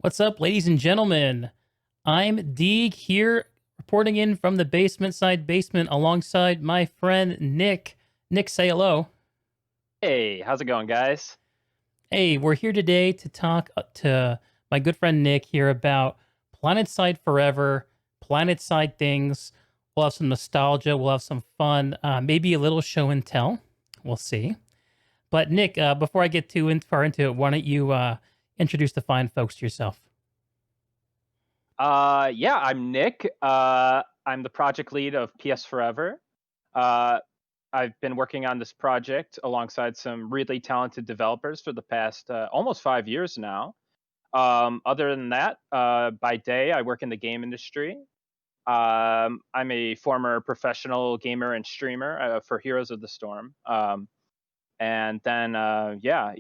What's up, ladies and gentlemen? I'm Deeg here, reporting in from the Basementside basement alongside my friend Nick. Nick, say hello. Hey, how's it going, guys? Hey, we're here today to talk to my good friend Nick here about Planetside Forever, Planetside things. We'll have some nostalgia, we'll have some fun, maybe a little show and tell. We'll see. But Nick, before I get too far into it, why don't you introduce the fine folks to yourself? Yeah, I'm Nick. I'm the project lead of PSForever. Uh, I've been working on this project alongside some really talented developers for the past almost 5 years now. Other than that, by day, I work in the game industry. I'm a former professional gamer and streamer for Heroes of the Storm. And then, yeah,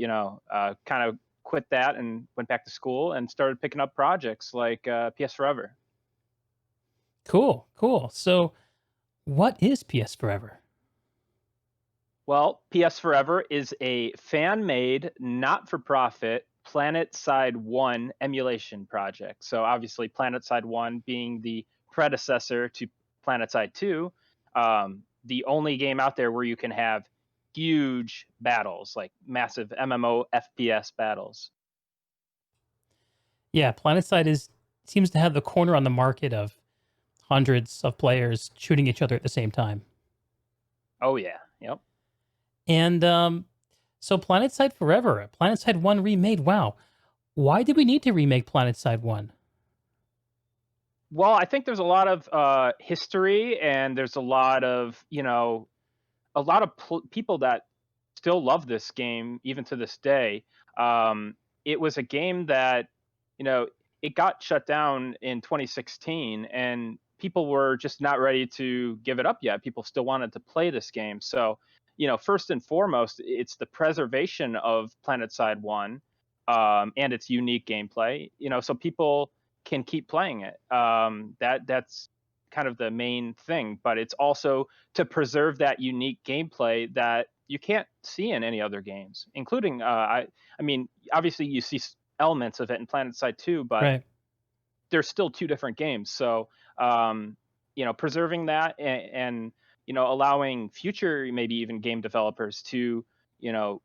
kind of quit that and went back to school and started picking up projects like PSForever. Cool, cool. So, what is PSForever? Well, PSForever is a fan-made, not-for-profit Planetside 1 emulation project. So obviously Planetside 1 being the predecessor to Planetside 2, the only game out there where you can have huge battles, like massive MMO FPS battles. Yeah, PlanetSide is seems to have the corner on the market of hundreds of players shooting each other at the same time. Oh yeah, yep. And so PlanetSide Forever, PlanetSide 1 remade. Wow. Why did we need to remake PlanetSide 1? Well, I think there's a lot of history, and there's a lot of people that still love this game even to this day. It was a game that, you know, it got shut down in 2016, and people were just not ready to give it up yet. People still wanted to play this game. So, first and foremost, it's the preservation of PlanetSide 1 and its unique gameplay, so people can keep playing it. That's kind of the main thing, but it's also to preserve that unique gameplay that you can't see in any other games, including I mean, obviously you see elements of it in PlanetSide 2, but Right. there's still two different games. So preserving that and allowing future maybe even game developers to you know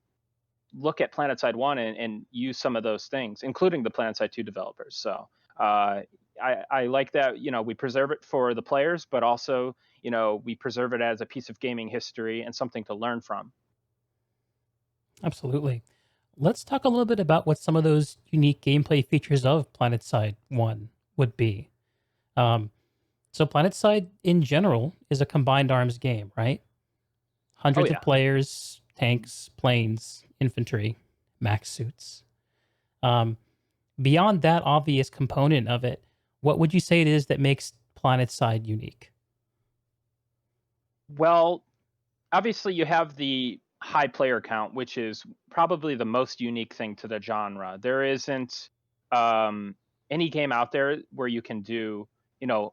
look at PlanetSide 1 and use some of those things, including the PlanetSide 2 developers. So I like that, we preserve it for the players, but also, we preserve it as a piece of gaming history and something to learn from. Absolutely. Let's talk a little bit about what some of those unique gameplay features of PlanetSide 1 would be. Um, so PlanetSide in general is a combined arms game, right? Oh, Hundreds of yeah. players, tanks, planes, infantry, max suits. Um, Beyond that obvious component of it, what would you say it is that makes PlanetSide unique? Well, obviously, you have the high player count, which is probably the most unique thing to the genre. There isn't any game out there where you can do,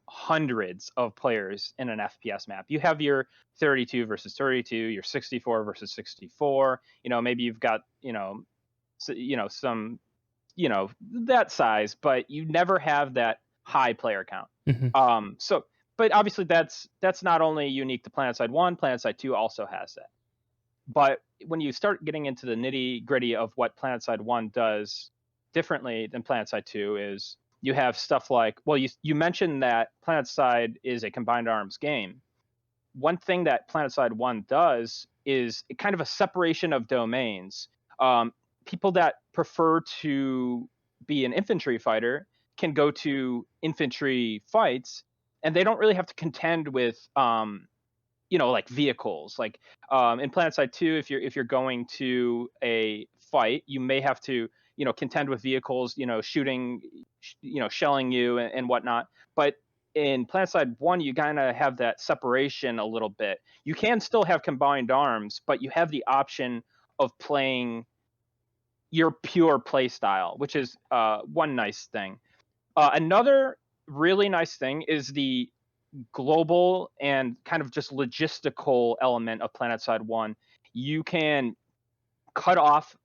hundreds of players in an FPS map. You have your 32 versus 32, your 64 versus 64. Maybe you've got, some, that size, but you never have that high player count. Mhm. So, but obviously that's not only unique to PlanetSide 1, PlanetSide 2 also has that. But when you start getting into the nitty gritty of what PlanetSide 1 does differently than PlanetSide 2 is you have stuff like, well, you mentioned that PlanetSide is a combined arms game. One thing that PlanetSide 1 does is kind of a separation of domains. People that prefer to be an infantry fighter can go to infantry fights, and they don't really have to contend with like vehicles. Like in PlanetSide 2, if you're going to a fight, you may have to contend with vehicles, shooting, shelling you and whatnot. But in PlanetSide 1, you kind of have that separation a little bit. You can still have combined arms, but you have the option of playing your pure play style, which is one nice thing. Another really nice thing is the global and kind of just logistical element of PlanetSide 1. You can cut off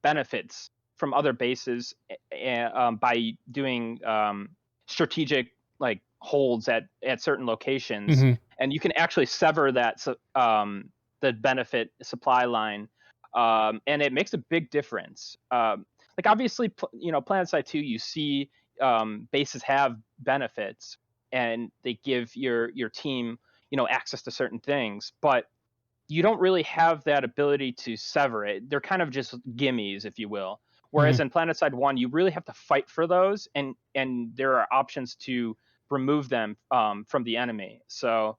benefits from other bases by doing strategic like holds at certain locations, Hmm. and you can actually sever the benefit supply line, and it makes a big difference. Like obviously, PlanetSide 2, you see bases have benefits, and they give your team access to certain things, but you don't really have that ability to sever it. They're kind of just gimmies, if you will. Hmm. Whereas in PlanetSide 1, you really have to fight for those, and there are options to remove them from the enemy. So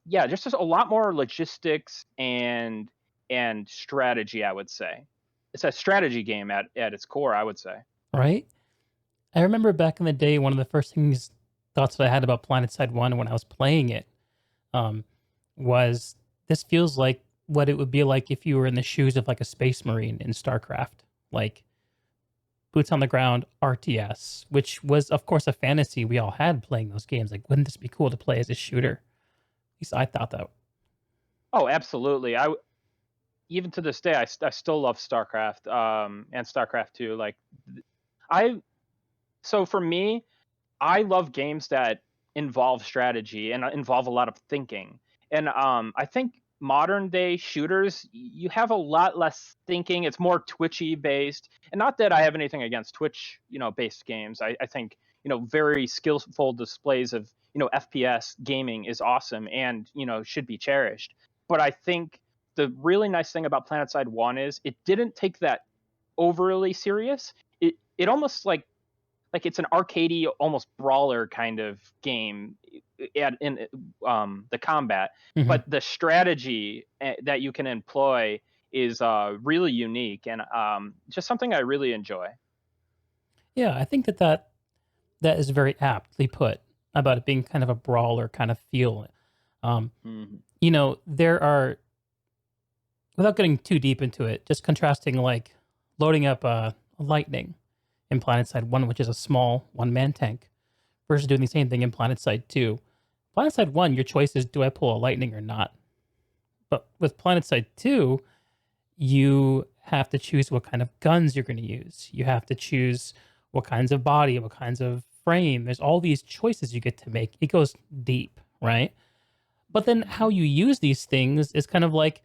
yeah, just a lot more logistics and strategy, I would say. It's a strategy game at its core, I would say. Right? I remember back in the day, one of the first thoughts that I had about PlanetSide 1 when I was playing it, um, was this feels like what it would be like if you were in the shoes of like a space marine in StarCraft, like boots on the ground RTS, which was of course a fantasy we all had playing those games. Like, wouldn't this be cool to play as a shooter? At least I thought that. Oh, absolutely. Even to this day, I still love StarCraft and StarCraft 2. Like I so for me, I love games that involve strategy and involve a lot of thinking. And I think modern day shooters, you have a lot less thinking. It's more twitchy based. And not that I have anything against Twitch, based games. I think, very skillful displays of, FPS gaming is awesome and, should be cherished. But I think the really nice thing about PlanetSide 1 is it didn't take that overly serious. It almost like it's an arcadey, almost brawler kind of game in the combat, Hmm. but the strategy that you can employ is really unique and just something I really enjoy. Yeah, I think that is very aptly put about it being kind of a brawler kind of feel. Um, Mhm. there are, without getting too deep into it, just contrasting like loading up a lightning in PlanetSide 1, which is a small one man tank, versus doing the same thing in PlanetSide 2. PlanetSide 1, your choice is, do I pull a lightning or not? But with PlanetSide 2, you have to choose what kind of guns you're going to use. You have to choose what kinds of body, what kinds of frame. There's all these choices you get to make. It goes deep, right? But then how you use these things is kind of like,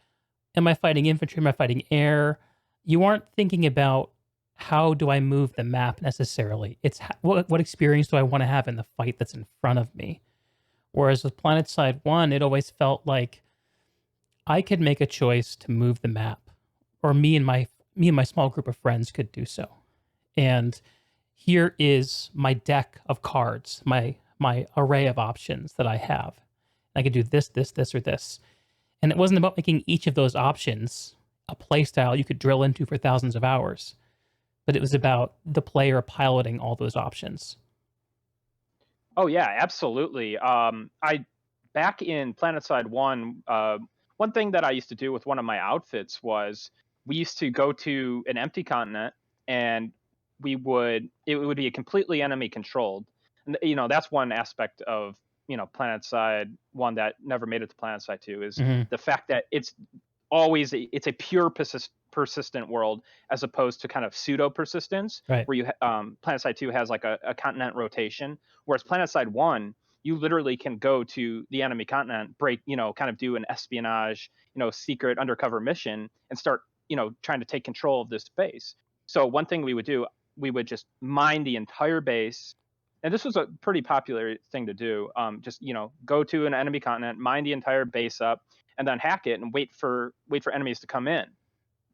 am I fighting infantry? Am I fighting air? You aren't thinking about how do I move the map necessarily. It's what experience do I want to have in the fight that's in front of me. Whereas with PlanetSide 1, it always felt like I could make a choice to move the map, or me and my small group of friends could do so. And here is my deck of cards, my array of options that I have. I could do this, this, this, or this. And it wasn't about making each of those options a playstyle you could drill into for thousands of hours, but it was about the player piloting all those options. Oh yeah, absolutely. I back in PlanetSide 1, one thing that I used to do with one of my outfits was we used to go to an empty continent, and it would be completely enemy controlled. And that's one aspect of PlanetSide 1 that never made it to PlanetSide 2 is Hmm. the fact that it's a pure persistent world, as opposed to kind of pseudo persistence, Right. where PlanetSide 2 has like a continent rotation, whereas PlanetSide 1, you literally can go to the enemy continent, break, kind of do an espionage, secret undercover mission, and start, trying to take control of this base. So one thing we would do, we would just mine the entire base. And this was a pretty popular thing to do. Just go to an enemy continent, mine the entire base up, and then hack it and wait for enemies to come in.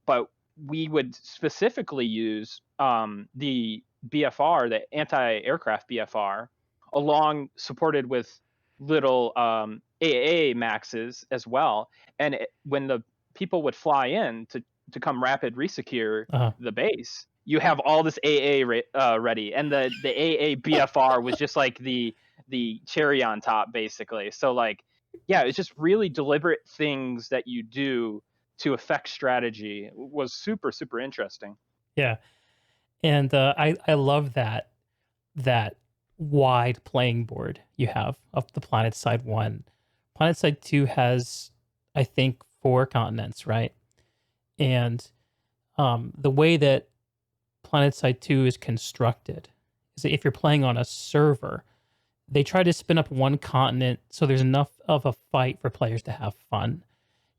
But we would specifically use the BFR, the anti-aircraft BFR, along supported with little AAA maxes as well. And when the people would fly in to come rapid resecure Uh-huh. the base, you have all this AA ready, and the AA BFR was just like the cherry on top, basically. So like, yeah, it's just really deliberate things that you do to affect strategy. Was super super interesting. Yeah. And I love that wide playing board you have of the Planet Side 1. Planet Side 2 has, I think, 4 continents, right? And the way that Planetside 2 is constructed is that if you're playing on a server, they try to spin up one continent so there's enough of a fight for players to have fun.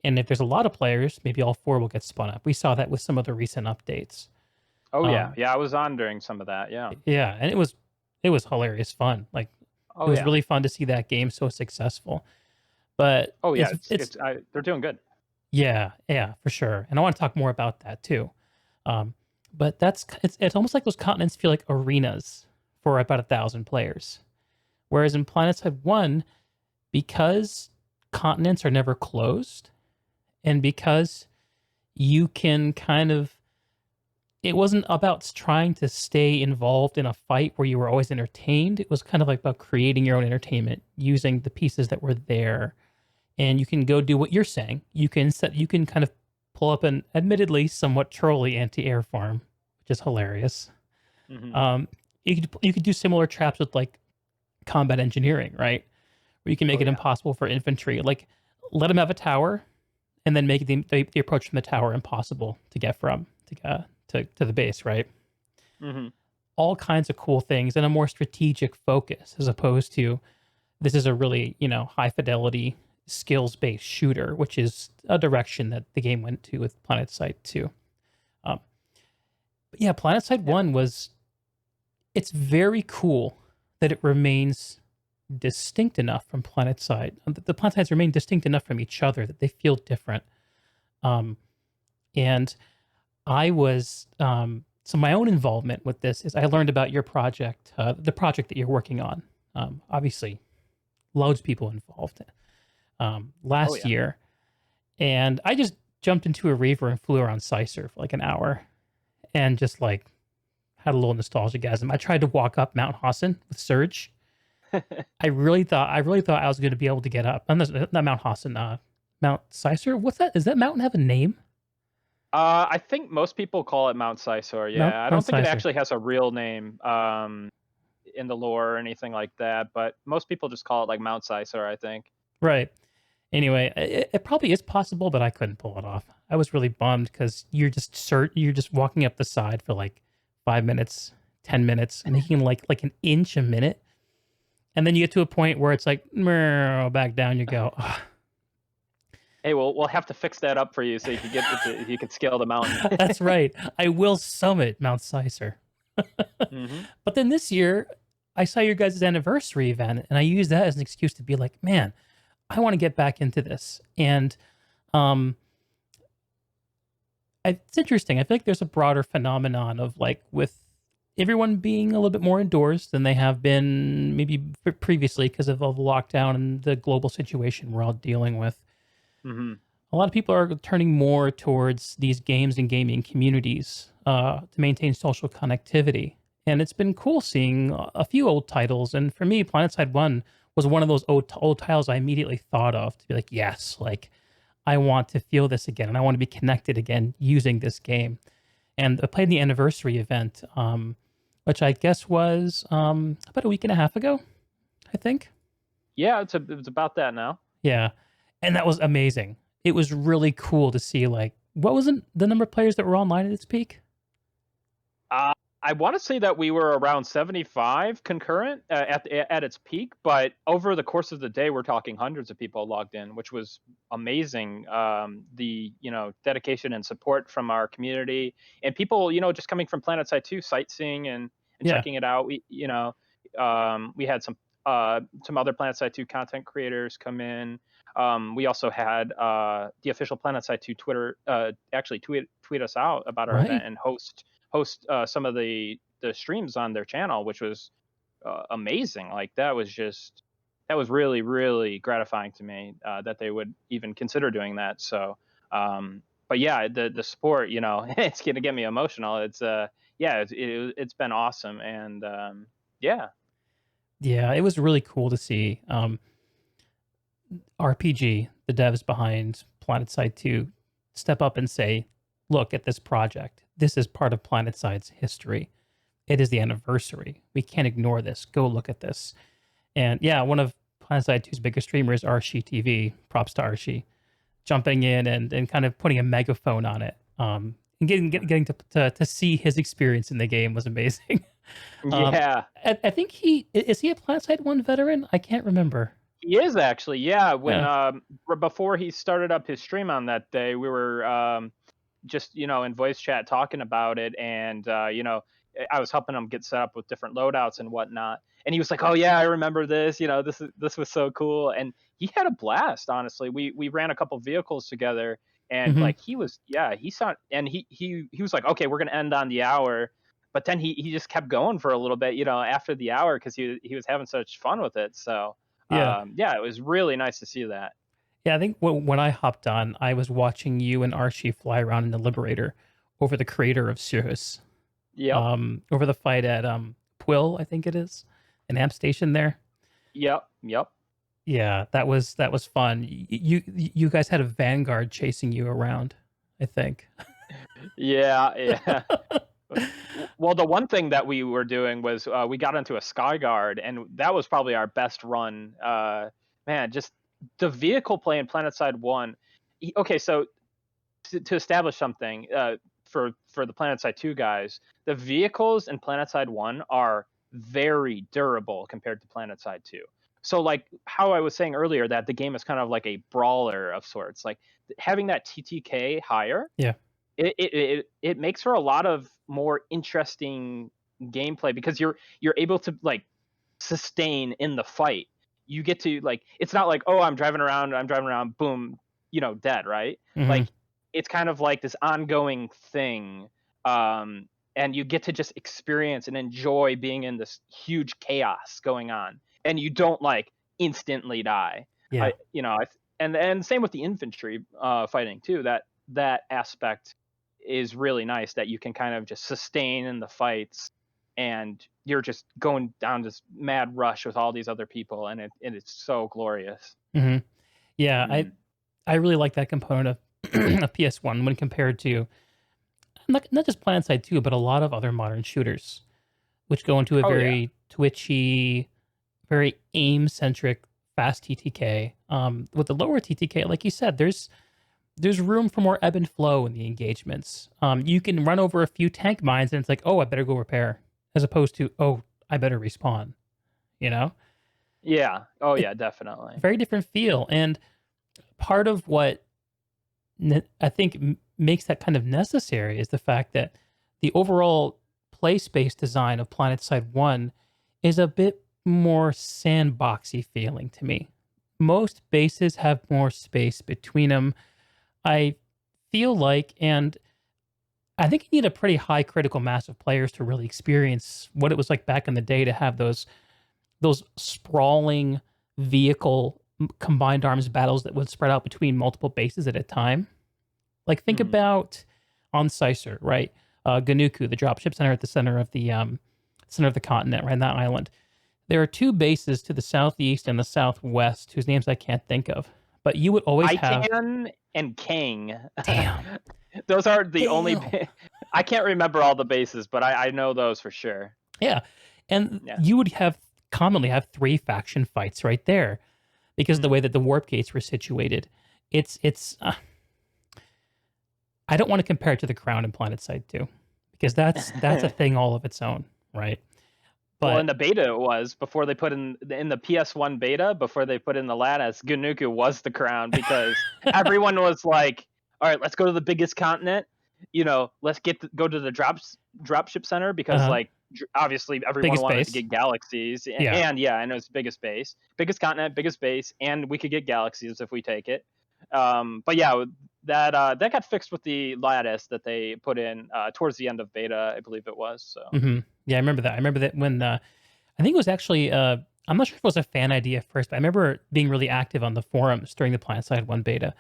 And if there's a lot of players, maybe all four will get spun up. We saw that with some of the recent updates. Oh yeah, Um, yeah. I was on during some of that. Yeah. yeah, and it was hilarious fun. Like it Oh was yeah. really fun to see that game so successful. But Oh yeah. it's they're doing good. yeah, yeah, for sure. And I want to talk more about that too. Um, but it's almost like those continents feel like arenas for about 1,000 players. Whereas in Planetside 1, because continents are never closed, and because you can kind of it wasn't about trying to stay involved in a fight where you were always entertained. It was kind of like about creating your own entertainment using the pieces that were there. And you can go do what you're saying. You can kind of pull up an admittedly somewhat trolly anti-air farm, which is hilarious. Hmm. You could do similar traps with like combat engineering, right? Where you can make Oh it yeah. impossible for infantry. Like let them have a tower, and then make the approach from the tower impossible to get from to the base, right? Hmm. All kinds of cool things and a more strategic focus as opposed to this is a really high fidelity skills based shooter, which is a direction that the game went to with Planetside 2. Um, but yeah, Planetside Yeah. 1 it's very cool that it remains distinct enough from Planetside. The Planetsides remain distinct enough from each other that they feel different. Um, and I was so my own involvement with this is I learned about your project, the project that you're working on. Obviously, loads of people involved Oh last yeah. year, and I just jumped into a Reaver and flew around Sicer for like an hour, and just like had a little nostalgia-gasm. I tried to walk up Mount Hassan with Surge. I really thought I was going to be able to get up. Not Mount Hassan, Mount Sicer. What's that? Does that mountain have a name? I think most people call it Mount Sisor. Mount Yeah, I Mount don't think it Sicer. actually has a real name in the lore or anything like that. But most people just call it like Mount Sisor, I think. Right. Anyway, it probably is possible, but I couldn't pull it off. I was really bummed because you're just walking up the side for like 5 minutes, 10 minutes, making like an inch a minute, and then you get to a point where it's like "Meow," back down. You go. "Ugh." Hey, we'll have to fix that up for you so you can you can scale the mountain. That's right. I will summit Mount Sicer. Hmm. But then this year, I saw your guys' anniversary event, and I used that as an excuse to be like, man, I want to get back into this. And um, it's interesting. I feel like there's a broader phenomenon of like with everyone being a little bit more indoors than they have been maybe previously because of all the lockdown and the global situation we're all dealing with. Hmm. A lot of people are turning more towards these games and gaming communities to maintain social connectivity. And it's been cool seeing a few old titles. And for me, Planetside 1 was one of those old titles I immediately thought of to be like, yes, like I want to feel this again and I want to be connected again using this game. And I played the anniversary event, which I guess was about a week and a half ago, I think. Yeah, it's about that now. Yeah. And that was amazing. It was really cool to see like what wasn't the number of players that were online at its peak? Uh, I want to say that we were around 75 concurrent at its peak, but over the course of the day, we're talking hundreds of people logged in, which was amazing. The dedication and support from our community and people just coming from Planetside 2, sightseeing and Yeah. checking it out. We had some other Planetside 2 content creators come in. We also had the official Planetside 2 Twitter actually tweet us out about our event Right. and host some of the streams on their channel, which was amazing. Like that was really really gratifying to me that they would even consider doing that. So, but yeah, the support, it's gonna get me emotional. It's been awesome, and yeah. Yeah, it was really cool to see RPG, the devs behind Planetside 2, step up and say, look at this project. This is part of Planetside's history. It is the anniversary. We can't ignore this. Go look at this. And yeah, one of Planetside 2's biggest streamers, Archie TV, props to Archie, jumping in and kind of putting a megaphone on it and getting to see his experience in the game was amazing. um, Yeah. I think is he a Planetside 1 veteran? I can't remember. He is actually, yeah. When Yeah. before he started up his stream on that day, we were just in voice chat talking about it, and I was helping him get set up with different loadouts and whatnot. And he was like, "Oh yeah, I remember this. This was so cool." And he had a blast. Honestly, we ran a couple vehicles together, and Hmm. like he saw, and he was like, "Okay, we're gonna end on the hour." But then he just kept going for a little bit, after the hour, because he was having such fun with it. So Yeah. yeah, it was really nice to see that. Yeah, I think when I hopped on, I was watching you and Archie fly around in the Liberator over the crater of SounourS, Yep, over the fight at Quill, I think it is, an amp station there. yep. Yeah, that was fun. You guys had a Vanguard chasing you around, I think. Yeah, yeah. Well, the one thing that we were doing was we got into a sky guard, and that was probably our best run. Man, just the vehicle play in Planetside One. Okay, so to establish something for the Planetside Two guys, the vehicles in Planetside One are very durable compared to Planetside Two. So, like how I was saying earlier, that the game is kind of like a brawler of sorts. Like having that TTK higher, Yeah. it makes for a lot of more interesting gameplay, because you're able to like sustain in the fight. You get to, like, it's not like, oh, I'm driving around, boom, dead, right? Hmm. Like, it's kind of like this ongoing thing. And you get to just experience and enjoy being in this huge chaos going on, and you don't like instantly die. Yeah. I you know I and same with the infantry fighting too. That aspect is really nice, that you can kind of just sustain in the fights, and you're just going down this mad rush with all these other people, and it's so glorious. Hmm. Yeah, Mm. I really like that component of of PS1 when compared to not just PlanetSide 2, but a lot of other modern shooters, which go into a Oh yeah. very twitchy, very aim centric, fast TTK. With the lower TTK, like you said, there's room for more ebb and flow in the engagements. You can run over a few tank mines, and it's like, oh, I better go repair, as opposed to, oh, I better respawn. You know, Yeah. Oh it's yeah, definitely. very different feel, and part of what I think makes that kind of necessary is the fact that the overall play space design of PlanetSide 1 is a bit more sandboxy feeling to me. Most bases have more space between them, I feel like, and I think you need a pretty high critical mass of players to really experience what it was like back in the day to have those sprawling vehicle combined arms battles that would spread out between multiple bases at a time. Like think Mhm. about on Sicer, right? Ganuku, the dropship center at the center of the continent, right on that island. There are two bases to the southeast and the southwest whose names I can't think of, but you would always have. Itan and King. Damn, Those are the only. damn. I can't remember all the bases, but I know those for sure. Yeah, and Yeah. you would have commonly have three faction fights right there because of the Mm. way that the warp gates were situated. It's. I don't want to compare it to the Crown and Planetside 2 because that's a thing all of its own, right? Well, in But the beta, it was before they put in the PS1 beta, before they put in the Lattice, Ganuku was the crown, because everyone was like, "All right, let's go to the biggest continent. Let's go to the dropship center, because uh, like obviously everyone biggest wanted to base, get galaxies, yeah. and yeah, I know it's biggest base, biggest continent, biggest base, and we could get galaxies if we take it." But yeah, that got fixed with the Lattice that they put in towards the end of beta, I believe it was. So. Yeah, I remember that. I remember that when I think it was actually I'm not sure if it was a fan idea at first, but I remember being really active on the forums during the PlanetSide 1 beta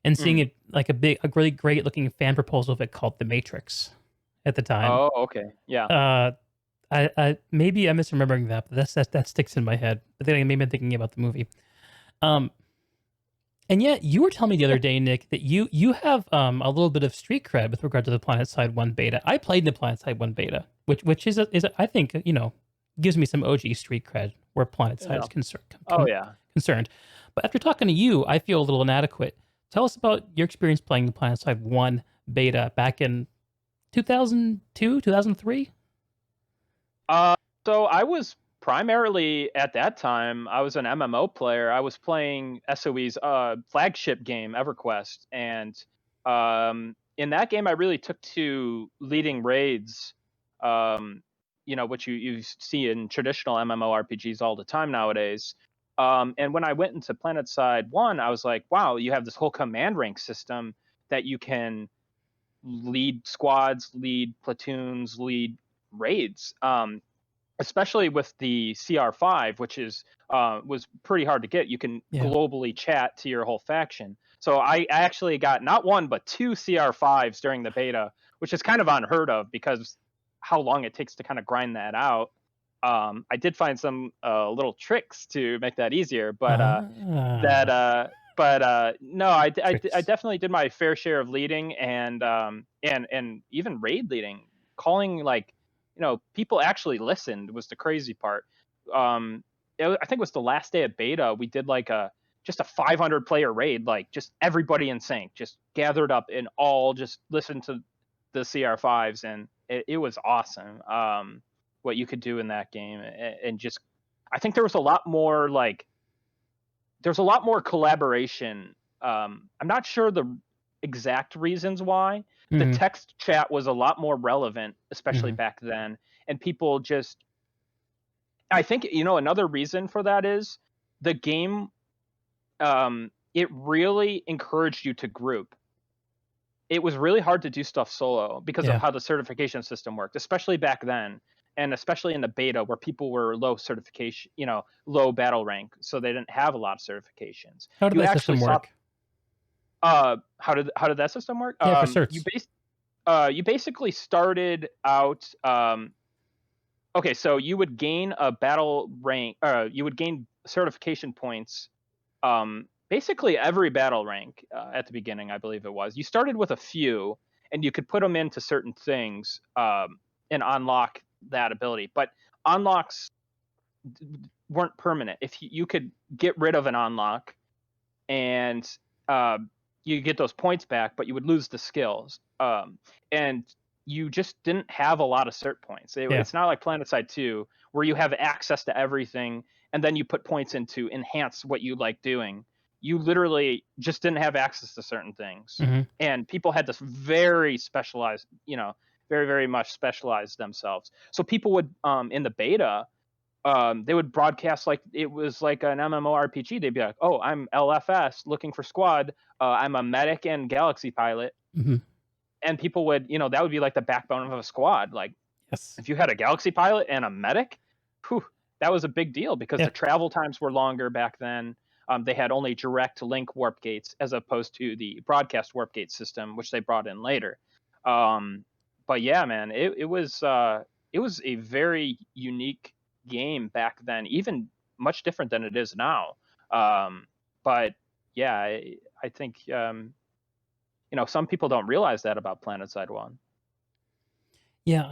and seeing Mm. it like a really great looking fan proposal of it called The Matrix at the time. Oh, okay. Yeah. Uh, I maybe I'm misremembering that, but that sticks in my head. But then maybe I'm thinking about the movie. Um, and yet you were telling me the other day, Nick, that you have a little bit of street cred with regard to the PlanetSide 1 beta. I played in the PlanetSide 1 beta, which I think, gives me some OG street cred where PlanetSide Yeah. is Oh, yeah. concerned. But after talking to you, I feel a little inadequate. Tell us about your experience playing the PlanetSide 1 beta back in 2002, 2003. Uh, so I was primarily at that time, I was an MMO player. I was playing SOE's flagship game, EverQuest, and in that game, I really took to leading raids. Um, which you see in traditional MMORPGs all the time nowadays. And when I went into Planetside 1, I was like, wow, you have this whole command rank system that you can lead squads, lead platoons, lead raids. Especially with the CR5, which is was pretty hard to get. You can Yeah. globally chat to your whole faction. So I actually got not one but two CR5s during the beta, which is kind of unheard of because how long it takes to kind of grind that out. I did find some little tricks to make that easier, but that Ah, no, I tricks. definitely did my fair share of leading and even raid leading, calling like people actually listened was the crazy part. I think it was the last day of beta. We did like just a 500 player raid, like just everybody in sync, just gathered up and all just listened to the CR5s, and it was awesome. What you could do in that game, and just I think there was a lot more like there's a lot more collaboration. I'm not sure the exact reasons why. The Mm-hmm. text chat was a lot more relevant, especially Mm-hmm. back then, and people just. I think another reason for that is the game. It really encouraged you to group. It was really hard to do stuff solo because of Yeah. how the certification system worked, especially back then, and especially in the beta where people were low certification, low battle rank, so they didn't have a lot of certifications. How did You that actually system saw work? how did that system work? Yeah, for certs. You basically started out. Okay, so you would gain a battle rank. You would gain certification points. Basically every battle rank at the beginning, I believe it was. You started with a few, and you could put them into certain things and unlock that ability. But unlocks weren't permanent. If you could get rid of an unlock and you get those points back, but you would lose the skills. And you just didn't have a lot of cert points. Yeah. It's not like Planetside 2 where you have access to everything and then you put points in to enhance what you like doing. You literally just didn't have access to certain things. Mm-hmm. And people had this very specialized, very, very much specialized themselves. So people would, in the beta, they would broadcast like it was like an MMORPG. They'd be like, "Oh, I'm LFS looking for squad. I'm a medic and galaxy pilot," Mm-hmm. and people would, that would be like the backbone of a squad. Like Yes. if you had a galaxy pilot and a medic, whew, that was a big deal because Yeah. the travel times were longer back then. They had only direct link warp gates as opposed to the broadcast warp gate system, which they brought in later. But yeah, man, it was a very unique game back then, even much different than it is now. But yeah, I think some people don't realize that about Planetside One. Yeah.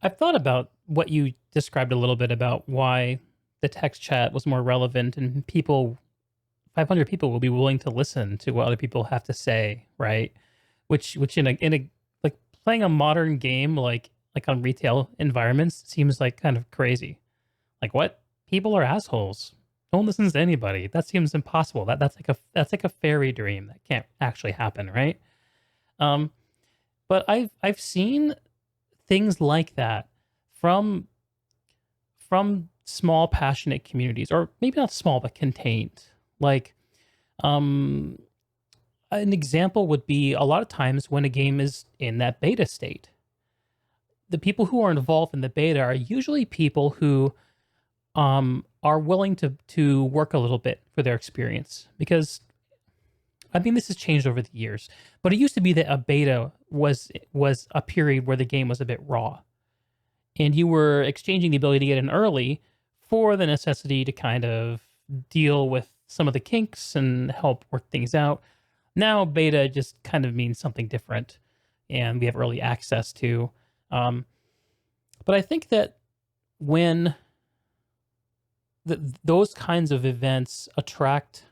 I've thought about what you described a little bit about why the text chat was more relevant and 500 people will be willing to listen to what other people have to say, right? Which in a like playing a modern game like on retail environments seems like kind of crazy. Like what? People are assholes. No one listens to anybody. That seems impossible. That's like a fairy dream that can't actually happen, right? Um, but I've seen things like that from small passionate communities, or maybe not small but contained. Like um an example would be a lot of times when a game is in that beta state, the people who are involved in the beta are usually people who are willing to work a little bit for their experience, because I mean this has changed over the years, but it used to be that a beta was a period where the game was a bit raw and you were exchanging the ability to get in early for the necessity to kind of deal with some of the kinks and help work things out. Now beta just kind of means something different, and we have early access to. Um, but I think that when those kinds of events attract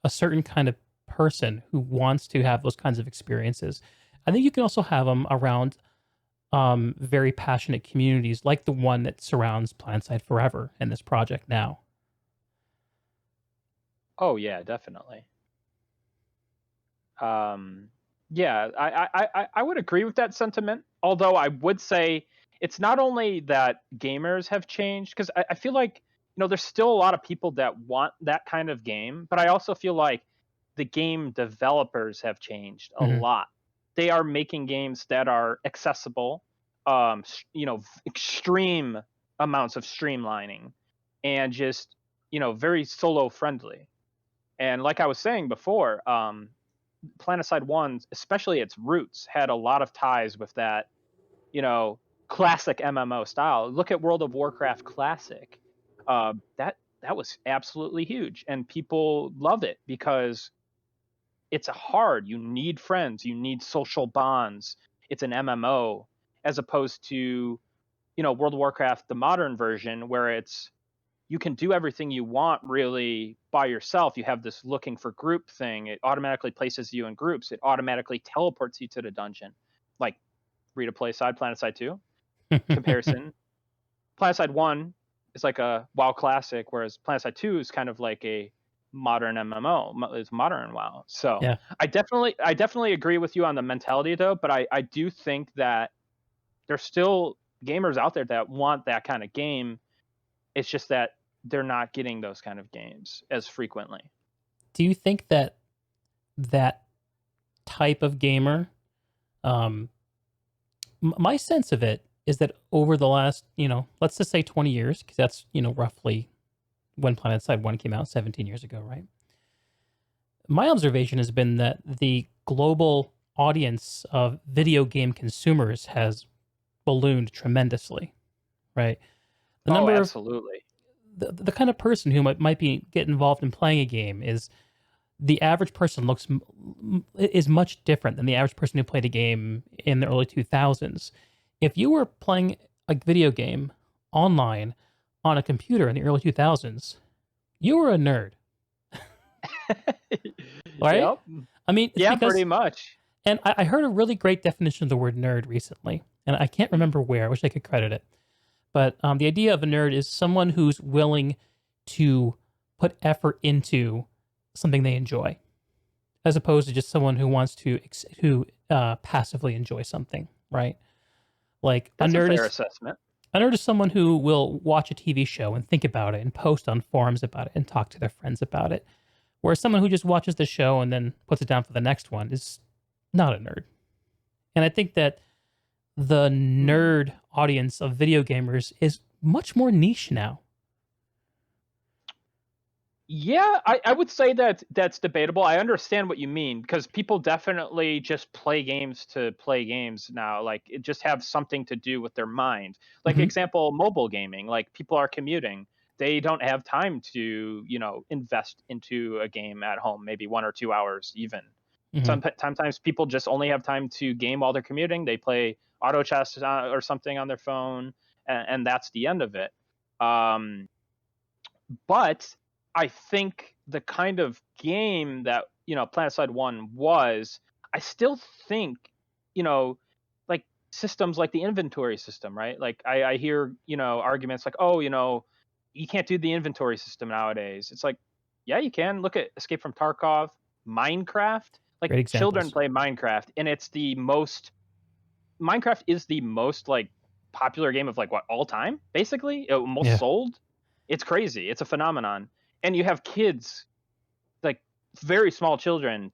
a certain kind of person who wants to have those kinds of experiences, I think you can also have them around very passionate communities like the one that surrounds Planetside Forever and this project now. Oh yeah, definitely. Yeah, I would agree with that sentiment. Although I would say it's not only that gamers have changed, because I feel like there's still a lot of people that want that kind of game, but I also feel like the game developers have changed a Mhm. lot. They are making games that are accessible, extreme amounts of streamlining, and just very solo friendly. And like I was saying before, Planetside 1, especially its roots, had a lot of ties with that, you know, classic MMO style. Look at World of Warcraft Classic. That was absolutely huge, and people love it because it's a hard. You need friends, you need social bonds. It's an MMO, as opposed to World of Warcraft, the modern version, where it's you can do everything you want really by yourself. You have this looking for group thing. It automatically places you in groups. It automatically teleports you to the dungeon. Like read a play side, Planetside 2 comparison. Planetside 1 is like a WoW classic, whereas Planetside 2 is kind of like a modern MMO. It's modern WoW. So Yeah. I definitely agree with you on the mentality though, but I do think that there's still gamers out there that want that kind of game. It's just that they're not getting those kind of games as frequently. Do you think that that type of gamer, um, my sense of it is that over the last, let's just say 20 years, because that's, roughly when Planetside 1 came out 17 years ago, right? My observation has been that the global audience of video game consumers has ballooned tremendously, right? The Oh, number of absolutely. the kind of person who might be get involved in playing a game is the average person is much different than the average person who played a game in the early 2000s. If you were playing a video game online on a computer in the early 2000s, you were a nerd, right? Yep. I mean, it's Yeah, pretty because, much. and I heard a really great definition of the word nerd recently, and I can't remember where. I wish I could credit it. But the idea of a nerd is someone who's willing to put effort into something they enjoy, as opposed to just someone who wants to passively enjoy something, right? Like That's a fair assessment. a nerd is someone who will watch a TV show and think about it and post on forums about it and talk to their friends about it. Whereas someone who just watches the show and then puts it down for the next one is not a nerd. And I think that the Hmm. nerd audience of video gamers is much more niche now. Yeah, I would say that that's debatable. I understand what you mean because people definitely just play games to play games now. Like it just have something to do with their mind. Like Hmm. example, mobile gaming. Like people are commuting. They don't have time to, invest into a game at home, maybe 1 or 2 hours even. Hmm. Sometimes people just only have time to game while they're commuting. They play auto chess or something on their phone, and that's the end of it. Um, but I think the kind of game that Planetside 1 was, I still think you know like systems like the inventory system, right? Like I hear arguments like, oh, you can't do the inventory system nowadays. It's like, yeah, you can. Look at Escape from Tarkov, Minecraft. Like Great children examples. play Minecraft, and it's the most Minecraft is the most like popular game of like what all time, basically, most Yeah. sold. It's crazy. It's a phenomenon, and you have kids like very small children.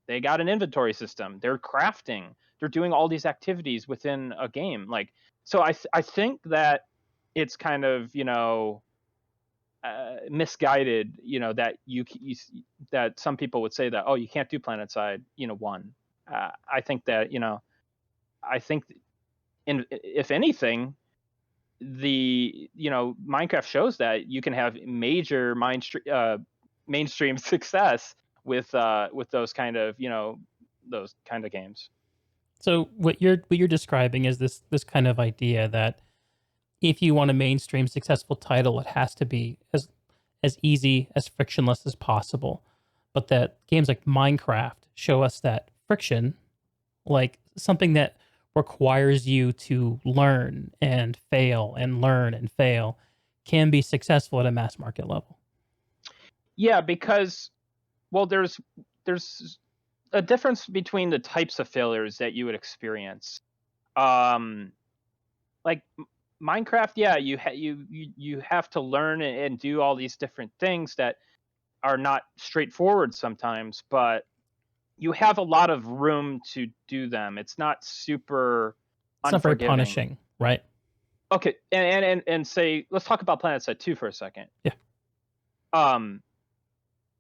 They got an inventory system. They're crafting. They're doing all these activities within a game. Like so, I think that it's kind of misguided. That that some people would say that, oh, you can't do Planetside 1. I think that I think if anything, the Minecraft shows that you can have major mainstream success with those kind of games. So what you're describing is this kind of idea that if you want a mainstream successful title, it has to be as easy, as frictionless as possible. But that games like Minecraft show us that friction like something that requires you to learn and fail and learn and fail, can be successful at a mass market level. Yeah, because well, there's a difference between the types of failures that you would experience. Like Minecraft, yeah, you have to learn and do all these different things that are not straightforward sometimes, but you have a lot of room to do them. It's not super It's not very unforgiving. punishing, right? Okay, and say let's talk about Planetside 2 for a second. Yeah.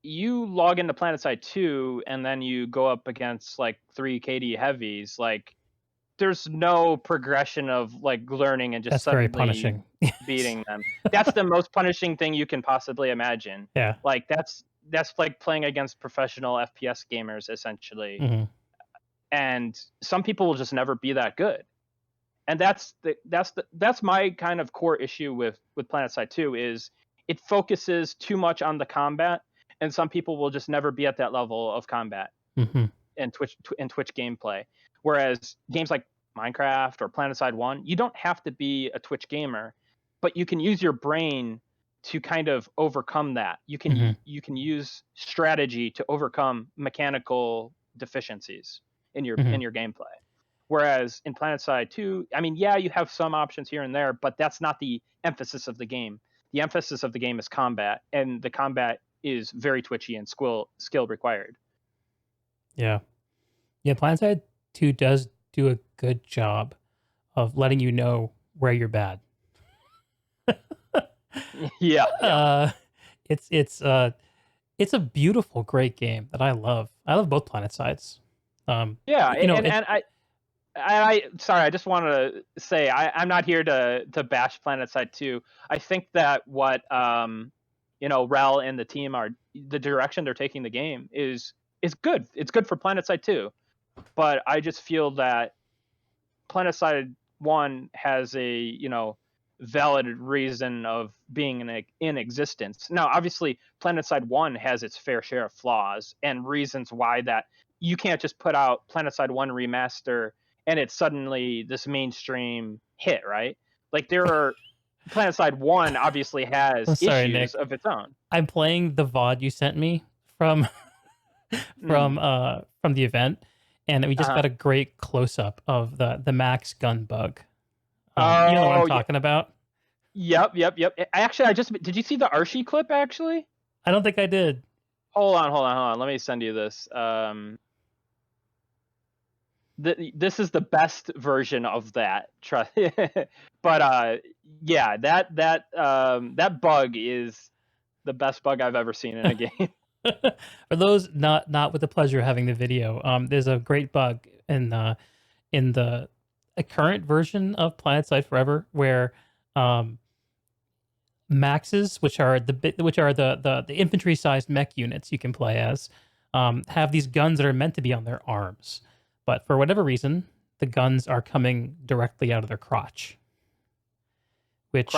You log into Planetside 2 and then you go up against like 3 KD heavies, like there's no progression of like learning and just That's very suddenly punishing. beating them. That's the most punishing thing you can possibly imagine. Yeah. Like that's like playing against professional FPS gamers essentially. Mm-hmm. And some people will just never be that good. And that's my kind of core issue with Planetside 2 is it focuses too much on the combat, and some people will just never be at that level of combat Mm-hmm. and Twitch gameplay. Whereas games like Minecraft or Planetside 1, you don't have to be a Twitch gamer, but you can use your brain to kind of overcome that. You can Mm-hmm. you can use strategy to overcome mechanical deficiencies in your Mm-hmm. gameplay. Whereas in Planetside 2, I mean, yeah, you have some options here and there, but that's not the emphasis of the game. The emphasis of the game is combat, and the combat is very twitchy and skill required. Yeah. Yeah, Planetside 2 does do a good job of letting you know where you're bad. Yeah. Uh, it's a beautiful, great game that I love. I love both Planetside. Yeah, You know, and I sorry, I just want to say I'm not here to bash Planetside 2. I think that what Rel and the team are the direction they're taking the game is good. It's good for Planetside 2. But I just feel that Planetside 1 has a, valid reason of being in existence. Now, obviously, Planetside 1 has its fair share of flaws and reasons why that you can't just put out Planetside 1 remaster and it's suddenly this mainstream hit, right? Like Planetside 1 obviously has I'm sorry, issues Nick. of its own. I'm playing the VOD you sent me from from the event, and we just got a great close up of the max gun bug. You know what I'm Oh, yeah. talking about? Yep. Actually, did you see the Archie clip actually? I don't think I did. Hold on. Let me send you this. This is the best version of that. But yeah, that bug is the best bug I've ever seen in a game. For those not with the pleasure of having the video, there's a great bug in the a current version of Planetside Forever where maxes, which are the infantry sized mech units you can play as, have these guns that are meant to be on their arms, but for whatever reason, the guns are coming directly out of their crotch. Which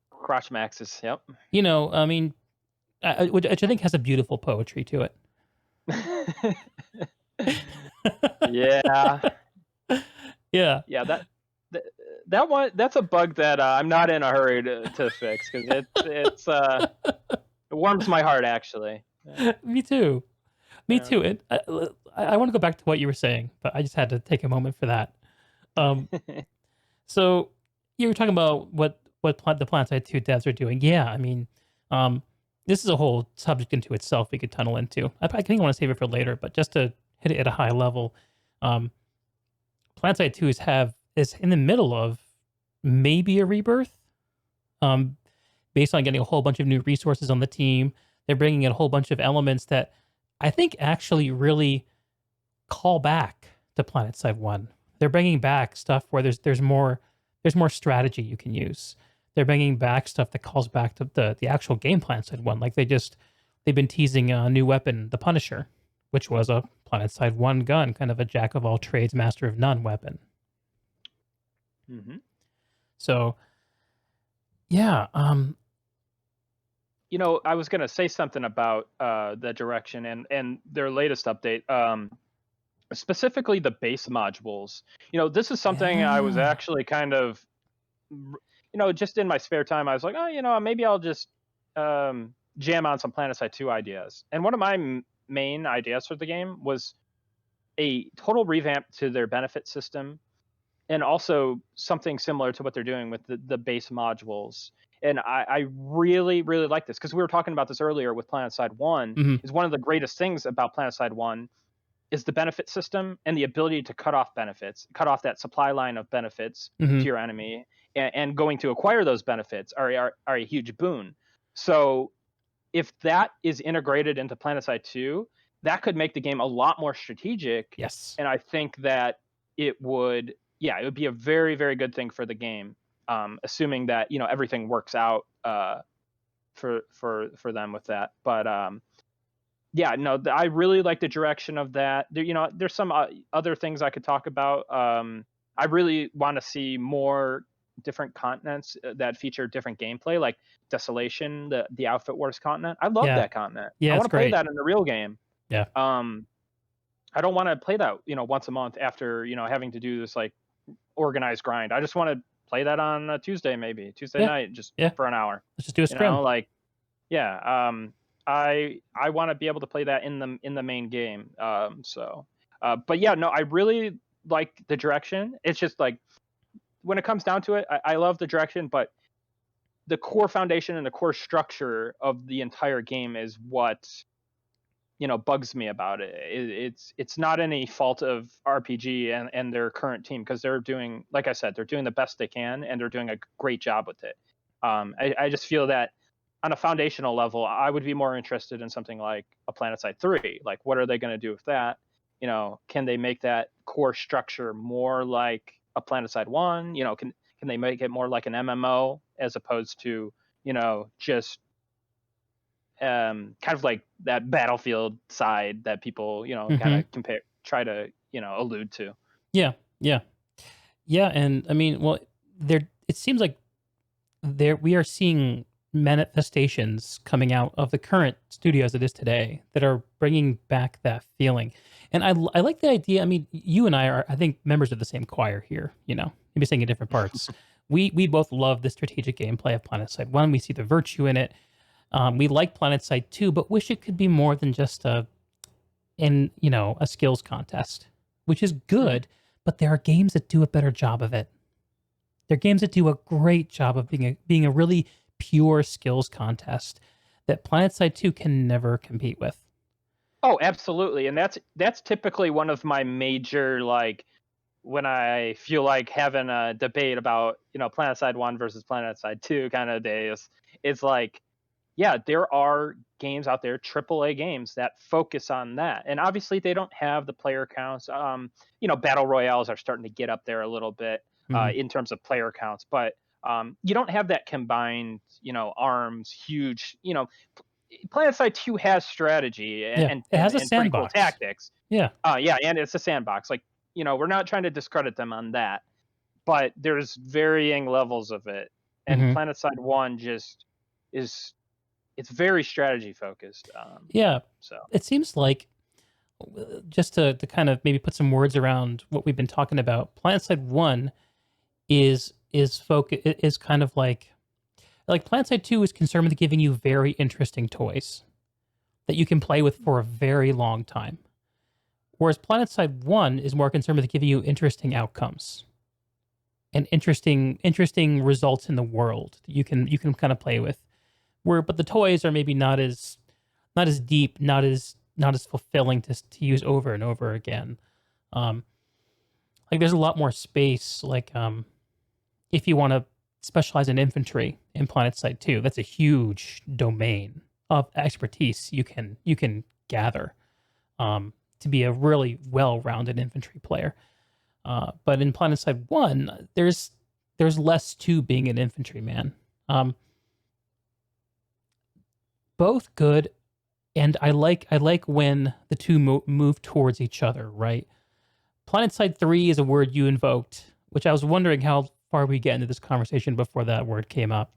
crotch maxes. Yep. I mean, which I think has a beautiful poetry to it. Yeah. Yeah. That one, that's a bug that I'm not in a hurry to fix because it warms my heart actually. Me too. Me too. And I want to go back to what you were saying, but I just had to take a moment for that. So you were talking about what the Planetside 2 devs are doing. Yeah, I mean, this is a whole subject into itself we could tunnel into. I think I want to save it for later, but just to hit it at a high level, Planetside 2 is in the middle of maybe a rebirth, based on getting a whole bunch of new resources on the team. They're bringing in a whole bunch of elements that I think actually really call back to Planetside 1. They're bringing back stuff where there's more strategy you can use. They're bringing back stuff that calls back to the actual game Planetside 1. Like they've been teasing a new weapon, the Punisher, which was a Planetside 1 gun, kind of a jack of all trades, master of none weapon. Mm-hmm. So, yeah. I was going to say something about the direction and their latest update. specifically the base modules. This is something I was Yeah. actually kind of, just in my spare time, I was like, oh, maybe I'll just jam on some PlanetSide 2 ideas. And one of my main ideas for the game was a total revamp to their benefit system, and also something similar to what they're doing with the base modules. And I really, really like this, because we were talking about this earlier with PlanetSide 1. Hmm. Is one of the greatest things about PlanetSide 1 is the benefit system and the ability to cut off benefits, cut off that supply line of benefits Hmm. to your enemy, and going to acquire those benefits are a huge boon. So if that is integrated into PlanetSide 2, that could make the game a lot more strategic. Yes. And I think that it would, yeah, it would be a very, very good thing for the game, assuming that everything works out for them with that. But yeah, no, I really like the direction of that. There's some other things I could talk about. I really want to see more different continents that feature different gameplay, like Desolation, the Outfit Wars continent. I love Yeah. that continent. I Yeah, want it's to play great. that in the real game. Yeah. Um, I don't want to play that, once a month after, having to do this like organized grind. I just want to play that on a Tuesday, maybe Tuesday Yeah. night, just Yeah. for an hour. Let's just do a scrim. Like, yeah. I want to be able to play that in the main game. But yeah, no, I really like the direction. It's just like, when it comes down to it, I love the direction, but the core foundation and the core structure of the entire game is what bugs me about it. It's not any fault of RPG and their current team, because they're doing, like I said, they're doing the best they can, and they're doing a great job with it. I just feel that on a foundational level, I would be more interested in something like a PlanetSide 3. Like, what are they going to do with that? Can they make that core structure more like a PlanetSide 1? Can they make it more like an MMO, as opposed to just kind of like that Battlefield side that people kind Hmm. of try to allude to. Yeah. Yeah. Yeah. And I mean, well, there, it seems like there we are seeing manifestations coming out of the current studio as it is today that are bringing back that feeling. And I like the idea. I mean, you and I are, I think, members of the same choir here, maybe saying in different parts. We both love the strategic gameplay of PlanetSide 1. We see the virtue in it. We like PlanetSide 2, but wish it could be more than just a skills contest, which is Mhm. good, but there are games that do a better job of it. They're games that do a great job of being a really pure skills contest that PlanetSide 2 can never compete with. Oh, absolutely. And that's typically one of my major, like, when I feel like having a debate about PlanetSide 1 versus PlanetSide 2 kind of days. It's like, yeah, there are games out there, AAA games, that focus on that. And obviously they don't have the player counts. Battle royales are starting to get up there a little bit Mhm. in terms of player counts, but you don't have that combined, arms, huge. PlanetSide 2 has strategy Yeah, and, it and has a and pretty cool sandbox. tactics. Yeah. Yeah, and it's a sandbox. Like, we're not trying to discredit them on that, but there's varying levels of it. And Mhm. PlanetSide 1 just is, it's very strategy focused. Yeah. So It seems like, just to kind of maybe put some words around what we've been talking about, PlanetSide 1 is kind of like PlanetSide 2 is concerned with giving you very interesting toys that you can play with for a very long time. Whereas PlanetSide 1 is more concerned with giving you interesting outcomes and interesting results in the world that you can kind of play with. But the toys are maybe not as deep, not as fulfilling to use over and over again. Um, like there's a lot more space. Like if you want to specialize in infantry in PlanetSide 2, that's a huge domain of expertise you can gather to be a really well-rounded infantry player. But in PlanetSide 1, there's less to being an infantryman. Um, both good, and I like when the two move towards each other. Right. PlanetSide 3 is a word you invoked, which I was wondering how far we get into this conversation before that word came up.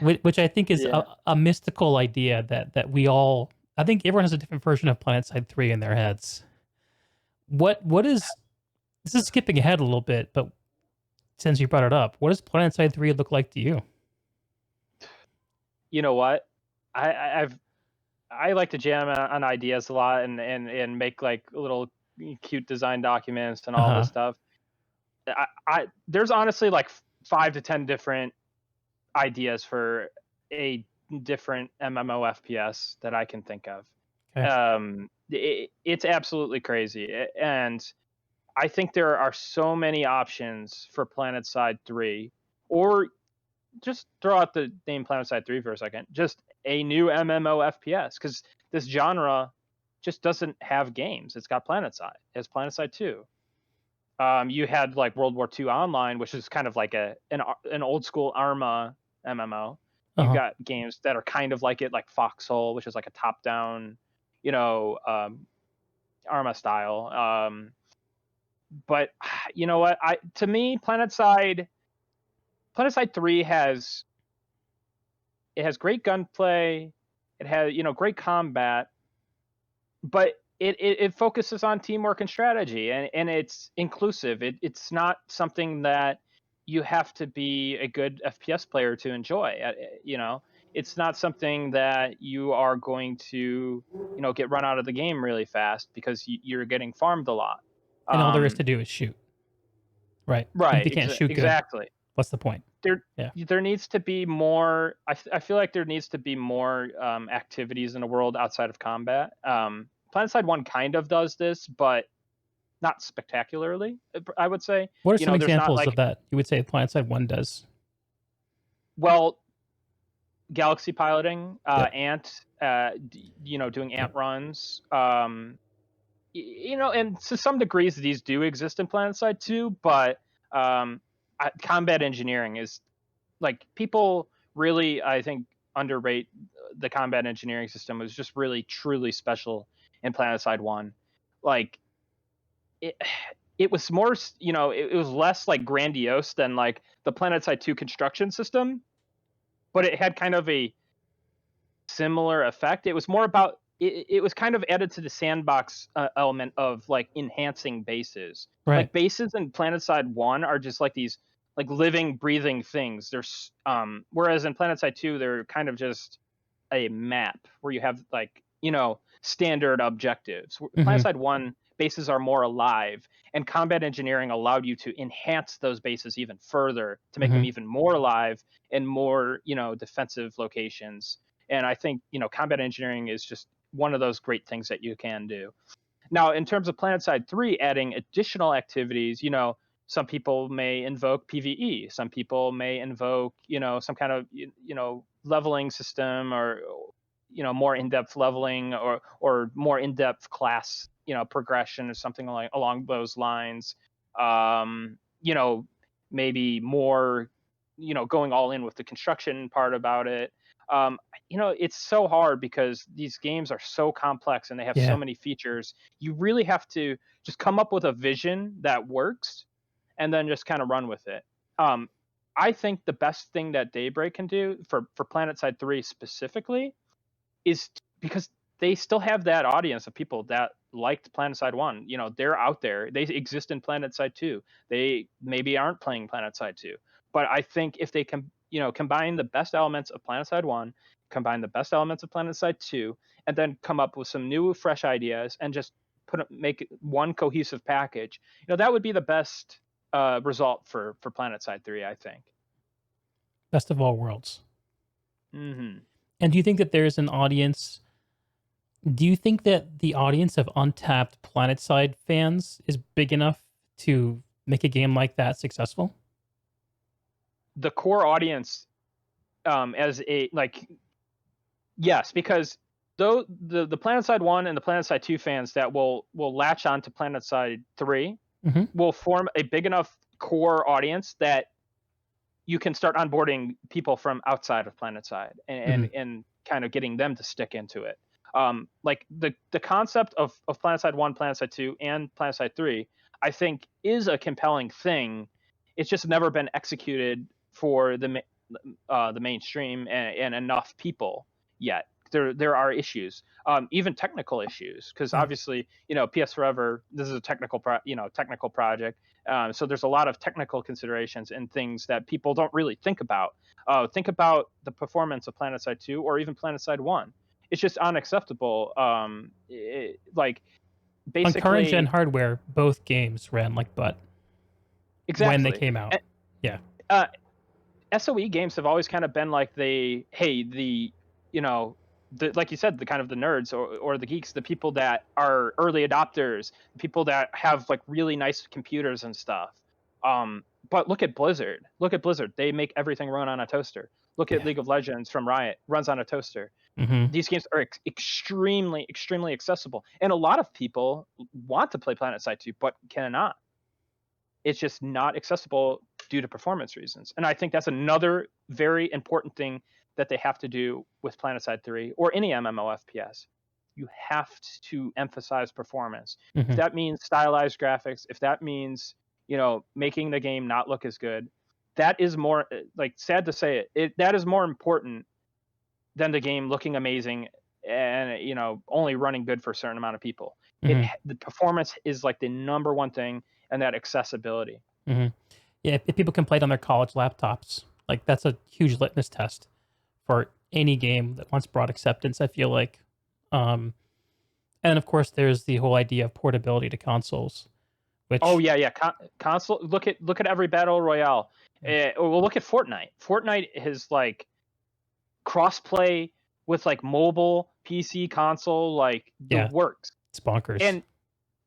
Which I think is yeah, a mystical idea that we all. I think everyone has a different version of PlanetSide 3 in their heads. what is this is skipping ahead a little bit, but since you brought it up, what does Planetside 3 look like to you? You know what? I've I like to jam on ideas a lot and make like little cute design documents and all this Uh-huh. stuff. There's honestly like 5 to 10 different ideas for a different MMO FPS that I can think of. Okay. It's absolutely crazy, and I think there are so many options for Planetside 3, or just throw out the name Planetside 3 for a second. Just a new MMO FPS, because this genre just doesn't have games. It's got Planetside. It's Planetside 2. You had like World War II Online, which is kind of like an old school Arma MMO. You've Uh-huh. got games that are kind of like it, like Foxhole, which is like a top down, you know, Arma style. But you know what? To me, Planetside 3 has great gunplay. It has, great combat, but it focuses on teamwork and strategy, and it's inclusive. It's not something that you have to be a good FPS player to enjoy. It's not something that you are going to, get run out of the game really fast because you're getting farmed a lot. And all there is Um, to do is shoot. Right. And if right, you can't shoot good, exactly. what's the point? there Yeah. there needs to be more. I feel like there needs to be more activities in the world outside of combat. Planetside 1 kind of does this, but not spectacularly, I would say. What are some There's not examples of like, that you would say Planetside 1 does? well, galaxy piloting, Yep. ant, doing ant Yep. runs. And to some degrees these do exist in Planetside 2, but um, combat engineering is, like, people really, I think, underrate the combat engineering system. It was just really truly special in Planetside 1. Like, it it was more, it was less like grandiose than like the Planetside 2 construction system, but it had kind of a similar effect. It was more about, it was kind of added to the sandbox element of like enhancing bases. Right. Like, bases in Planetside 1 are just like these like living, breathing things. There's whereas in Planetside 2 they're kind of just a map where you have like, standard objectives. Mhm. Planetside 1 bases are more alive, and combat engineering allowed you to enhance those bases even further to make them Mhm. even more alive and more, defensive locations. And I think, combat engineering is just one of those great things that you can do. Now, in terms of Planetside 3 adding additional activities, some people may invoke PvE, some people may invoke, some kind of, leveling system, or, more in-depth leveling, or more in-depth class, progression, or something along those lines. Um, you know, Maybe more, going all in with the construction part about it. Um, it's so hard because these games are so complex and they have so Yeah. many features. You really have to just come up with a vision that works and then just kind of run with it. Um, I think the best thing that Daybreak can do for Planetside 3 specifically is, because they still have that audience of people that liked Planetside 1. They're out there. They exist in Planetside 2. They maybe aren't playing Planetside 2. But I think if they can, combine the best elements of Planetside 1, combine the best elements of Planetside 2, and then come up with some new, fresh ideas and just make it one cohesive package, that would be the best result for Planetside 3, I think. Best of all worlds. Hmm. And do you think that there's an audience do you think that the audience of untapped Planetside fans is big enough to make a game like that successful? The core audience, as a like yes, because though the Planetside 1 and the Planetside 2 fans that will latch on to Planetside 3 Mhm. will form a big enough core audience that you can start onboarding people from outside of Planetside, Mhm. and kind of getting them to stick into it. Like the concept of Planetside 1, Planetside 2, and Planetside 3, I think is a compelling thing. It's just never been executed for the mainstream and enough people yet. there are issues, even technical issues, because Yeah. obviously, PSForever, this is a technical project. So there's a lot of technical considerations and things that people don't really think about. Think about the performance of Planetside 2 or even Planetside 1. It's just unacceptable. Like On current gen basically, hardware, both games ran like butt when they exactly. came out. And, Yeah. uh, SOE games have always kind of been like you know, like you said, the kind of the nerds or the geeks, the people that are early adopters, the people that have like really nice computers and stuff. But look at Blizzard. Look at Blizzard. They make everything run on a toaster. Look at Yeah. League of Legends from Riot, runs on a toaster. Hmm. These games are extremely accessible, and a lot of people want to play PlanetSide 2, but cannot. It's just not accessible due to performance reasons. And I think that's another very important thing that they have to do with PlanetSide 3 or any MMO FPS. You have to emphasize performance. If Hmm. that means stylized graphics, if that means, making the game not look as good, that is more, like, sad to say that is more important than the game looking amazing and, only running good for a certain amount of people. Hmm. The performance is like the number one thing, and that accessibility. Hmm. Yeah, if people can play it on their college laptops, like that's a huge litmus test for any game that wants broad acceptance, I feel like. Um, and of course, there's the whole idea of portability to consoles, Oh which yeah, yeah. Console. Look at every battle royale. Well, look at Fortnite. Fortnite is like crossplay with like mobile, PC, console, like the yeah, works. it's bonkers.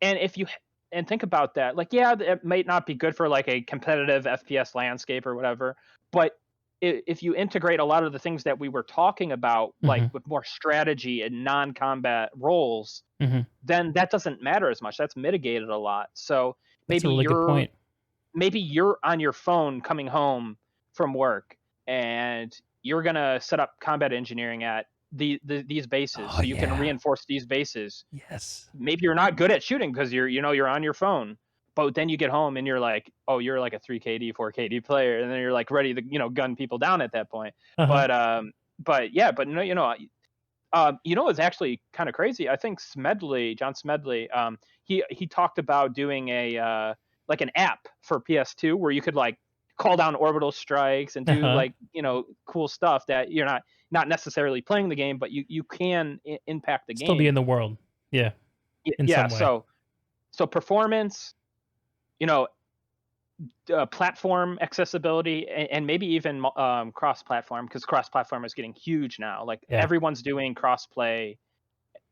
And if you and think about that, like, yeah, it might not be good for like a competitive FPS landscape or whatever, but if you integrate a lot of the things that we were talking about, like Hmm. with more strategy and non-combat roles, Hmm. then that doesn't matter as much. That's mitigated a lot. So That's a maybe really good you're point. maybe you're on your phone coming home from work, and you're gonna set up combat engineering at these bases Oh so you can yeah, reinforce these bases. yes. Maybe you're not good at shooting because you're on your phone, but then you get home and you're like, oh, you're like a 3KD 4KD player, and then you're like ready to gun people down at that point. Uh huh. But yeah, but no, it's actually kind of crazy. I think John Smedley, he talked about doing a like an app for PS2 where you could like call down orbital strikes and Uh do huh. like cool stuff that you're not necessarily playing the game, but you can impact the Still be in game. the world. Yeah, in Yeah, some way. so performance, you know, platform accessibility, and maybe even cross-platform, because cross-platform is getting huge now. Like Yeah. everyone's doing cross-play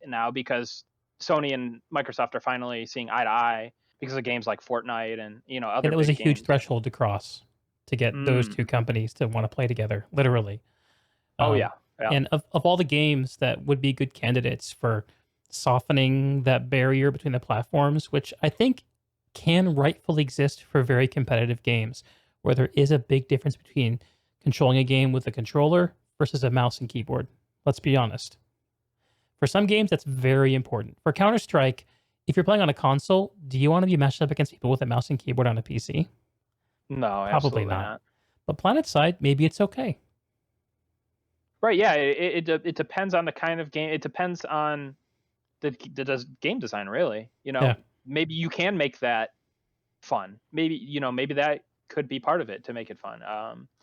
now because Sony and Microsoft are finally seeing eye to eye because of games like Fortnite and Yeah, other that was a big huge games. threshold to cross to get those two Mm. companies to want to play together, literally. Oh Um, yeah, yeah. and of all the games that would be good candidates for softening that barrier between the platforms, which I think can rightfully exist for very competitive games, where there is a big difference between controlling a game with a controller versus a mouse and keyboard. Let's be honest. For some games, that's very important. For Counter Strike, if you're playing on a console, do you want to be matched up against people with a mouse and keyboard on a PC? No, Probably absolutely not. not. But PlanetSide, maybe it's okay. Right? Yeah, it depends on the kind of game. It depends on game design, really. Yeah. Maybe you can make that fun. Maybe that could be part of it to make it fun.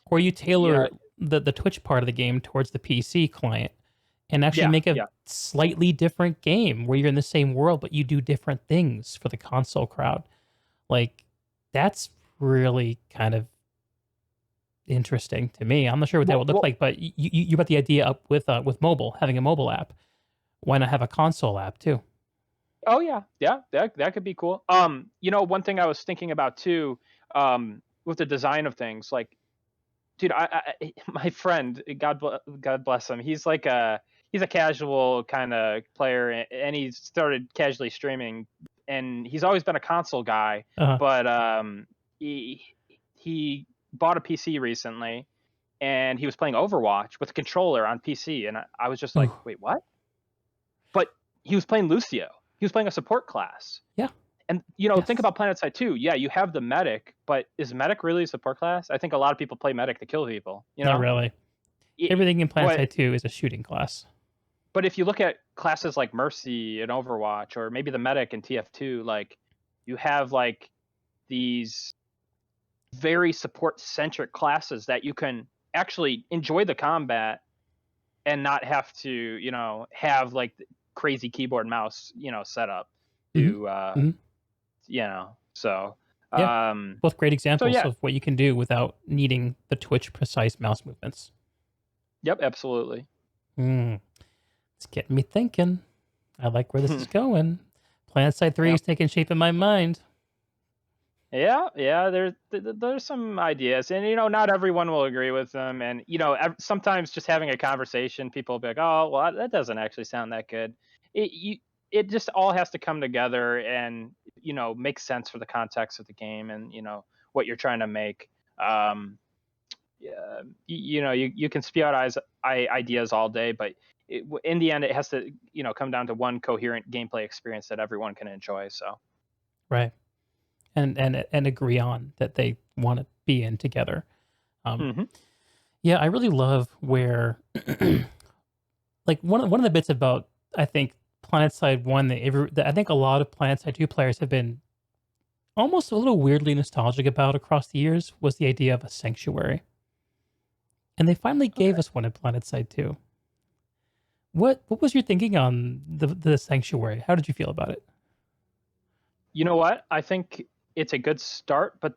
Or you Yeah, tailor the Twitch part of the game towards the PC client and actually yeah, make a yeah. slightly different game where you're in the same world, but you do different things for the console crowd. Like, that's really kind of interesting to me. I'm not sure what that Well, would look well, like, but you got the idea up with mobile, having a mobile app. Why not have a console app too? oh yeah, yeah, that could be cool. One thing I was thinking about too, with the design of things, like, dude, my friend, God bless him, he's a casual kind of player, and he started casually streaming, and he's always been a console guy, Uh, but he he bought a PC recently, and he was playing Overwatch with a controller on PC, and I was just like, ooh, wait, what? But he was playing Lucio. He was playing a support class. yeah, And think yes, about PlanetSide 2. Yeah, you have the medic, but is medic really a support class? I think a lot of people play medic to kill people. not really. Y- Everything in But PlanetSide 2 is a shooting class. But if you look at classes like Mercy in Overwatch, or maybe the Medic in TF2, like you have like these very support centric classes that you can actually enjoy the combat and not have to, have like crazy keyboard mouse, setup Hmm. to, Hmm. so, Yeah, both great so examples yeah, of what you can do without needing the twitch precise mouse movements. yep, absolutely. Hmm. It's getting me thinking. I like where this is going. Planetside 3 Yep. is taking shape in my mind. Yeah. There's some ideas, and not everyone will agree with them. And sometimes just having a conversation, people will be like, "Oh, well, that doesn't actually sound that good." It just all has to come together and make sense for the context of the game and what you're trying to make. Yeah, you can spew out ideas all day, but in the end, it has to come down to one coherent gameplay experience that everyone can enjoy. So. Right. And agree on that they want to be in together. Um, Hmm. yeah, I really love where, like one of the bits about I think Planetside 1 that I think a lot of Planetside 2 players have been almost a little weirdly nostalgic about across the years was the idea of a sanctuary, and they finally gave Okay. us one in Planetside 2. What was your thinking on the sanctuary? How did you feel about it? You know what? I think it's a good start, but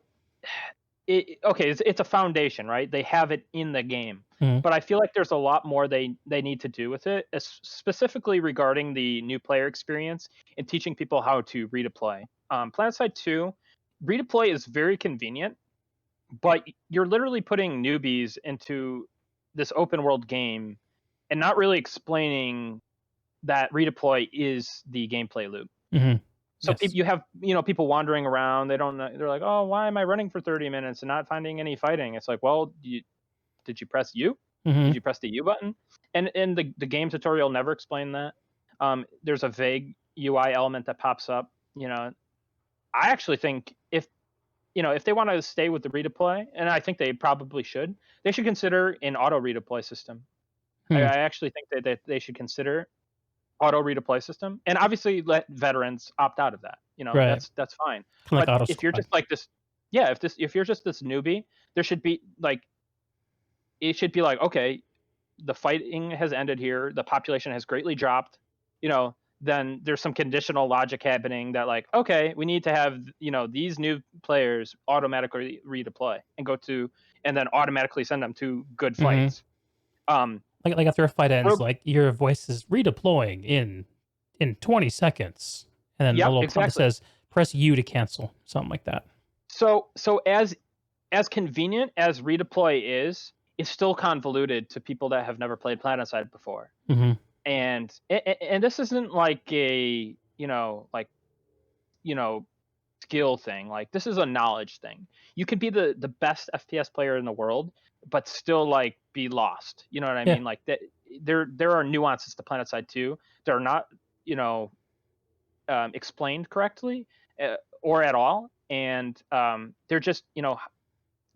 okay, it's a foundation, right? They have it in the game, Mhm. but I feel like there's a lot more they need to do with it, specifically regarding the new player experience and teaching people how to redeploy. Planetside 2, redeploy is very convenient, but you're literally putting newbies into this open world game and not really explaining that redeploy is the gameplay loop. Mhm. So Yes. you have people wandering around. They don't know. They're like, oh, why am I running for 30 minutes and not finding any fighting? It's like, well, did you press U? Did Mhm. you press the U button? And the game tutorial never explained that. There's a vague UI element that pops up. I actually think if they want to stay with the redeploy, and I think they probably should, they should consider an auto redeploy system. I, Hmm. I actually think that they should consider auto redeploy system, and obviously let veterans opt out of that. Right. That's fine. Kinda like But auto if you're squad. just like this, yeah, if you're just this newbie, there should be like it should be like, okay, the fighting has ended here, the population has greatly dropped, you know, then there's some conditional logic happening that like, okay, we need to have these new players automatically redeploy and go to, and then automatically send them to good Mhm. fights. Um, Like after a fight ends, rogue, like your voice is redeploying in 20 seconds, and then a yep, little prompt that exactly. says press U to cancel, something like that. So as convenient as redeploy is, it's still convoluted to people that have never played Planetside before. Mhm. And this isn't like a you know skill thing. Like, this is a knowledge thing. You could be the best FPS player in the world, but still like be lost. You know what I Yeah. mean? Like that there are nuances to Planetside 2. They're not you know explained correctly, or at all, and they're just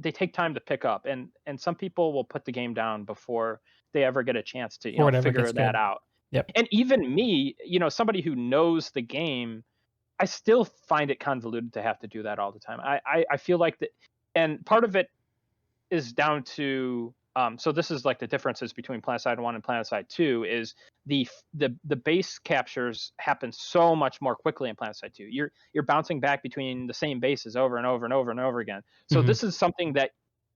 they take time to pick up, and some people will put the game down before they ever get a chance to Before it ever figure gets that good. out. Yep. And even me, somebody who knows the game, I still find it convoluted to have to do that all the time. I feel like that, and part of it is down to so this is like the differences between Planetside 1 and Planetside 2 is the base captures happen so much more quickly in Planetside 2. You're bouncing back between the same bases over and over and over and over again. So Mhm. this is something that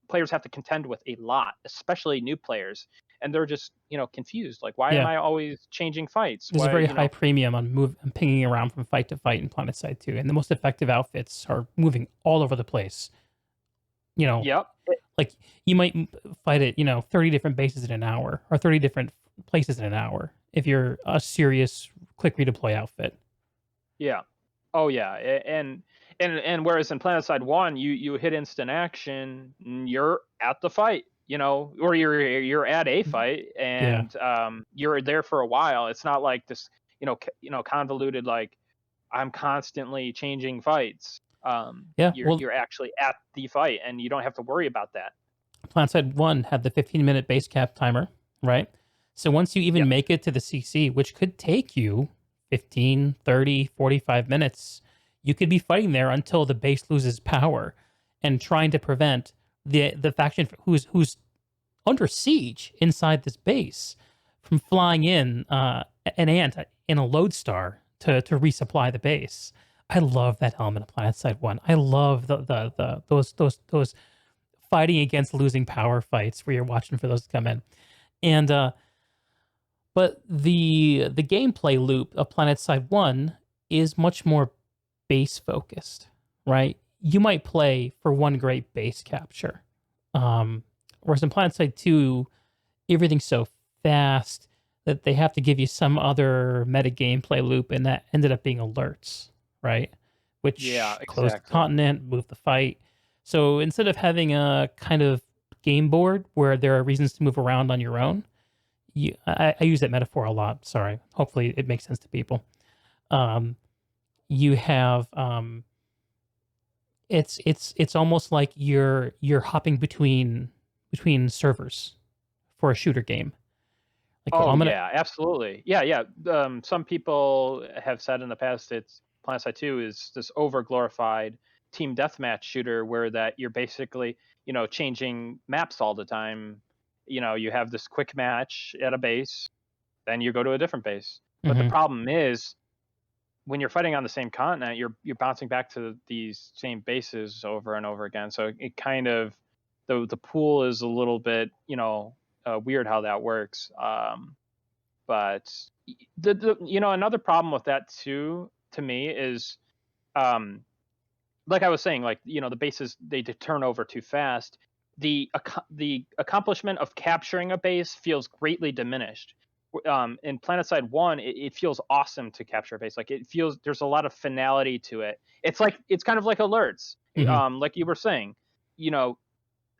players have to contend with a lot, especially new players, and they're just confused. Like, why am Yeah. I always changing fights? There's a Why very high premium on pinging around from fight to fight in Planetside 2, and the most effective outfits are moving all over the place. You know, Yep. like you might fight at 30 different bases in an hour or 30 different places in an hour if you're a serious quick redeploy outfit. Yeah. Oh yeah. And whereas in Planetside 1, you hit instant action, you're at the fight, or you're at a Mhm. fight, Yeah. and you're there for a while. It's not like this, convoluted, like I'm constantly changing fights. Yeah. Well, You're actually at the fight, and you don't have to worry about that. PlanetSide 1 had the 15-minute base cap timer, right? So once you even Yep. make it to the CC, which could take you 15, 30, 45 minutes, you could be fighting there until the base loses power and trying to prevent the faction who's under siege inside this base from flying in an ant in a lodestar to resupply the base. I love that element of Planetside 1. I love those fighting against losing power fights where you're watching for those to come in. And but the gameplay loop of Planetside 1 is much more base focused, right? You might play for one great base capture. Whereas in Planetside 2, everything's so fast that they have to give you some other meta gameplay loop, and that ended up being alerts, right? Yeah, Which close the exactly. continent, move the fight. So instead of having a kind of game board where there are reasons to move around on your own, I use that metaphor a lot. Sorry. Hopefully it makes sense to people. Um, you have it's almost like you're hopping between servers for a shooter game. Like, well, Oh I'm gonna. yeah, absolutely. Yeah, yeah. Some people have said in the past it's PlanetSide 2 is this over glorified team deathmatch shooter where that you're basically, changing maps all the time. You have this quick match at a base, then you go to a different base. But the Mhm. problem is when you're fighting on the same continent, you're bouncing back to these same bases over and over again. So it kind of the pool is a little bit, weird how that works. But another problem with that too, to me, is um, like I was saying, like the bases they turn over too fast. The accomplishment of capturing a base feels greatly diminished. In Planetside 1, it feels awesome to capture a base. Like it feels there's a lot of finality to it. It's kind of like alerts. Mhm. Like you were saying, you know,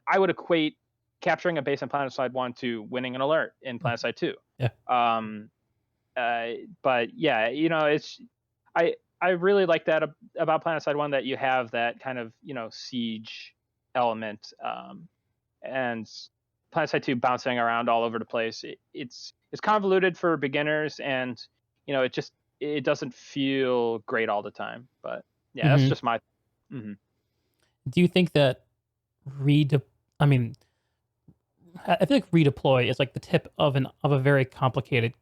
I would equate capturing a base in Planetside 1 to winning an alert in Mhm. Planetside 2. Yeah. Um, but yeah, it's I I really like that about Planetside 1 that you have that kind of siege element, and Planetside 2 bouncing around all over the place. It's convoluted for beginners, and it doesn't feel great all the time. But yeah, that's Mhm. just my. Mhm. Do you think that rede I mean, I feel like redeploy is like the tip of a very complicated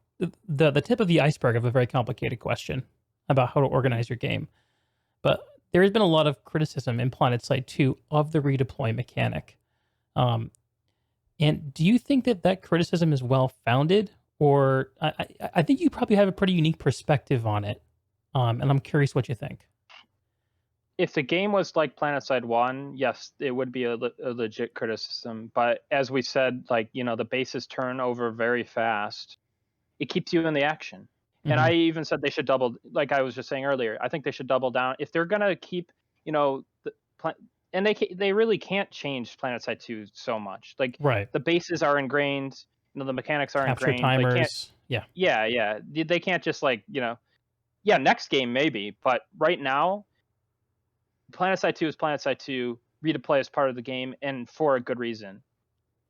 the tip of the iceberg of a very complicated question about how to organize your game. But there has been a lot of criticism in PlanetSide 2 of the redeploy mechanic. Um, and do you think that that criticism is well founded, or I think you probably have a pretty unique perspective on it? And I'm curious what you think. If the game was like Planetside 1, yes, it would be a legit criticism. But as we said, like, the bases turn over very fast. It keeps you in the action. And Hmm. I even said they should double, like I was just saying earlier, I think they should double down. If they're going to keep, the and they really can't change Planetside 2 so much. Like Right. the bases are ingrained, the mechanics are Capture ingrained. They can't, timers. Yeah. yeah, yeah. They can't just like, yeah, next game maybe, but right now Planetside 2 is Planetside 2. Redeploy is part of the game, and for a good reason.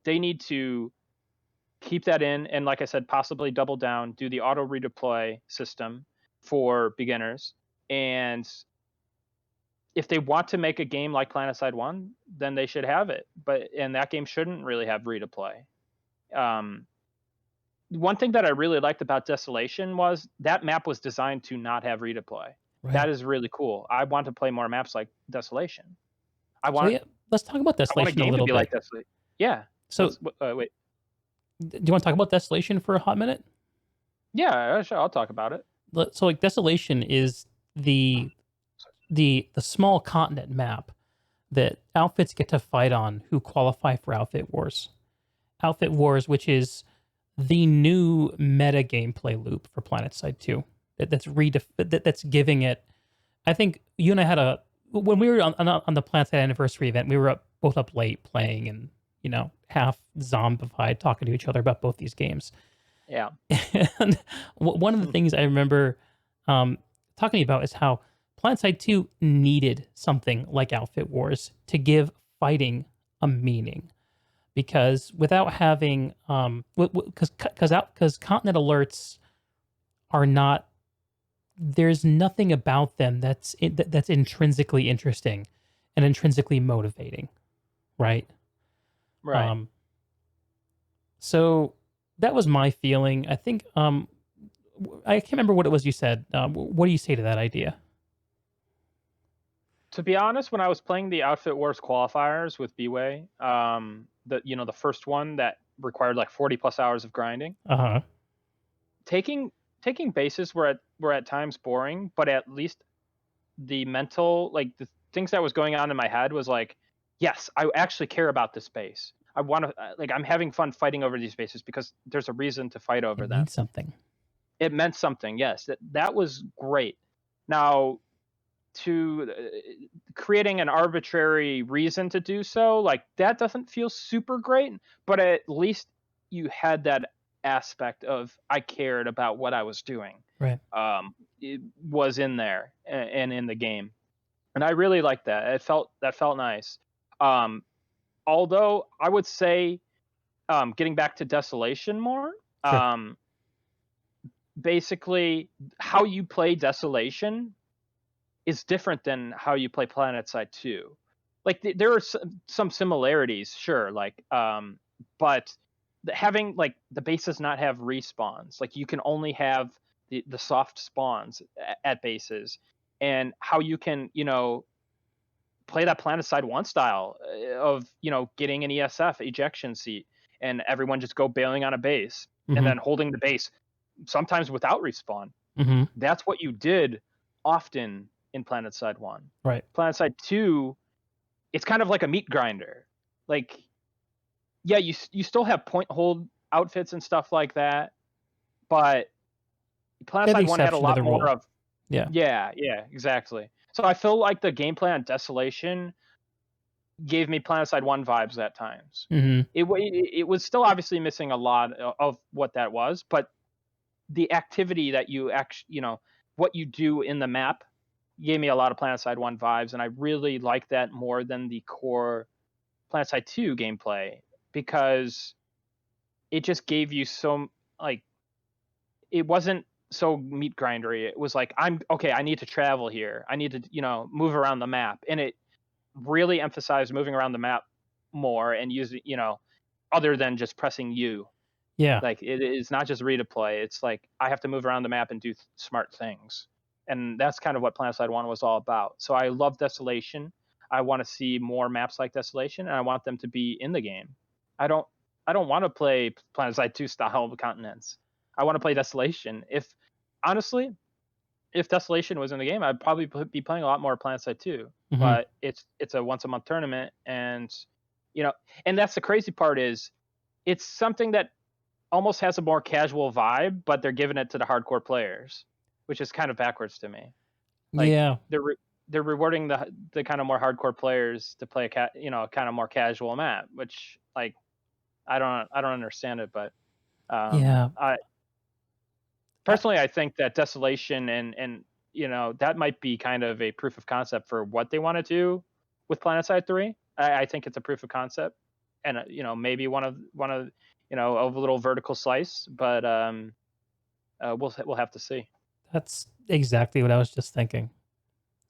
They need to keep that in, and like I said, possibly double down, do the auto redeploy system for beginners. And if they want to make a game like Planetside 1, then they should have it. And that game shouldn't really have redeploy. Um, One thing that I really liked about Desolation was that map was designed to not have redeploy. That Right. is really cool. I want to play more maps like Desolation. I So want yeah, let's talk about I want a Desolation a game to little be like bit. Desolation. Yeah. So Wait. do you want to talk about Desolation for a hot minute? Yeah, sure. I'll talk about it. So like Desolation is the the small continent map that outfits get to fight on who qualify for Outfit Wars. Outfit Wars, which is the new meta gameplay loop for PlanetSide 2. That's giving it. I think you and I had a when we were on the PlanetSide anniversary event, we were both up late playing and half zombified talking to each other about both these games. Yeah. And one of the things I remember talking about is how PlanetSide 2 needed something like Outfit Wars to give fighting a meaning. because without having because continent alerts are not, there's nothing about them that's intrinsically interesting and intrinsically motivating, right? Right. Um, so that was my feeling. I think I can't remember what it was you said. What do you say to that idea? To be honest, when I was playing the Outfit Wars qualifiers with B-Way, the first one that required like 40 plus hours of grinding, Uh huh. taking taking bases were at times boring, but at least the mental, like the things that was going on in my head was like, yes, I actually care about this base. I want to, like, I'm having fun fighting over these bases because there's a reason to fight It over them. means something. It meant something. Yes, that was great. Now, to creating an arbitrary reason to do so, like that doesn't feel super great, but at least you had that aspect of I cared about what I was doing. Right. It was in there and in the game, and I really liked that. That felt nice. Um, Although I would say, getting back to Desolation more, Sure. um, basically how you play Desolation is different than how you play Planetside 2. Like there are some similarities, sure, like but having like the bases not have respawns, like you can only have the soft spawns at bases, and how you can play that Planetside 1 style of getting an ESF ejection seat and everyone just go bailing on a base and Mm-hmm. then holding the base sometimes without respawn. Mm-hmm. That's what you did often in Planetside 1. Right. Planetside 2, it's kind of like a meat grinder. Like, yeah, you still have point hold outfits and stuff like that, but They have the Planetside 1 had a exception to lot the more rule. of, Yeah. yeah, exactly. So I feel like the gameplay on Desolation gave me Planetside 1 vibes at times. Mm-hmm. It was still obviously missing a lot of what that was, but the activity that you actually, what you do in the map gave me a lot of Planetside 1 vibes, and I really like that more than the core Planetside 2 gameplay, because it just gave you so, like, it wasn't so meat grindery. It was like, I'm okay, I need to travel here. I need to, move around the map. And it really emphasized moving around the map more and using, other than just pressing U. Yeah. Like it is not just read to play. It's like I have to move around the map and do smart things, and that's kind of what Planetside 1 was all about. So I love Desolation. I want to see more maps like Desolation, and I want them to be in the game. I don't I don't want to play Planetside 2 style of continents. I want to play Desolation. If honestly, if Desolation was in the game, I'd probably be playing a lot more Planetside 2. Mm-hmm. But it's a once a month tournament, and you know, and that's the crazy part is it's something that almost has a more casual vibe, but they're giving it to the hardcore players, which is kind of backwards to me. Like Yeah. they're rewarding the kind of more hardcore players to play kind of more casual map, which like I don't understand it, but Yeah. I I, personally I think that Desolation and that might be kind of a proof of concept for what they want to do with PlanetSide 3. I think it's a proof of concept, and maybe one of of a little vertical slice, but we'll have to see. that's exactly what I was just thinking.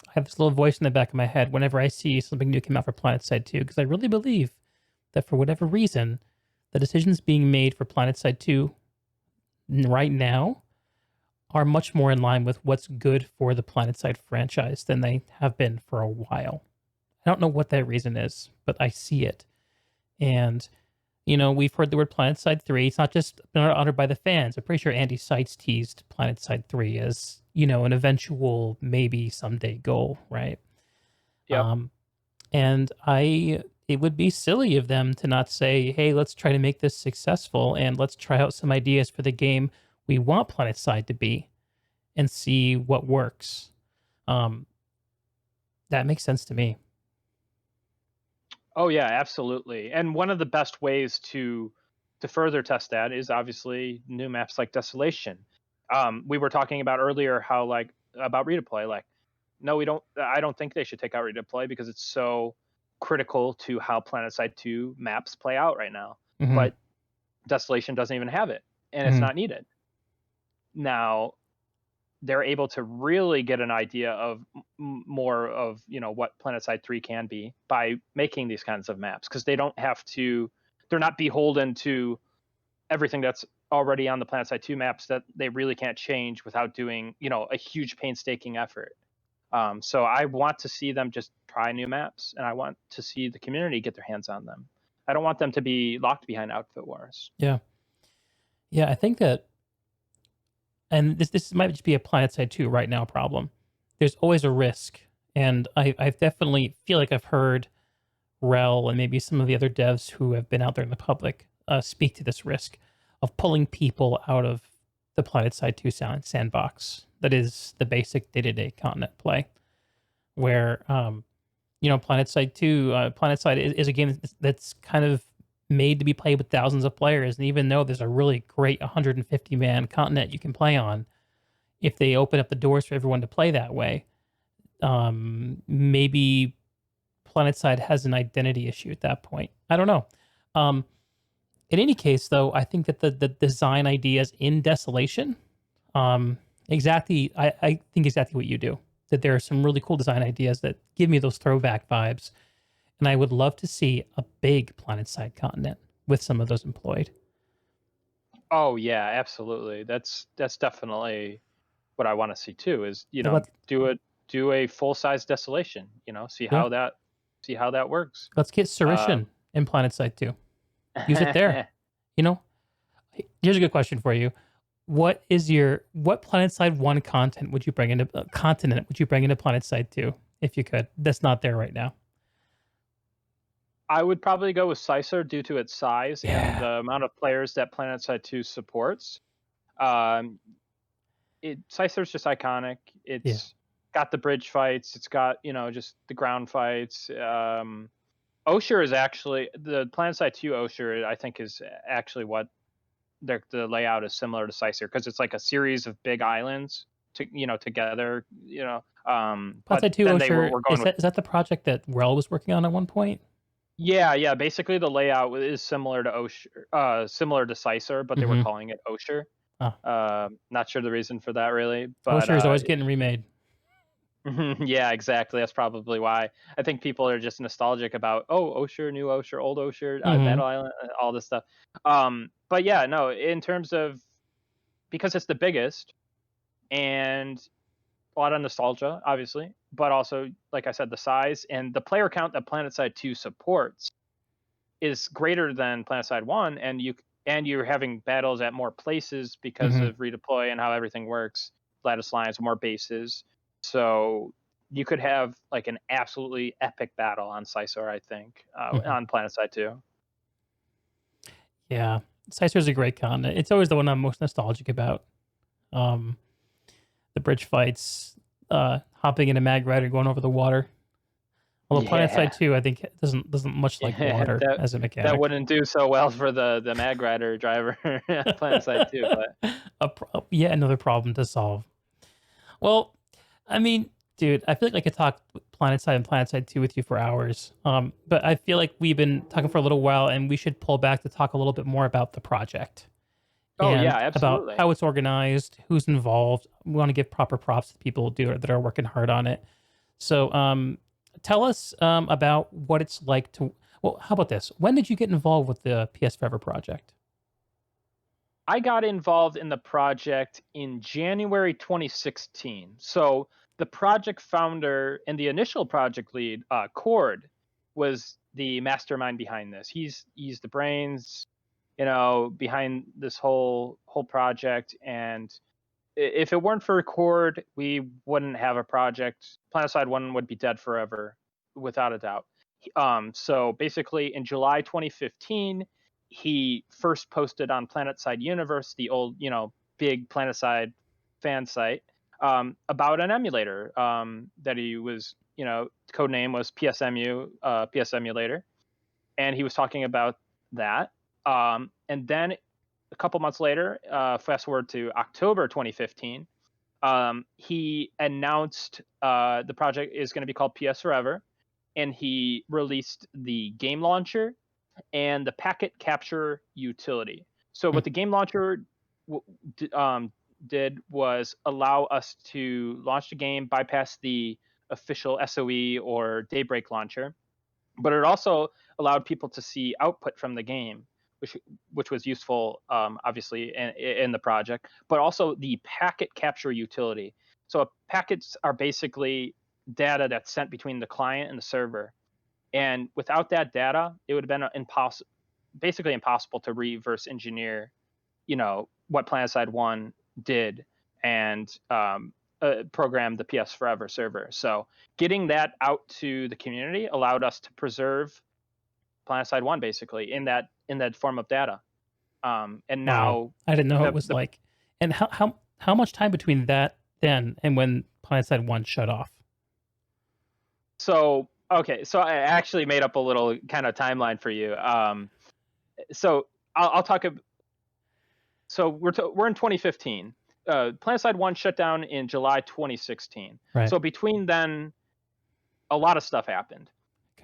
I have this little voice in the back of my head whenever I see something new come out for Planetside 2, because I really believe that for whatever reason, the decisions being made for Planetside 2 right now are much more in line with what's good for the Planetside franchise than they have been for a while. I don't know what that reason is, but I see it. And, we've heard the word Planetside 3. It's not just been uttered by the fans. I'm pretty sure Andy Seitz teased Planetside 3 as, an eventual, maybe someday goal, right? Yep. And it would be silly of them to not say, hey, let's try to make this successful and let's try out some ideas for the game we want Planetside to be and see what works. Um, that makes sense to me. Oh yeah, absolutely. And one of the best ways to further test that is obviously new maps like Desolation. We were talking about earlier how about Redeploy. Like, no, we don't. I don't think they should take out Redeploy because it's so critical to how PlanetSide 2 maps play out right now. Hmm. But Desolation doesn't even have it, and it's Hmm. not needed. Now they're able to really get an idea of more of what PlanetSide 3 can be by making these kinds of maps, because they don't have to. They're not beholden to everything that's already on the PlanetSide 2 maps that they really can't change without doing a huge painstaking effort. So I want to see them just try new maps, and I want to see the community get their hands on them. I don't want them to be locked behind outfit wars. Yeah. Yeah. I think that, and this might just be a PlanetSide 2 right now problem. There's always a risk. And I definitely feel like I've heard Rel and maybe some of the other devs who have been out there in the public speak to this risk of pulling people out of the PlanetSide 2 sandbox. That is the basic day-to-day continent play, where PlanetSide 2, PlanetSide is a game that's kind of made to be played with thousands of players. And even though there's a really great 150 man continent you can play on, if they open up the doors for everyone to play that way, maybe PlanetSide has an identity issue at that point. I don't know. Um, in any case, though, I think that the design ideas in Desolation, I think exactly what you do. That there are some really cool design ideas that give me those throwback vibes, and I would love to see a big PlanetSide continent with some of those employed. Oh yeah, absolutely. That's definitely what I want to see too. Is Yeah, do a full size Desolation. See yeah, how that works. let's get Uh, Cerution in PlanetSide too. Use it there. You know, here's a good question for you. What PlanetSide 1 content would you bring into continent would you bring into PlanetSide 2 if you could? That's not there right now. I would probably go with Sicer due to its size and Yeah. the amount of players that PlanetSide 2 supports. Um, Sicer's just iconic. Yeah. It's got the bridge fights. It's got just the ground fights. Osher is actually the PlanetSide 2 Osher. I think is actually what the layout is similar to Sicer, because it's like a series of big islands together. But PlanetSide 2 then Osher, were going with. is that the project that Rel was working on at one point? Yeah. Basically, the layout is similar to similar to Sicer, but they were Mm-hmm. calling it Osher. Oh, Not sure the reason for that really, but Osher is always getting remade. yeah, exactly. That's probably why. I think people are just nostalgic about Osher, new Osher, old Osher, Mm-hmm. Battle Island, all this stuff. But yeah, no, in terms of, because it's the biggest and a lot of nostalgia, obviously, but also, like I said, the size and the player count that PlanetSide 2 supports is greater than PlanetSide 1, and you're having battles at more places because Mm-hmm. of redeploy and how everything works. Lattice lines, more bases, so you could have like an absolutely epic battle on Sicer, I think, Mm-hmm. on PlanetSide 2. Yeah. Sicer is a great continent. It's always the one I'm most nostalgic about. Um, the bridge fights, hopping in a mag rider, going over the water. Although Yeah. PlanetSide 2, I think doesn't much like water that as a that mechanic. wouldn't do so well for the Mag Rider driver on PlanetSide 2, but Yet another problem to solve. Well, I mean, dude, I feel like I could talk PlanetSide and PlanetSide 2 with you for hours. But I feel like we've been talking for a little while, and we should pull back to talk a little bit more about the project oh yeah, and about absolutely. how it's organized, who's involved. We want to give proper props to the people that are working hard on it. So, tell us about what it's like to. Well, how about this? When did you get involved with the PSForever project? I got involved in the project in January 2016. So the project founder and the initial project lead, Cord, was the mastermind behind this. He's the brains, behind this whole project. And if it weren't for Cord, we wouldn't have a project. Planetside 1 would be dead forever, without a doubt. So basically, in July 2015, he first posted on Planetside Universe, the old, big Planetside fan site, about an emulator that he was, code name was PSMU, PS emulator, and he was talking about that. And then a couple months later, fast forward to October 2015, he announced the project is going to be called PSForever, and he released the game launcher and the packet capture utility. So Hmm. what the game launcher did was allow us to launch the game, bypass the official SOE or Daybreak launcher, but it also allowed people to see output from the game, which was useful, obviously, in the project, but also the packet capture utility. So packets are basically data that's sent between the client and the server. And without that data, it would have been basically impossible to reverse engineer, what Planetside 1 did and program the PSForever server. So getting that out to the community allowed us to preserve Planetside 1 basically in that form of data. And Wow, now I didn't know it was the like. And how much time between that then and when PlanetSide 1 shut off? so okay, so I actually made up a little kind of timeline for you. So I'll talk. So we're in 2015. Planetside 1 shut down in July 2016. Right. So between then, a lot of stuff happened.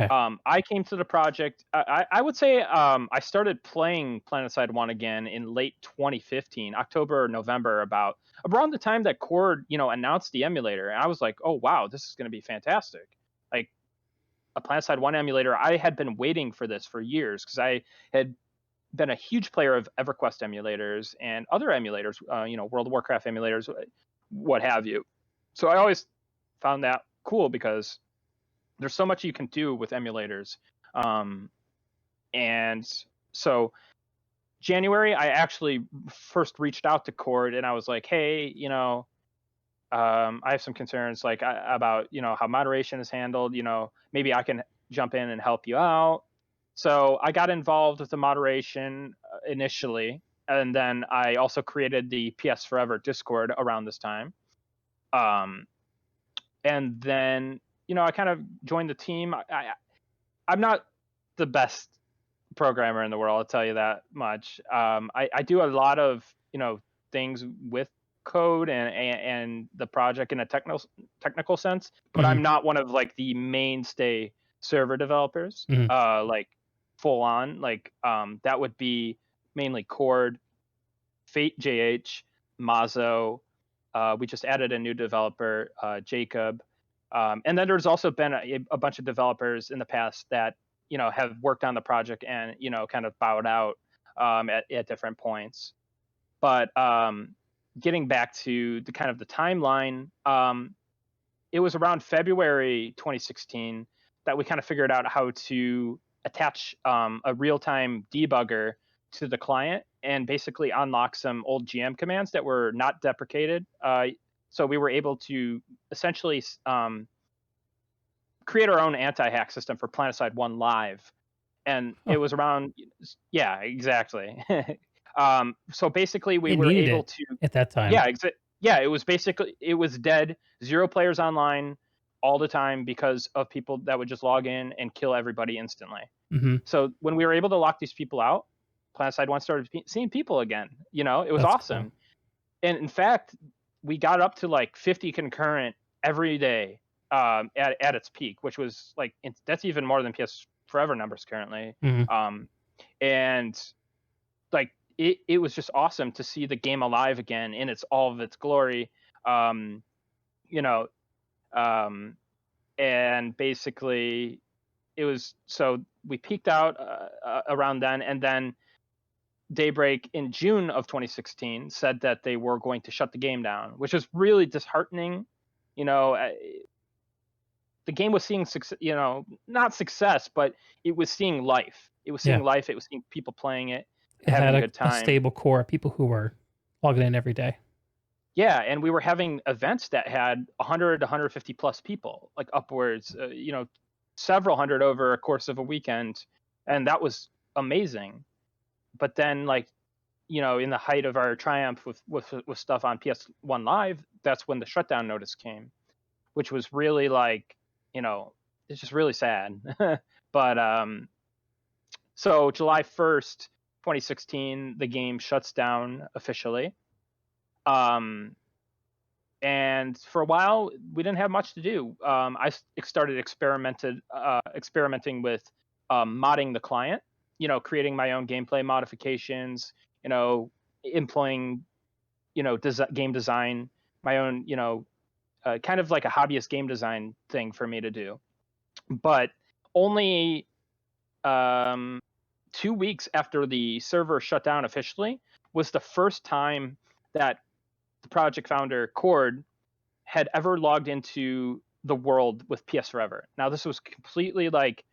Okay. I came to the project. I would say I started playing Planetside 1 again in late 2015, October or November, about around the time that Cord, announced the emulator. And I was like, oh wow, this is going to be fantastic. Like a Planetside 1 emulator. I had been waiting for this for years because I had been a huge player of EverQuest emulators and other emulators, World of Warcraft emulators, what have you. So I always found that cool because there's so much you can do with emulators. And so January, I actually first reached out to Cord and I was like, hey, I have some concerns like about, how moderation is handled. Maybe I can jump in and help you out. So I got involved with the moderation initially, and then I also created the PSForever Discord around this time. And then I kind of joined the team. I'm not the best programmer in the world, I'll tell you that much. I do a lot of things with code and the project in a technical sense, but Hmm. I'm not one of like the mainstay server developers. Hmm. Like full on, like that would be mainly Cord, Fate JH, Mazo. We just added a new developer, Jacob. And then there's also been a bunch of developers in the past that have worked on the project and kind of bowed out at different points. But getting back to the kind of the timeline, it was around February 2016 that we kind of figured out how to attach a real-time debugger to the client and basically unlock some old GM commands that were not deprecated. So we were able to essentially create our own anti-hack system for Planetside 1 Live. And Huh. it was around, yeah, exactly. So basically we It were needed able it to, at that time. yeah, yeah, it was dead, 0 players online all the time because of people that would just log in and kill everybody instantly. Hmm. So when we were able to lock these people out, Planetside 1 started seeing people again. It was That's cool. awesome. And in fact, we got up to like 50 concurrent every day at its peak, which was like, that's even more than PSForever numbers currently. Hmm. Um, and like, it was just awesome to see the game alive again in all of its glory. Um, you know, um, and basically it was, so we peaked out around then, and then Daybreak in June of 2016 said that they were going to shut the game down, which was really disheartening. You know, uh, the game was seeing success, not success, but it was seeing life. It was Yeah. seeing life. It was seeing people playing it, It had having a good a time. stable core of people who were logging in every day. Yeah, and we were having events that had 100 to 150 plus people, like upwards, several hundred over a course of a weekend, and that was amazing. But then, like, in the height of our triumph with stuff on PS1 Live, that's when the shutdown notice came, which was really like, it's just really sad. But so July 1st, 2016, the game shuts down officially. Um, And for a while, we didn't have much to do. Started experimenting with modding the client. Creating my own gameplay modifications. Employing game design, my own kind of like a hobbyist game design thing for me to do. But only um, 2 weeks after the server shut down officially was the first time that the project founder Cord had ever logged into the world with PSForever. Now this was completely like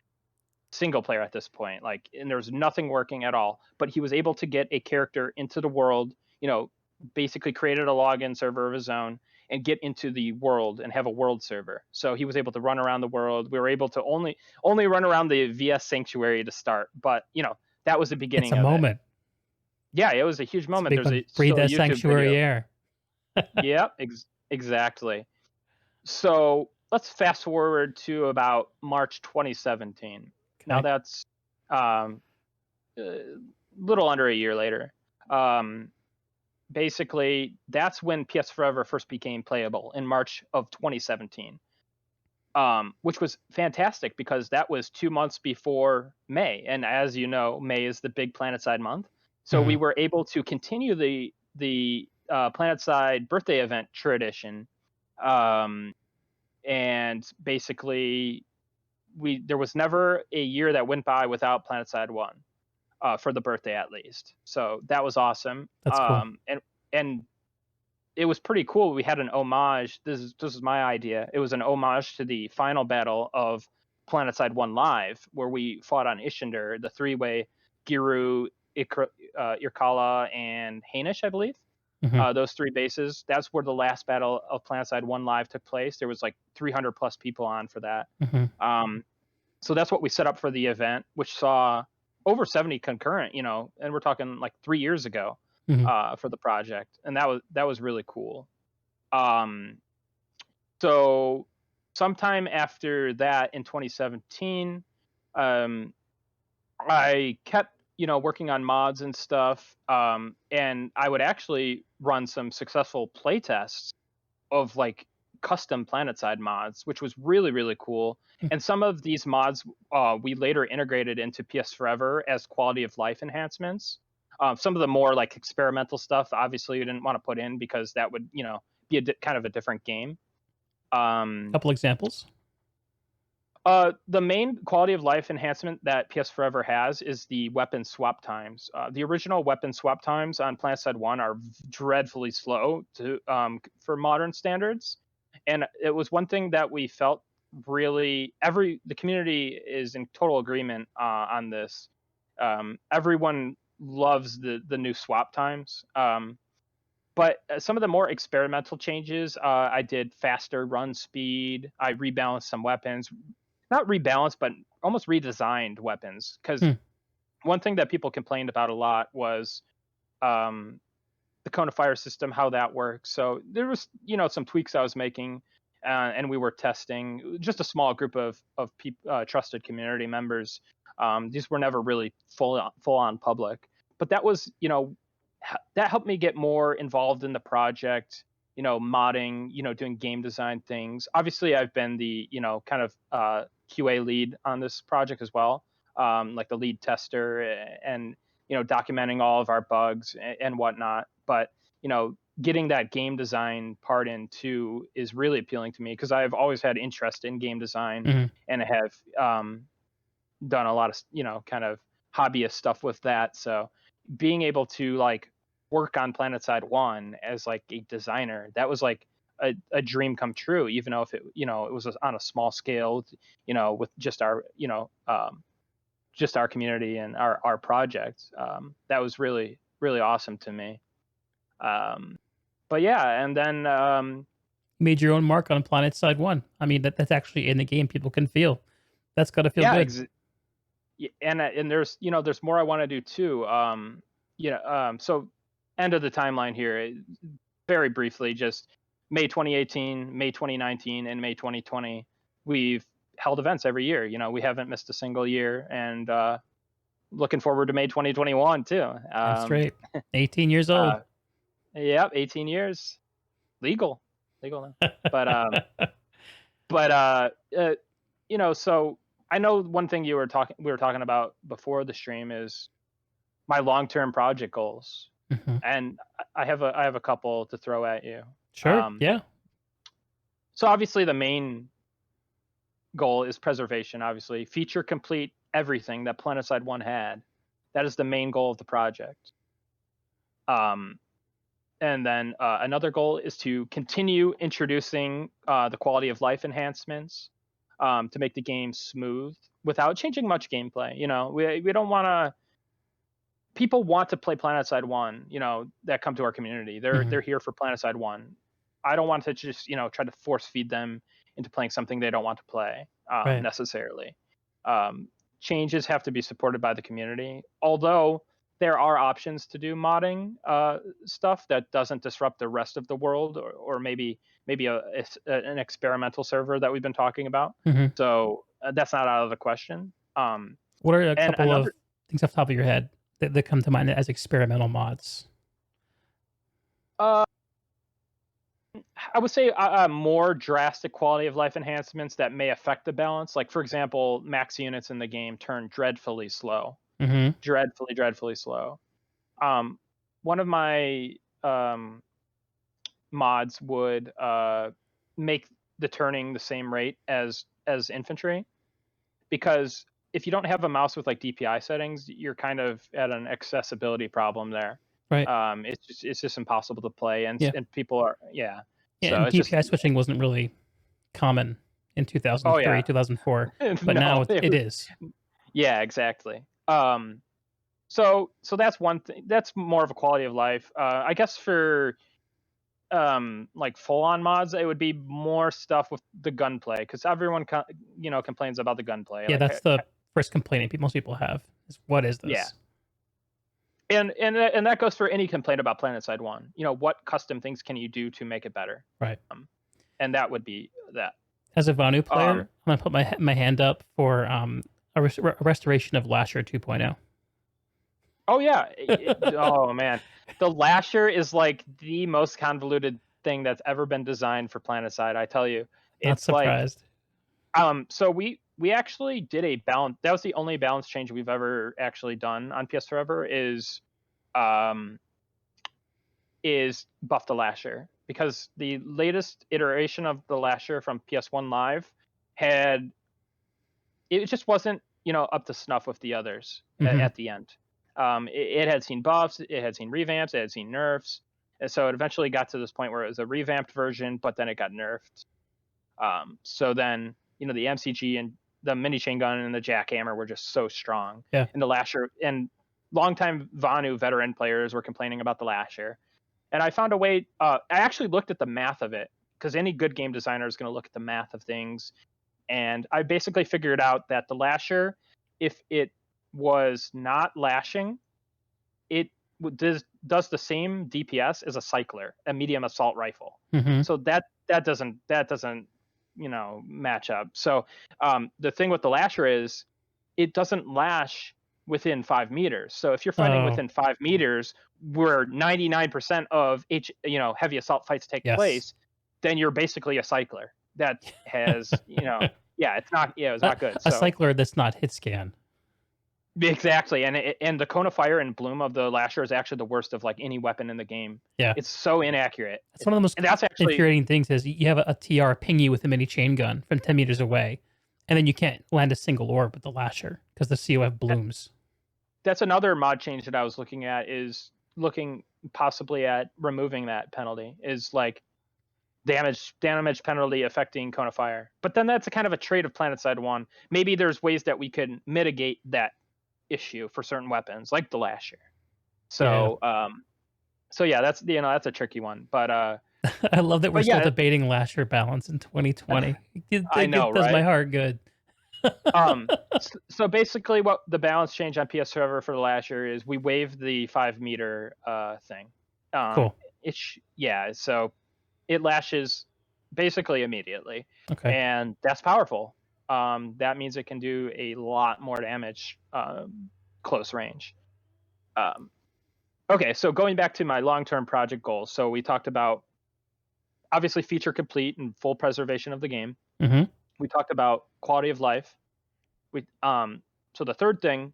single player at this point, like, and there was nothing working at all. But he was able to get a character into the world, basically created a login server of his own and get into the world and have a world server. So he was able to run around the world. We were able to only run around the VS sanctuary to start, but that was the It's a beginning of it. moment. Yeah, it was a huge It's a moment. big There's one. Breathe still a that YouTube sanctuary video. air. Yep, exactly. So let's fast forward to about March 2017. Now Okay. that's a little under a year later. Basically, that's when PSForever first became playable in March of 2017, which was fantastic because that was 2 months before May. And as you know, May is the big Planetside month. So we Mhm. were able to continue the Planetside birthday event tradition. And basically, there was never a year that went by without Planetside 1. For the birthday at least. So that was awesome. That's cool. And it was pretty cool. We had an homage. This is my idea. It was an homage to the final battle of Planetside 1 Live, where we fought on Ishinder, the three-way Giru, Irkala, and Hainish, I believe. Mhm. Those three bases. That's where the last battle of Planetside 1 Live took place. There was like 300 plus people on for that. Mhm. So that's what we set up for the event, which saw over 70 concurrent, and we're talking like 3 years ago Mhm. for the project, and that was really cool. Um, so sometime after that in 2017, um, I kept working on mods and stuff, and I would actually run some successful playtests of like custom Planetside mods, which was really, really cool. Mm. And some of these mods we later integrated into PSForever as quality of life enhancements. Some of the more like experimental stuff, obviously, you didn't want to put in because that would, be kind of a different game. Um, Couple examples. the main quality of life enhancement that PSForever has is the weapon swap times. The original weapon swap times on Planetside 1 are dreadfully slow for modern standards. And it was one thing that we felt really the community is in total agreement on this. Everyone loves the new swap times. But some of the more experimental changes, I did faster run speed. I rebalanced some weapons, not rebalanced, but almost redesigned weapons. Because Hmm. one thing that people complained about a lot was um, the cone of fire system, how that works. So there was, some tweaks I was making, and we were testing. Just a small group of trusted community members. These were never really full on public, but that was, that helped me get more involved in the project. Modding, doing game design things. Obviously, I've been the, kind of QA lead on this project as well, like the lead tester, and documenting all of our bugs and whatnot. But getting that game design part in too is really appealing to me because I've always had interest in game design Mhm. and have done a lot of kind of hobbyist stuff with that. So being able to like work on Planetside 1 as like a designer, that was like a dream come true, even though if it it was on a small scale, with just our just our community and our project. That was really, really awesome to me. But yeah, and then Made your own mark on Planetside 1. I mean, that's actually in the game people can feel. That's gotta feel yeah, good. and there's there's more I want to do too. So end of the timeline here, very briefly, just May 2018, May 2019, and May 2020. We've held events every year. We haven't missed a single year, and looking forward to May 2021 too. Damn straight. 18 years old. Uh, yep, 18 years, legal. legal now. But so I know one thing we were talking about before the stream is my long-term project goals, Mhm. and I have a couple to throw at you. Sure. Yeah. So obviously the main goal is preservation. Obviously, feature complete everything that Planetside 1 had. That is the main goal of the project. And then another goal is to continue introducing the quality of life enhancements to make the game smooth without changing much gameplay. We don't want to. People want to play Planetside 1. That come to our community. They're here for Planetside 1. I don't want to just try to force feed them into playing something they don't want to play Right. necessarily. Changes have to be supported by the community. Although there are options to do modding stuff that doesn't disrupt the rest of the world, or maybe an experimental server that we've been talking about. Mhm. So that's not out of the question. What are a And couple of another, things off the top of your head that come to mind as experimental mods? uh, I would say more drastic quality of life enhancements that may affect the balance. Like, for example, max units in the game turn dreadfully slow. Mhm. Dreadfully slow. One of my mods would make the turning the same rate as infantry, because if you don't have a mouse with like DPI settings, you're kind of at an accessibility problem there. Right. It's just impossible to play, and Yeah. people are Yeah, So and it's just DPI switching wasn't really common in oh 2003, yeah 2004, but now no it is. yeah, exactly. So that's one thing. That's more of a quality of life. I guess for like full on mods, it would be more stuff with the gunplay, because everyone complains about the gunplay. Yeah, Like that's the first complaint most people have is, "What is yeah, this?" and that goes for any complaint about Planetside 1. What custom things can you do to make it better? Right. And that would be that. As a Vanu Um, player, I'm gonna put my hand up for, a restoration of Lasher 2.0. oh yeah, oh man, the lasher is like the most convoluted thing that's ever been designed for Planetside. I tell you, Not it's like surprised. so we actually did a balance. That was the only balance change we've ever actually done on PS Forever, um is buff the lasher, because the latest iteration of the lasher from PS1 Live had it just wasn't up to snuff with the others Mhm. at the end. It had seen buffs, it had seen revamps, it had seen nerfs, and so it eventually got to this point where it was a revamped version, but then it got nerfed. So then the MCG and the mini chain gun and the jackhammer were just so strong, Yeah. and the lasher and longtime Vanu veteran players were complaining about the lasher. And I found a way. I actually looked at the math of it, because any good game designer is going to look at the math of things. And I basically figured out that the lasher, if it was not lashing, it does the same DPS as a cycler, a medium assault rifle. Mhm. So that doesn't match up. So the thing with the lasher is it doesn't lash within 5 meters. So if you're fighting Oh, within 5 meters, where 99% of heavy assault fights take yes. place, then you're basically a cycler that has yeah, it's A not good. a So cycler that's not hit scan. exactly, and the cone of fire and bloom of the lasher is actually the worst of like any weapon in the game. Yeah. It's so inaccurate, That's one of the most and that's actually infuriating things is you have a TR ping you with a mini chain gun from 10 meters away, and then you can't land a single orb with the Lasher because the COF blooms. that's another mod change that I was looking at, is looking possibly at removing that penalty, is like damage penalty affecting cone of fire. But then that's a kind of a trait of Planetside 1. Maybe there's ways that we could mitigate that issue for certain weapons like the lasher. Yeah. So yeah, that's a tricky one. I love that we're But still yeah, debating Lasher balance in 2020. I know, It does my right? heart good. So basically what the balance change on PS Forever for the lasher is, we waived the 5 meter thing. Cool. Yeah, so it lashes basically immediately, Okay. and that's powerful. That means it can do a lot more damage close range. Um, okay, so going back to my long-term project goals, so we talked about obviously feature complete and full preservation of the game. Mm-hmm. We talked about quality of life. So the third thing,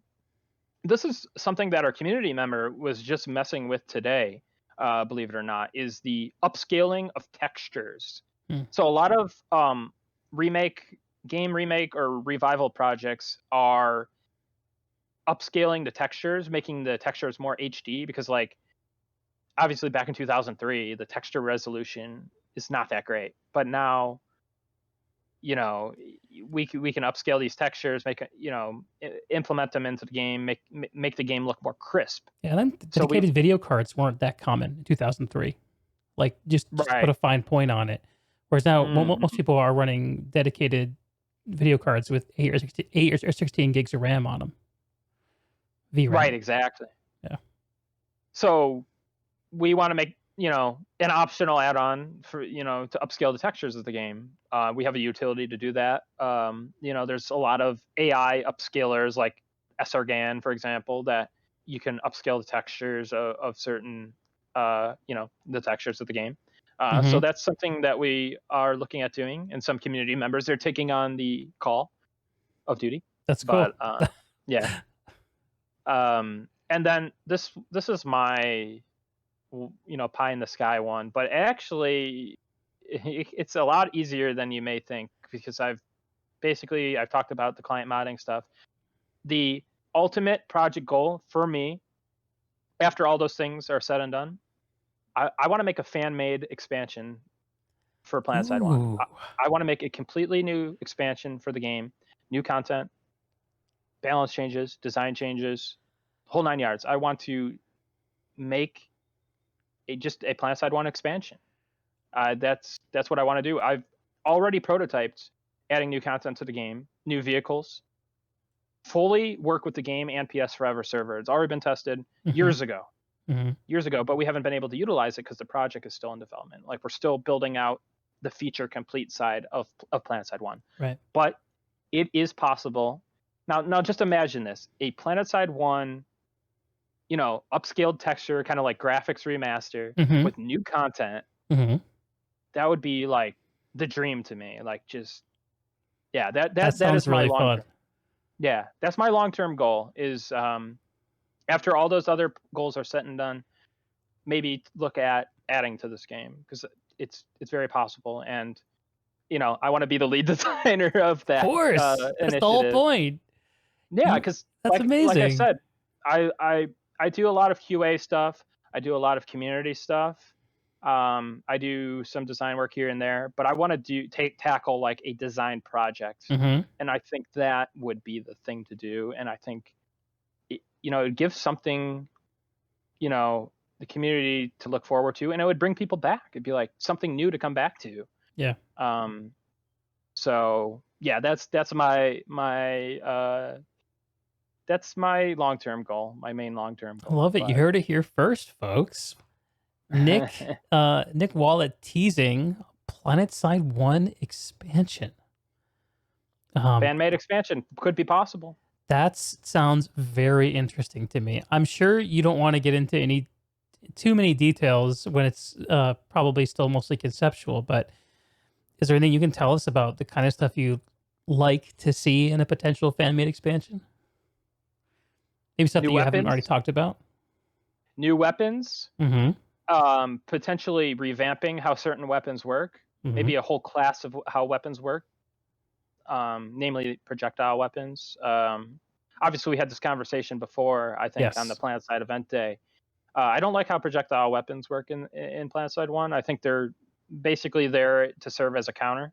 this is something that our community member was just messing with today, believe it or not, is the upscaling of textures. Mm. So a lot of game remake or revival projects are upscaling the textures, making the textures more HD, because like obviously back in 2003 the texture resolution is not that great, but now we can upscale these textures, make implement them into the game, make the game look more crisp. Yeah, then So we dedicated video cards weren't that common in 2003. Like, just to put right. a fine point on it. Whereas now, Mhm. most people are running dedicated video cards with 8 or 16 gigs of RAM on them. Right, VRAM. exactly. Yeah. So we want to make an optional add-on for to upscale the textures of the game. We have a utility to do that. There's a lot of AI upscalers like srgan, for example, that you can upscale the textures of certain the textures of the game. So Hmm. that's something that we are looking at doing, and some community members are taking on the call of duty. That's cool. But yeah. And then this is my pie in the sky one, but actually it's a lot easier than you may think, because I've talked about the client modding stuff. The ultimate project goal for me, after all those things are said and done, I want to make a fan made expansion for Planetside 1. Ooh. I want to make a completely new expansion for the game, new content, balance changes, design changes, whole nine yards. I want to make just a Planetside 1 expansion. That's what I want to do. I've already prototyped adding new content to the game, new vehicles, fully work with the game and PSForever server. It's already been tested Hmm. years ago, Hmm. but we haven't been able to utilize it because the project is still in development. Like, we're still building out the feature complete side of Planetside 1. Right. But it is possible. Now just imagine this: a Planetside 1, upscaled texture, kind of like graphics remaster Hmm. with new content. Hmm. That would be like the dream to me. Like, just yeah, That that sounds is my really long fun. term. Yeah, that's my long term goal. Is after all those other goals are set and done, maybe look at adding to this game, because it's very possible, and I want to be the lead designer of Of that course. That's the whole initiative. point. Yeah, You because That's like I amazing. said, I do a lot of QA stuff. I do a lot of community stuff. I do some design work here and there, but I want to tackle like a design project, Hmm. and I think that would be the thing to do. And I think it gives something, the community to look forward to, and it would bring people back. It'd be like something new to come back to. Yeah. Um, so yeah, that's my long term goal, my main long term I goal. love it. You But heard it here first, folks. Nick Wuollett teasing Planetside 1 expansion. fan made expansion could be possible. That sounds very interesting to me. I'm sure you don't want to get into too many details when it's probably still mostly conceptual, but is there anything you can tell us about the kind of stuff you like to see in a potential fan made expansion? Maybe stuff New that you haven't already weapons, talked about? new weapons, Mm potentially revamping how certain weapons work, hmm. Mm hmm. maybe a whole class of how weapons work, namely projectile weapons. Obviously, we had this conversation before, I think, on the Yes. Planetside event day. I don't like how projectile weapons work in Planetside 1. I think they're basically there to serve as a counter.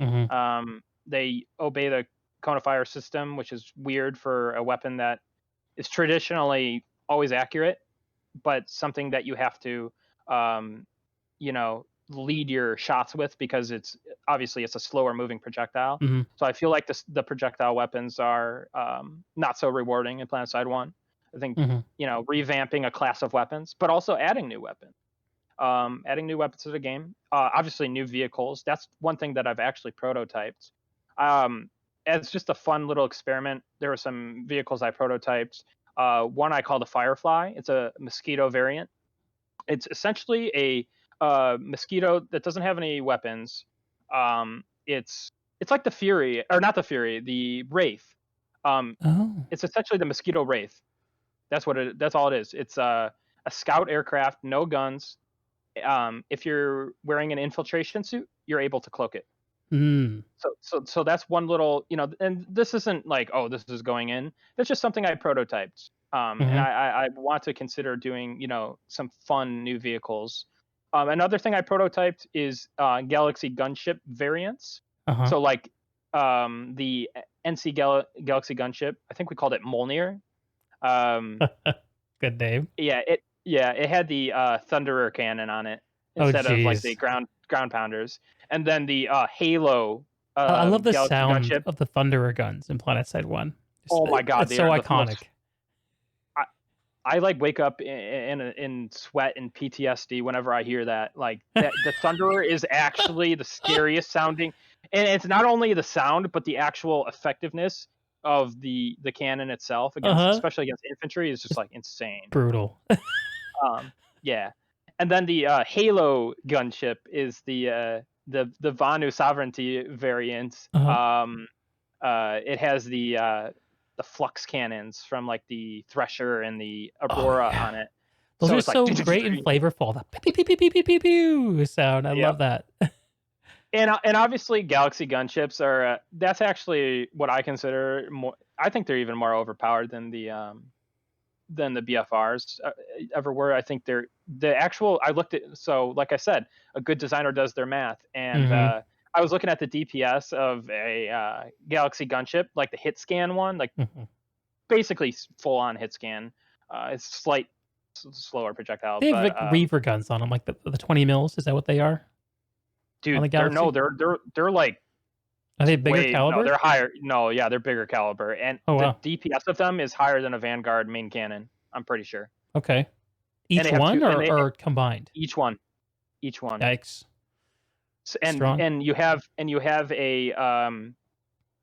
Mm hmm. They obey the conifier system, which is weird for a weapon that is traditionally always accurate, but something that you have to, um, lead your shots with, because it's a slower moving projectile. Mm hmm. So I feel like the projectile weapons are not so rewarding in Planetside 1. I think, Mm hmm. revamping a class of weapons, but also adding new weapons. Adding new weapons to the game. Obviously, new vehicles. That's one thing that I've actually prototyped. Um, as just a fun little experiment, there were some vehicles I prototyped. One I call the Firefly. It's a Mosquito variant. It's essentially Mosquito that doesn't have any weapons. It's like the Fury, or not the Fury, the Wraith. Oh. It's essentially the Mosquito Wraith. That's all it is. It's a scout aircraft, no guns. If you're wearing an infiltration suit, you're able to cloak it. Mm. So that's one little, and this isn't like, oh, this is going in. That's just something I prototyped. And Mm-hmm. I want to consider doing, some fun new vehicles. Another thing I prototyped is Galaxy Gunship variants. Uh-huh. So like the Galaxy Gunship, I think we called it Mjolnir. Um, Good name. it had the Thunderer cannon on it Oh, instead of like the jeez. ground pounders, and then the Halo I love the Galaxy sound Gunship. of the Thunderer guns in Planetside 1. Oh my god, It's they so are the most. iconic. I, I like wake up in sweat and PTSD whenever I hear that. Like that, the Thunderer is actually the scariest sounding, and it's not only the sound but the actual effectiveness of the cannon itself against, Uh-huh. especially against infantry, is just Just like insane. brutal. Yeah, and then the Halo gunship is the Vanu sovereignty variant. Uh-huh. It has the flux cannons from like the Thresher and the Oh, Aurora yeah. on it. Those So are it's like, so great and flavorful. The pew, pew, pew, pew, pew, pew, pew sound. I yep. love that. And obviously Galaxy gunships are that's actually what I consider more. I think they're even more overpowered than the BFRs ever were. I think they're the actual. I looked at, so like I said, a good designer does their math, and Mm-hmm. I was looking at the DPS of a Galaxy gunship, like the hit scan one, like Mm-hmm. basically full on hit scan. It's slight slower projectile, They have but like Reaver guns on them, like the 20 mils. Is that what they are on the dude, they're no, Galaxy? they're like Are they bigger way no, caliber? they're higher. No, yeah, they're bigger caliber, and Oh, the wow. DPS of them is higher than a Vanguard main cannon. I'm pretty sure, Okay. and Each they have two, one and they or combined? each one, each one. Yikes. And Strong. you have a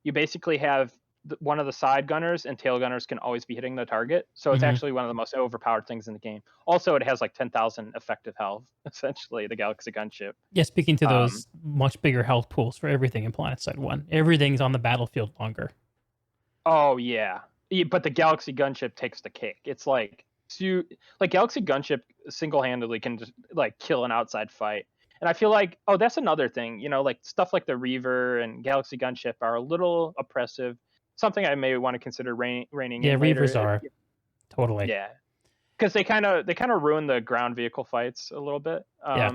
you basically have one of the side gunners and tail gunners can always be hitting the target, so it's Mm-hmm. actually one of the most overpowered things in the game. Also, it has like 10,000 effective health, essentially, the Galaxy gunship. Yeah, speaking to um those much bigger health pools for everything in Planetside 1. Everything's on the battlefield longer. oh yeah. But the Galaxy gunship takes the cake. It's like, like Galaxy gunship single-handedly can just like kill an outside fight. And I feel like, oh, that's another thing, like stuff like the Reaver and Galaxy gunship are a little oppressive. Something I may want to consider reining Yeah, in Reavers later. are. Totally. Yeah, because they kind of ruin the ground vehicle fights a little bit. Yeah.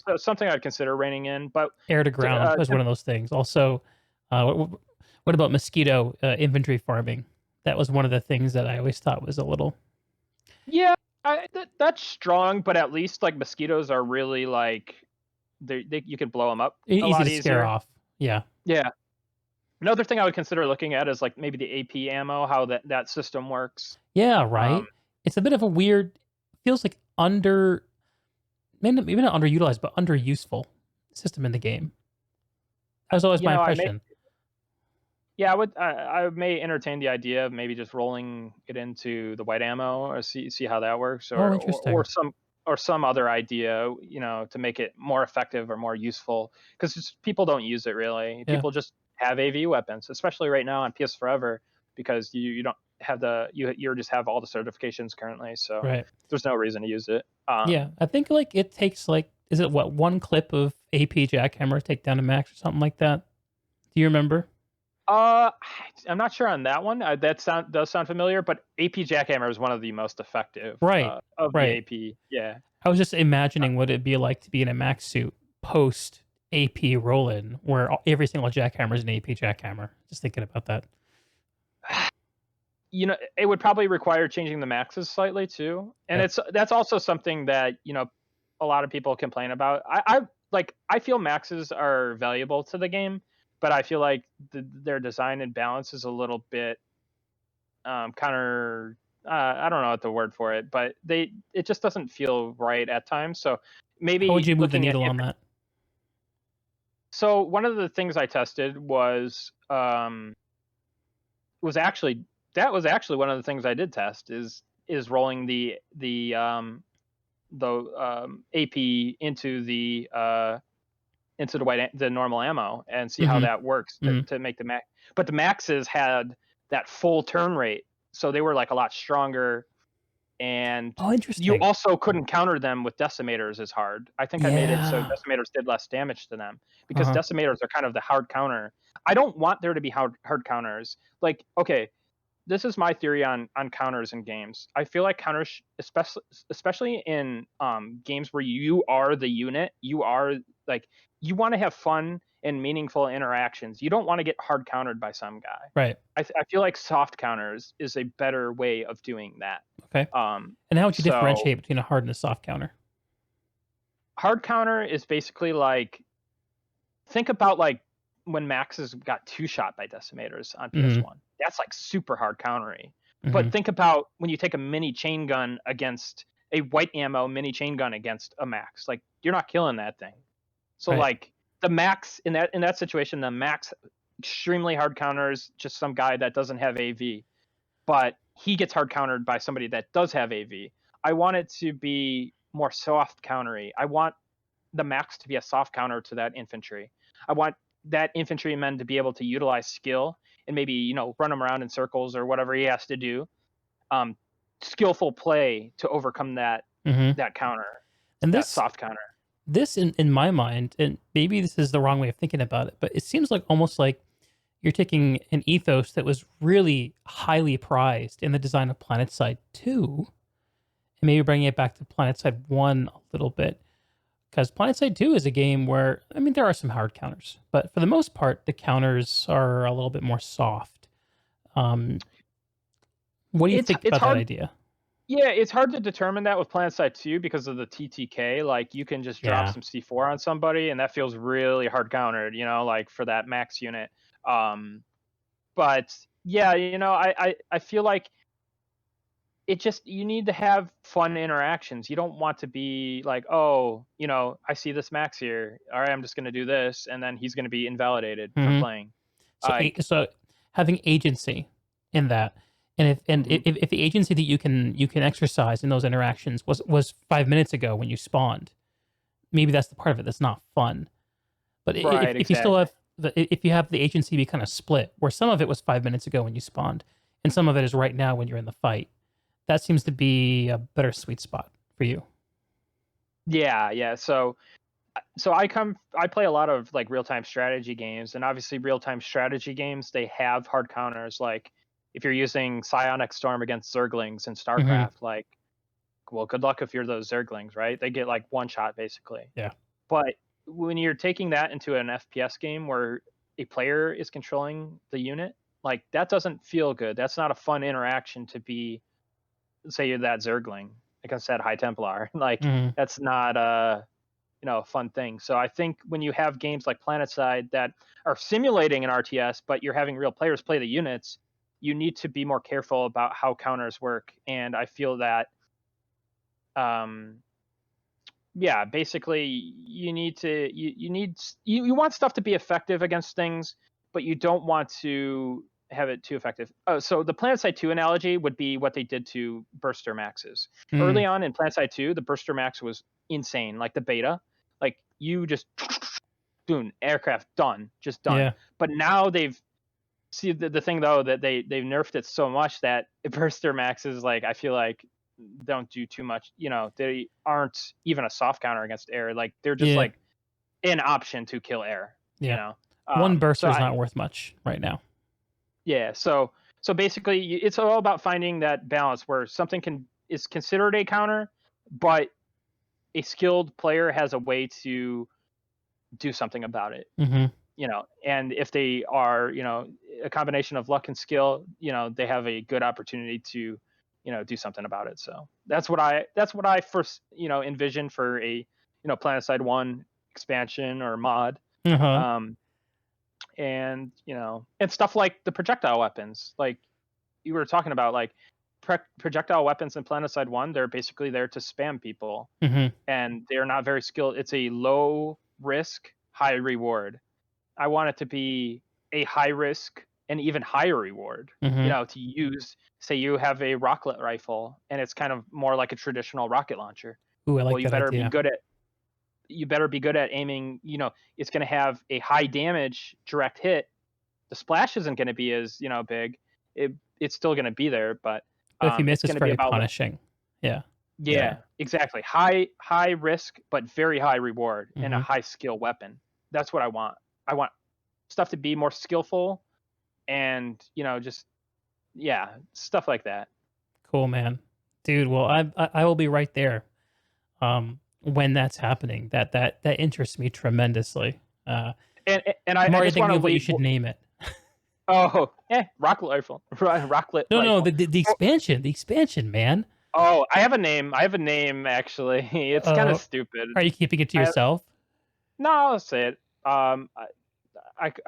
So something I'd consider reining in. But Air to ground was one of those things. Also, what about Mosquito infantry farming? That was one of the things that I always thought was a little yeah, that's strong. But at least like mosquitoes are really like, you can blow them up a easy lot to scare easier. off. Yeah. Yeah. Another thing I would consider looking at is like maybe the AP ammo, how that system works. Yeah, Um, right? It's a bit of a weird, feels like maybe not underutilized, but underuseful system in the game. That was always my I may, impression. yeah, I may entertain the idea of maybe just rolling it into the white ammo, or see how that works, Oh, or interesting. some other idea, to make it more effective or more useful, because people don't use it really. Yeah, People just have AV weapons, especially right now on PS4ever, because you don't have you just have all the certifications currently, so right. there's no reason to use it. Yeah, I think like it takes like, is it what, one clip of AP jackhammer to take down a max or something like that? Do you remember? Uh, I'm not sure on that one. Does sound familiar, but AP Jackhammer is one of the most effective Right, of the right. AP. Yeah. I was just imagining what it'd be like to be in a max suit post AP roll in, where every single jackhammer is an AP jackhammer. Just thinking about that. It would probably require changing the maxes slightly too, and Yeah. that's also something that a lot of people complain about. I feel maxes are valuable to the game, but I feel like their design and balance is a little bit counter. I don't know what the word for it, but it just doesn't feel right at times. So How would maybe you move the looking at needle on that? so one of the things I tested was actually that was actually one of the things I did test is rolling the AP into the normal ammo and see how Mhm. that works Mhm. to make the max. But the maxes had that full turn rate, so they were like a lot stronger, and Oh, you interesting. also couldn't counter them with decimators as hard. I think I made it so Yeah. decimators did less damage to them because Uh-huh. decimators are kind of the hard counter. I don't want there to be hard counters. Like, okay, this is my theory on counters in games. I feel like counters, especially in games where you are the unit, you are like you want to have fun and meaningful interactions. You don't want to get hard countered by some guy. Right. I feel like soft counters is a better way of doing that. Okay. Um, And how would you so differentiate between a hard and a soft counter? hard counter is basically like think about like when Maxes got two shot by decimators on Mhm. PS1. That's like super hard countering. But Mhm. think about when you take a mini chain gun against a white ammo mini chain gun against a Max. Like you're not killing that thing. So Right. like the Max in that situation, the Max extremely hard counters just some guy that doesn't have AV, but he gets hard countered by somebody that does have AV. I want it to be more soft countery. I want the Max to be a soft counter to that infantry. I want that infantryman to be able to utilize skill and maybe run him around in circles or whatever he has to do. Um, Skillful play to overcome Mhm. that counter, And that this soft counter. this in my mind, and maybe this is the wrong way of thinking about it, but it seems like almost like you're taking an ethos that was really highly prized in the design of Planetside 2 and maybe bringing it back to Planetside 1 a little bit. Because Planetside 2 is a game where, I mean, there are some hard counters, but for the most part, the counters are a little bit more soft. Um, what do you It's think it's about that hard. idea? Yeah, it's hard to determine that with PlanetSide 2 because of the TTK. Like you can just drop Yeah. some C4 on somebody, and that feels really hard countered. Like for that max unit. But yeah, I feel like it just you need to have fun interactions. You don't want to be like, oh, I see this max here. All right, I'm just going to do this, and then he's going to be invalidated from Mhm. playing. So, Like, so having agency in that, and mhm. if the agency that you can exercise in those interactions was 5 minutes ago when you spawned, maybe that's the part of it that's not fun. But Right, if you still exactly. have if you have the agency be kind of split, where some of it was 5 minutes ago when you spawned, and some of it is right now when you're in the fight, that seems to be a better sweet spot for you. Yeah, yeah. So I play a lot of like real-time strategy games, and obviously real-time strategy games they have hard counters. Like if you're using Psionic Storm against Zerglings in Hmm. StarCraft, like, well, good luck if you're those Zerglings, right? They get like one shot basically. Yeah. But when you're taking that into an FPS game where a player is controlling the unit, like that doesn't feel good. That's not a fun interaction to be, say you're that Zergling against that High Templar. Like Hmm. that's not a fun thing. So I think when you have games like Planetside that are simulating an RTS, but you're having real players play the units, you need to be more careful about how counters work. And I feel that um, yeah, basically you need to you want stuff to be effective against things, but you don't want to have it too effective. Oh, so the PlanetSide 2 analogy would be what they did to Burster Maxes. Mm. Early on in PlanetSide 2, the Burster Max was insane, like the beta. Like you just boom, aircraft done, just done. Yeah. But now they've see the thing though that they've nerfed it so much that Burster Maxes like I feel like don't do too much. They aren't even a soft counter against air. Like they're just Yeah. like an option to kill air. You Yeah. know. One So burster is I not worth much right now. yeah. So basically, it's all about finding that balance where something is considered a counter, but a skilled player has a way to do something about it. Hmm. And if they are a combination of luck and skill, they have a good opportunity to do something about it. So that's what I first envision for a Planetside 1 expansion or mod. Uh-huh. And stuff like the projectile weapons, like you were talking about, like projectile weapons in Planetside 1, they're basically there to spam people, Hmm. and they're not very skilled. It's a low risk high reward. I want it to be a high risk and even higher reward. Hmm. To use, say you have a rocket rifle and it's kind of more like a traditional rocket launcher. Ooh, I Well, like that idea. you better be good at aiming. It's going to have a high damage direct hit. The splash isn't going to be as big. It's still going to be there, but But if you miss, it's it's going to be very about punishing. Yeah. Yeah. yeah, exactly. High risk, but very high reward, and a Mhm. high skill weapon. That's what I want. I want stuff to be more skillful, and just yeah, stuff like that. Cool, man. Dude, well, I will be right there, when that's happening. That interests me tremendously. And I I'm already just want thinking to of what you leave. should name it. Rocket rifle, rocklet No, no, rifle. the expansion, man. Oh, I have a name. I have a name actually. It's kind of stupid. Are you keeping it to I yourself? No, I'll say it. I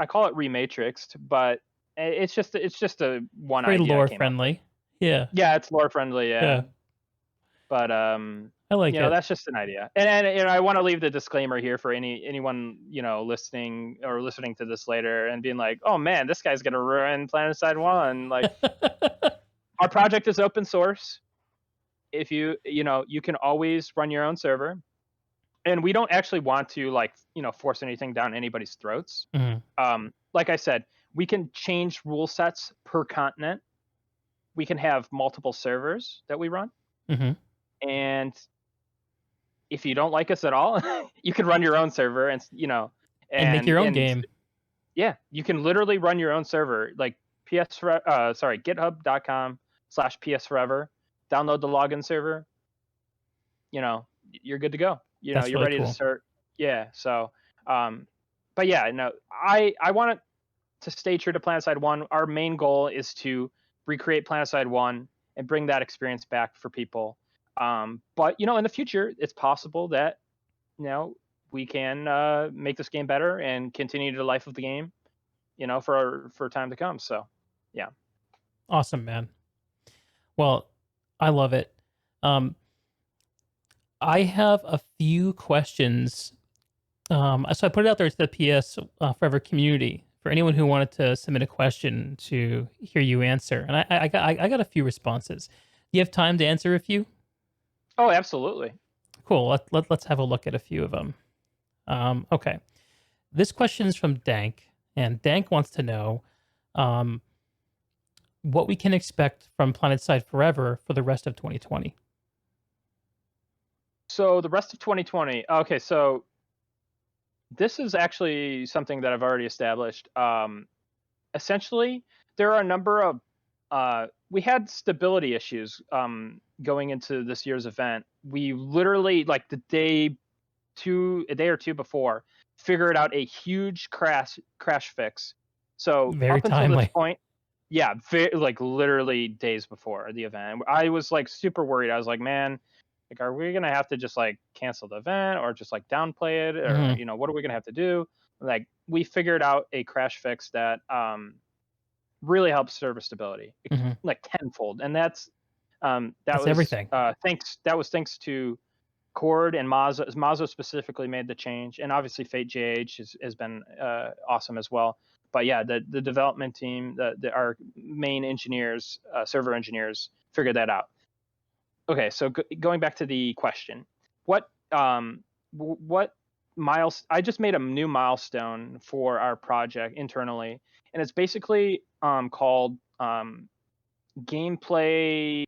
call it Rematrixed, but it's just a It's one very idea I lore came up with. friendly. Yeah. Yeah, it's lore friendly. Yeah, Yeah. but I like it. that's just an idea. And I want to leave the disclaimer here for anyone listening or listening to this later and being like, oh man, this guy's gonna ruin Planetside One. Like, our project is open source. If you can always run your own server, and we don't actually want to force anything down anybody's throats. Mhm. Like I said, we can change rule sets per continent. We can have multiple servers that we run, Mhm. and if you don't like us at all, you can run your own server, And make your own and game. yeah, you can literally run your own server, like github.com/PSForever. Download the login server. You're good to go. That's You're really ready to cool. start. Yeah. So, but yeah, no, I want it to stay true to Planetside One. Our main goal is to recreate Planetside One and bring that experience back for people. But in the future, it's possible that we can make this game better and continue the life of the game, for time to come. So, yeah. Awesome, man. Well, I love it. Um, I have a few questions. So I put it out there to the PS Forever community for anyone who wanted to submit a question to hear you answer, and I got a few responses. Do you have time to answer a few? Oh, absolutely. Cool. Let's have a look at a few of them. Okay. This question is from Dank, and Dank wants to know um, what we can expect from Planetside Forever for the rest of 2020. So the rest of 2020. Okay, so this is actually something that I've already established. Essentially, there are a number of we had stability issues going into this year's event. We literally, like, a day or two before, figured out a huge crash fix. So Very up until this timely. point, yeah, like literally days before the event, I was like super worried. I was like, man, like, are we gonna have to just like cancel the event or just like downplay it, or Hmm. what are we gonna have to do? Like, we figured out a crash fix that really helps server stability, Hmm. like tenfold, and That's everything. that was thanks to Cord and Mazo. Mazo specifically made the change, and obviously Fate JH has been awesome as well. But yeah, the development team, our main engineers, server engineers, figured that out. Okay, so going back to the question, what what miles? I just made a new milestone for our project internally, and it's basically called gameplay.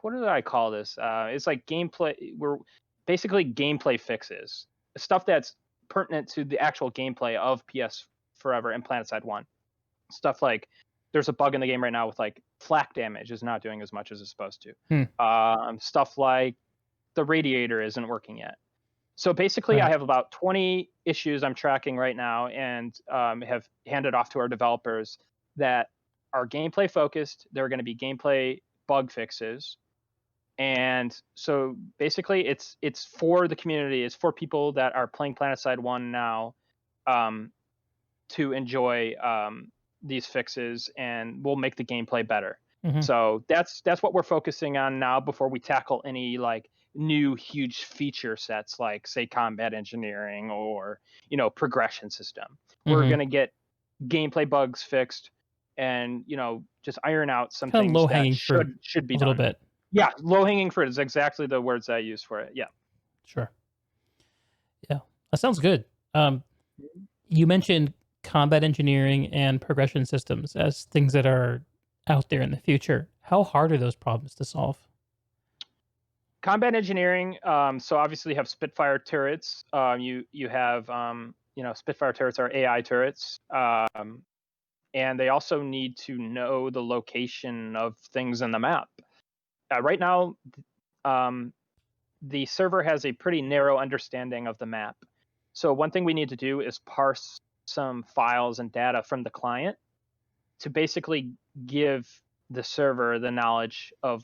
What did I call this? It's like gameplay. We're basically gameplay fixes, stuff that's pertinent to the actual gameplay of PS Forever and Planetside One. Stuff like, there's a bug in the game right now with like flak damage is not doing as much as it's supposed to. Hmm. Stuff like the radiator isn't working yet. So basically, I Right. have about 20 issues I'm tracking right now, and have handed off to our developers that are gameplay focused. They're going to be gameplay bug fixes, and so basically, it's for the community. It's for people that are playing Planetside One now, um, to enjoy these fixes, and we'll make the gameplay better. Hmm. So that's what we're focusing on now before we tackle any like new huge feature sets, like say combat engineering or progression system. We're Hmm. going to get gameplay bugs fixed, and just iron out some Kind of things low that hanging fruit, should be a little done. bit. Yeah, low hanging fruit is exactly the words I use for it. Yeah. Sure. Yeah, that sounds good. You mentioned combat engineering and progression systems as things that are out there in the future. How hard are those problems to solve? Combat engineering. So obviously you have Spitfire turrets. You have Spitfire turrets are AI turrets, and they also need to know the location of things in the map. Right now, the server has a pretty narrow understanding of the map. So one thing we need to do is parse some files and data from the client to basically give the server the knowledge of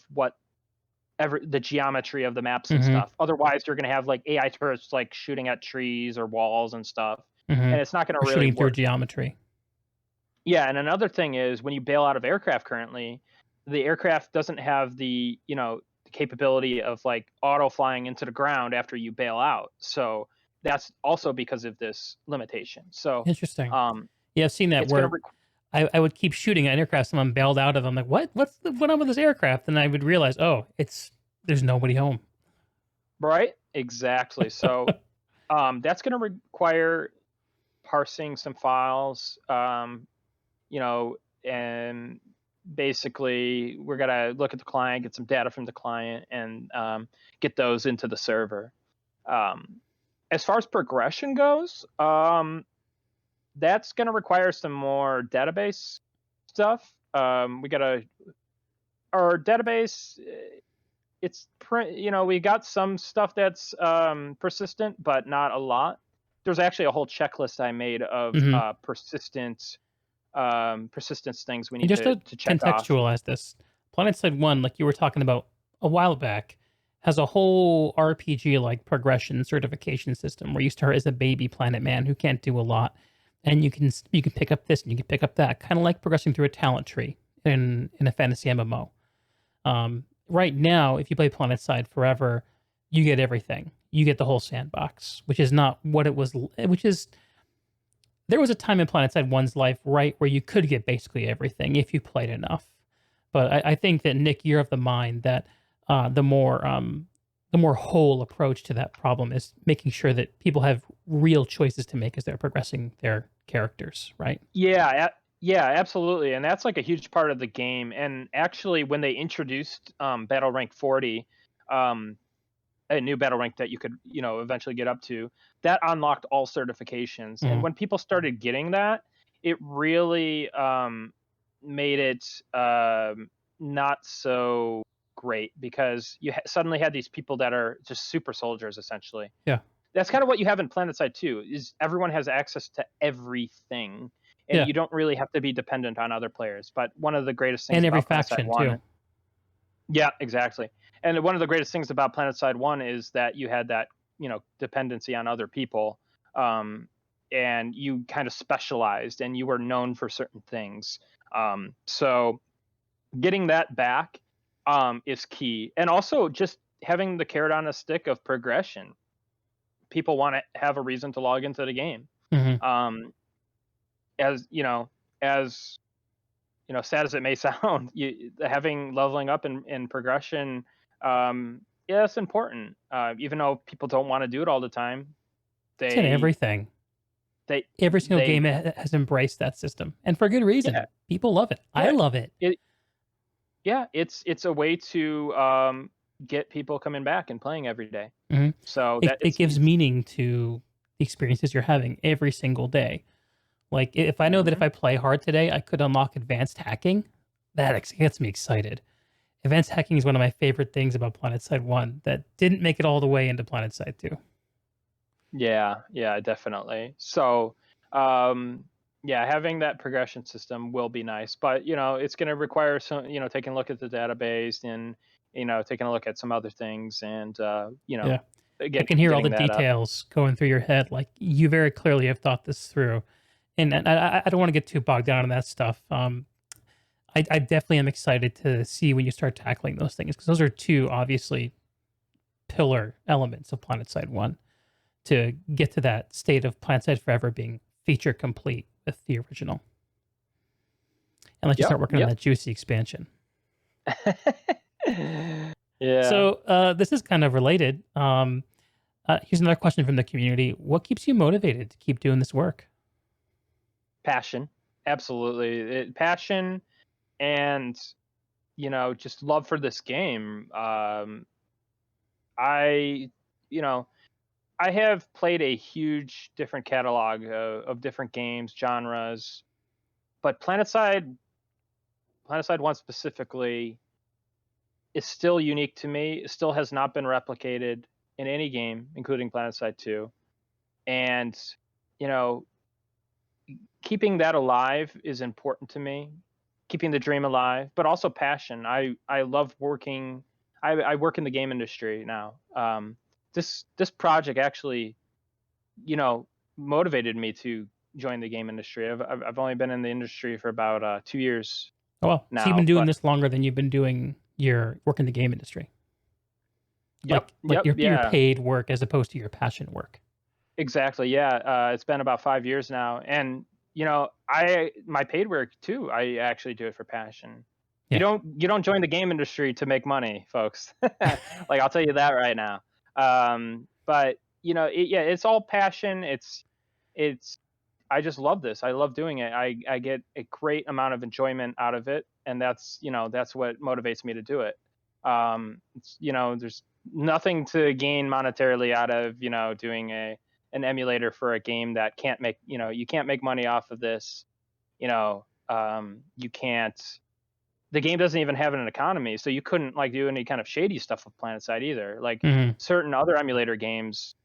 the geometry of the maps and stuff. Otherwise, you're going to have like AI turrets like shooting at trees or walls and stuff, and it's not going to Or really shooting through work. geometry. Yeah, and another thing is when you bail out of aircraft currently, the aircraft doesn't have the capability of like auto flying into the ground after you bail out. So that's also because of this limitation. So Interesting. Yeah, I've seen that it's going where to I would keep shooting at an aircraft, someone bailed out of. I'm like, what? What's going on with this aircraft? And I would realize, oh, there's nobody home. right, exactly. So that's going to require parsing some files, and basically we're going to look at the client, get some data from the client, and get those into the server. As far as progression goes, that's going to require some more database stuff. Our database, we got some stuff that's persistent, but not a lot. There's actually a whole checklist I made of persistence things we And need just to to check off. contextualize this, Planetside 1, like you were talking about a while back, has a whole RPG-like progression certification system where you start as a baby planet man who can't do a lot, and you can pick up this and you can pick up that, kind of like progressing through a talent tree in a fantasy MMO. Right now, if you play Planetside Forever, you get everything. You get the whole sandbox, which is not what it was. There was a time in Planetside 1's life, right, where you could get basically everything if you played enough. But I think that, Nick, you're of the mind that the more whole approach to that problem is making sure that people have real choices to make as they're progressing their characters, right? Yeah, absolutely, and that's like a huge part of the game. And actually, when they introduced Battle Rank 40, a new battle rank that you could eventually get up to, that unlocked all certifications. And when people started getting that, it really made it not so great, because you suddenly had these people that are just super soldiers essentially. Yeah, that's kind of what you have in Planetside 2, is everyone has access to everything, and you don't really have to be dependent on other players. But one of the greatest things and every about faction Planetside 1, too. yeah, exactly. And one of the greatest things about Planetside 1 is that you had that, dependency on other people, and you kind of specialized and you were known for certain things. So getting that back is key. And also just having the carrot on a stick of progression. People want to have a reason to log into the game. As sad as it may sound, having leveling up in progression, it's important. Even though people don't want to do it all the time, It's in everything. Every single game has embraced that system, and for good reason. Yeah. People love it. Yeah. I love it. It's a way to get people coming back and playing every day. So it gives meaning to the experiences you're having every single day. Like, if I know that if I play hard today, I could unlock advanced hacking, that gets me excited. Advanced hacking is one of my favorite things about Planetside 1 that didn't make it all the way into Planetside 2. Yeah, definitely. So, having that progression system will be nice, but it's going to require some, taking a look at the database and taking a look at some other things, and again, I can hear all the details going through your head. Like, you very clearly have thought this through, and I don't want to get too bogged down in that stuff. I definitely am excited to see when you start tackling those things, because those are two obviously pillar elements of Planetside 1 to get to that state of Planetside Forever being feature complete with the original. And let you start working on that juicy expansion. Yeah. So this is kind of related. Here's another question from the community. What keeps you motivated to keep doing this work? Passion, absolutely. Passion and just love for this game. I you know I have played a huge different catalog of different games, genres, but Planetside 1 specifically is still unique to me. It still has not been replicated in any game, including Planetside 2. And, you know, keeping that alive is important to me. Keeping the dream alive, but also passion. I love working. I work in the game industry now. This project actually, you know, motivated me to join the game industry. I've only been in the industry for about 2 years Oh, well, so you've been now, doing but this longer than you've been doing your work in the game industry. Like your yeah, paid work as opposed to your passion work. exactly, yeah. It's been about 5 years now, and my paid work too. I actually do it for passion. Yeah. You don't join the game industry to make money, folks. Like I'll tell you that right now. But yeah, it's all passion. It's I just love this. I love doing it. I get a great amount of enjoyment out of it, and that's what motivates me to do it. There's nothing to gain monetarily out of doing an emulator for a game that you can't make money off of this. You can't. The game doesn't even have an economy, so you couldn't do any kind of shady stuff with PlanetSide either. Like Hmm. certain other emulator games,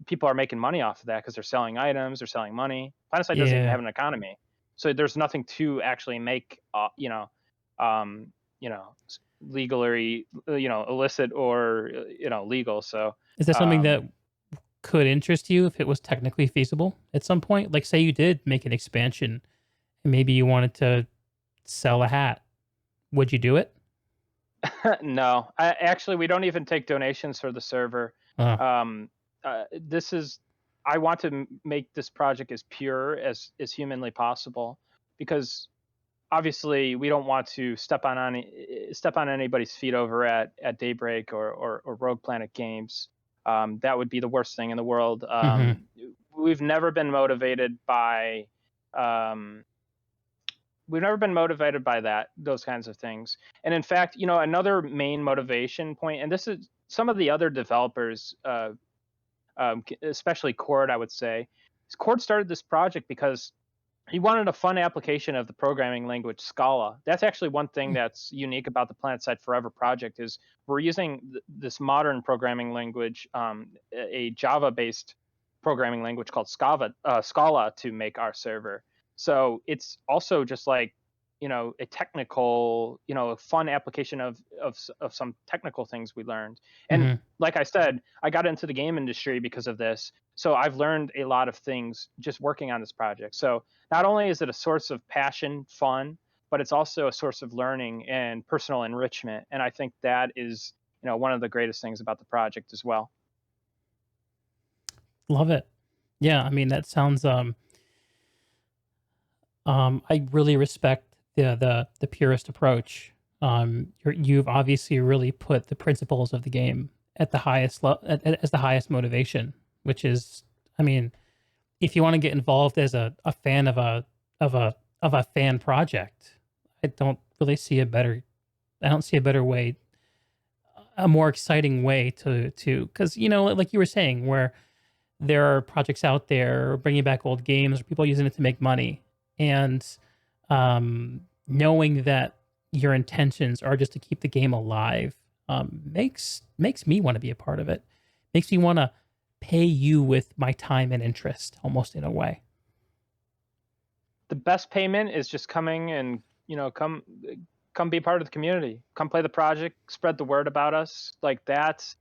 people are making money off of that because they're selling items, they're selling money. PlanetSide doesn't even Yeah. have an economy, so there's nothing to actually make, um, you know, legal or illicit or legal. So Is that something that um, could interest you if it was technically feasible at some point? Like, say you did make an expansion and maybe you wanted to sell a hat. Would you do it? no, actually we don't even take donations for the server. Oh. Um, this is I want to make this project as pure as humanly possible, because obviously we don't want to step on anybody's feet over at Daybreak or Rogue Planet Games. That would be the worst thing in the world. Hmm. We've never been motivated by um, those kinds of things. And in fact, another main motivation point, and this is some of the other developers, especially Cord, I would say, Cord started this project because he wanted a fun application of the programming language Scala. That's actually one thing that's unique about the Planetside Forever project is we're using this modern programming language, a Java-based programming language called Scala to make our server. So it's also just like a technical, a fun application of some technical things we learned. And Hmm. like I said, I got into the game industry because of this. So I've learned a lot of things just working on this project. So not only is it a source of passion, fun, but it's also a source of learning and personal enrichment. And I think that is, one of the greatest things about the project as well. Love it. Yeah, I mean that sounds I really respect the purist approach. You've obviously really put the principles of the game at the as the highest motivation, which is, I mean, if you want to get involved as a fan of a fan project, I don't really see a better I don't see a better way, a more exciting way to because like you were saying, where there are projects out there bringing back old games or people using it to make money, and knowing that your intentions are just to keep the game alive, makes me want to be a part of it. Makes me want to pay you with my time and interest, almost in a way. The best payment is just coming and come be part of the community. Come play the project, spread the word about us. That's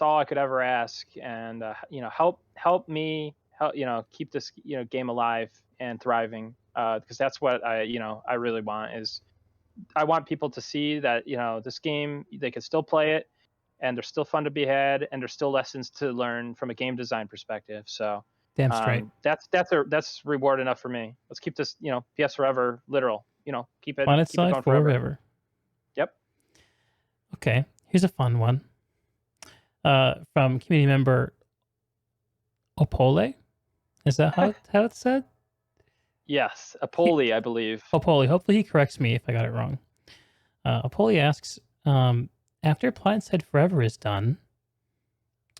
all I could ever ask, and help me keep this game alive and thriving, because that's what I really want. Is I want people to see that this game, they can still play it, and there's still fun to be had, and there's still lessons to learn from a game design perspective. So Damn straight. that's reward enough for me. Let's keep this PS Forever literal. Keep it Planetside going forever. Forever. Yep. Okay, here's a fun one. from community member Opole. Is that how it's said? Yes, Apoli, I believe. Opole. Hopefully he corrects me if I got it wrong. Opole asks, after Planetside Forever is done,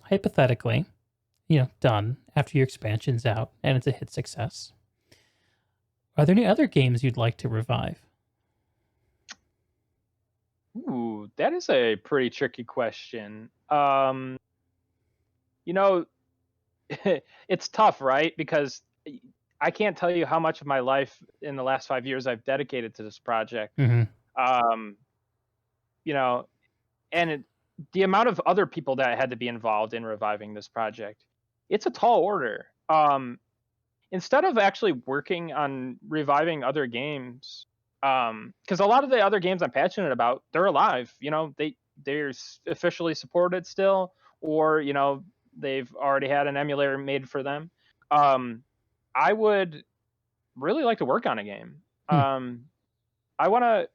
hypothetically, done after your expansion's out and it's a hit success, are there any other games you'd like to revive? Ooh, that is a pretty tricky question. It's tough, right? Because I can't tell you how much of my life in the last 5 years I've dedicated to this project. Mm-hmm. And the amount of other people that had to be involved in reviving this project, it's a tall order. Instead of actually working on reviving other games, because a lot of the other games I'm passionate about, they're alive. They're officially supported still, or they've already had an emulator made for them. I would really like to work on a game. I want to,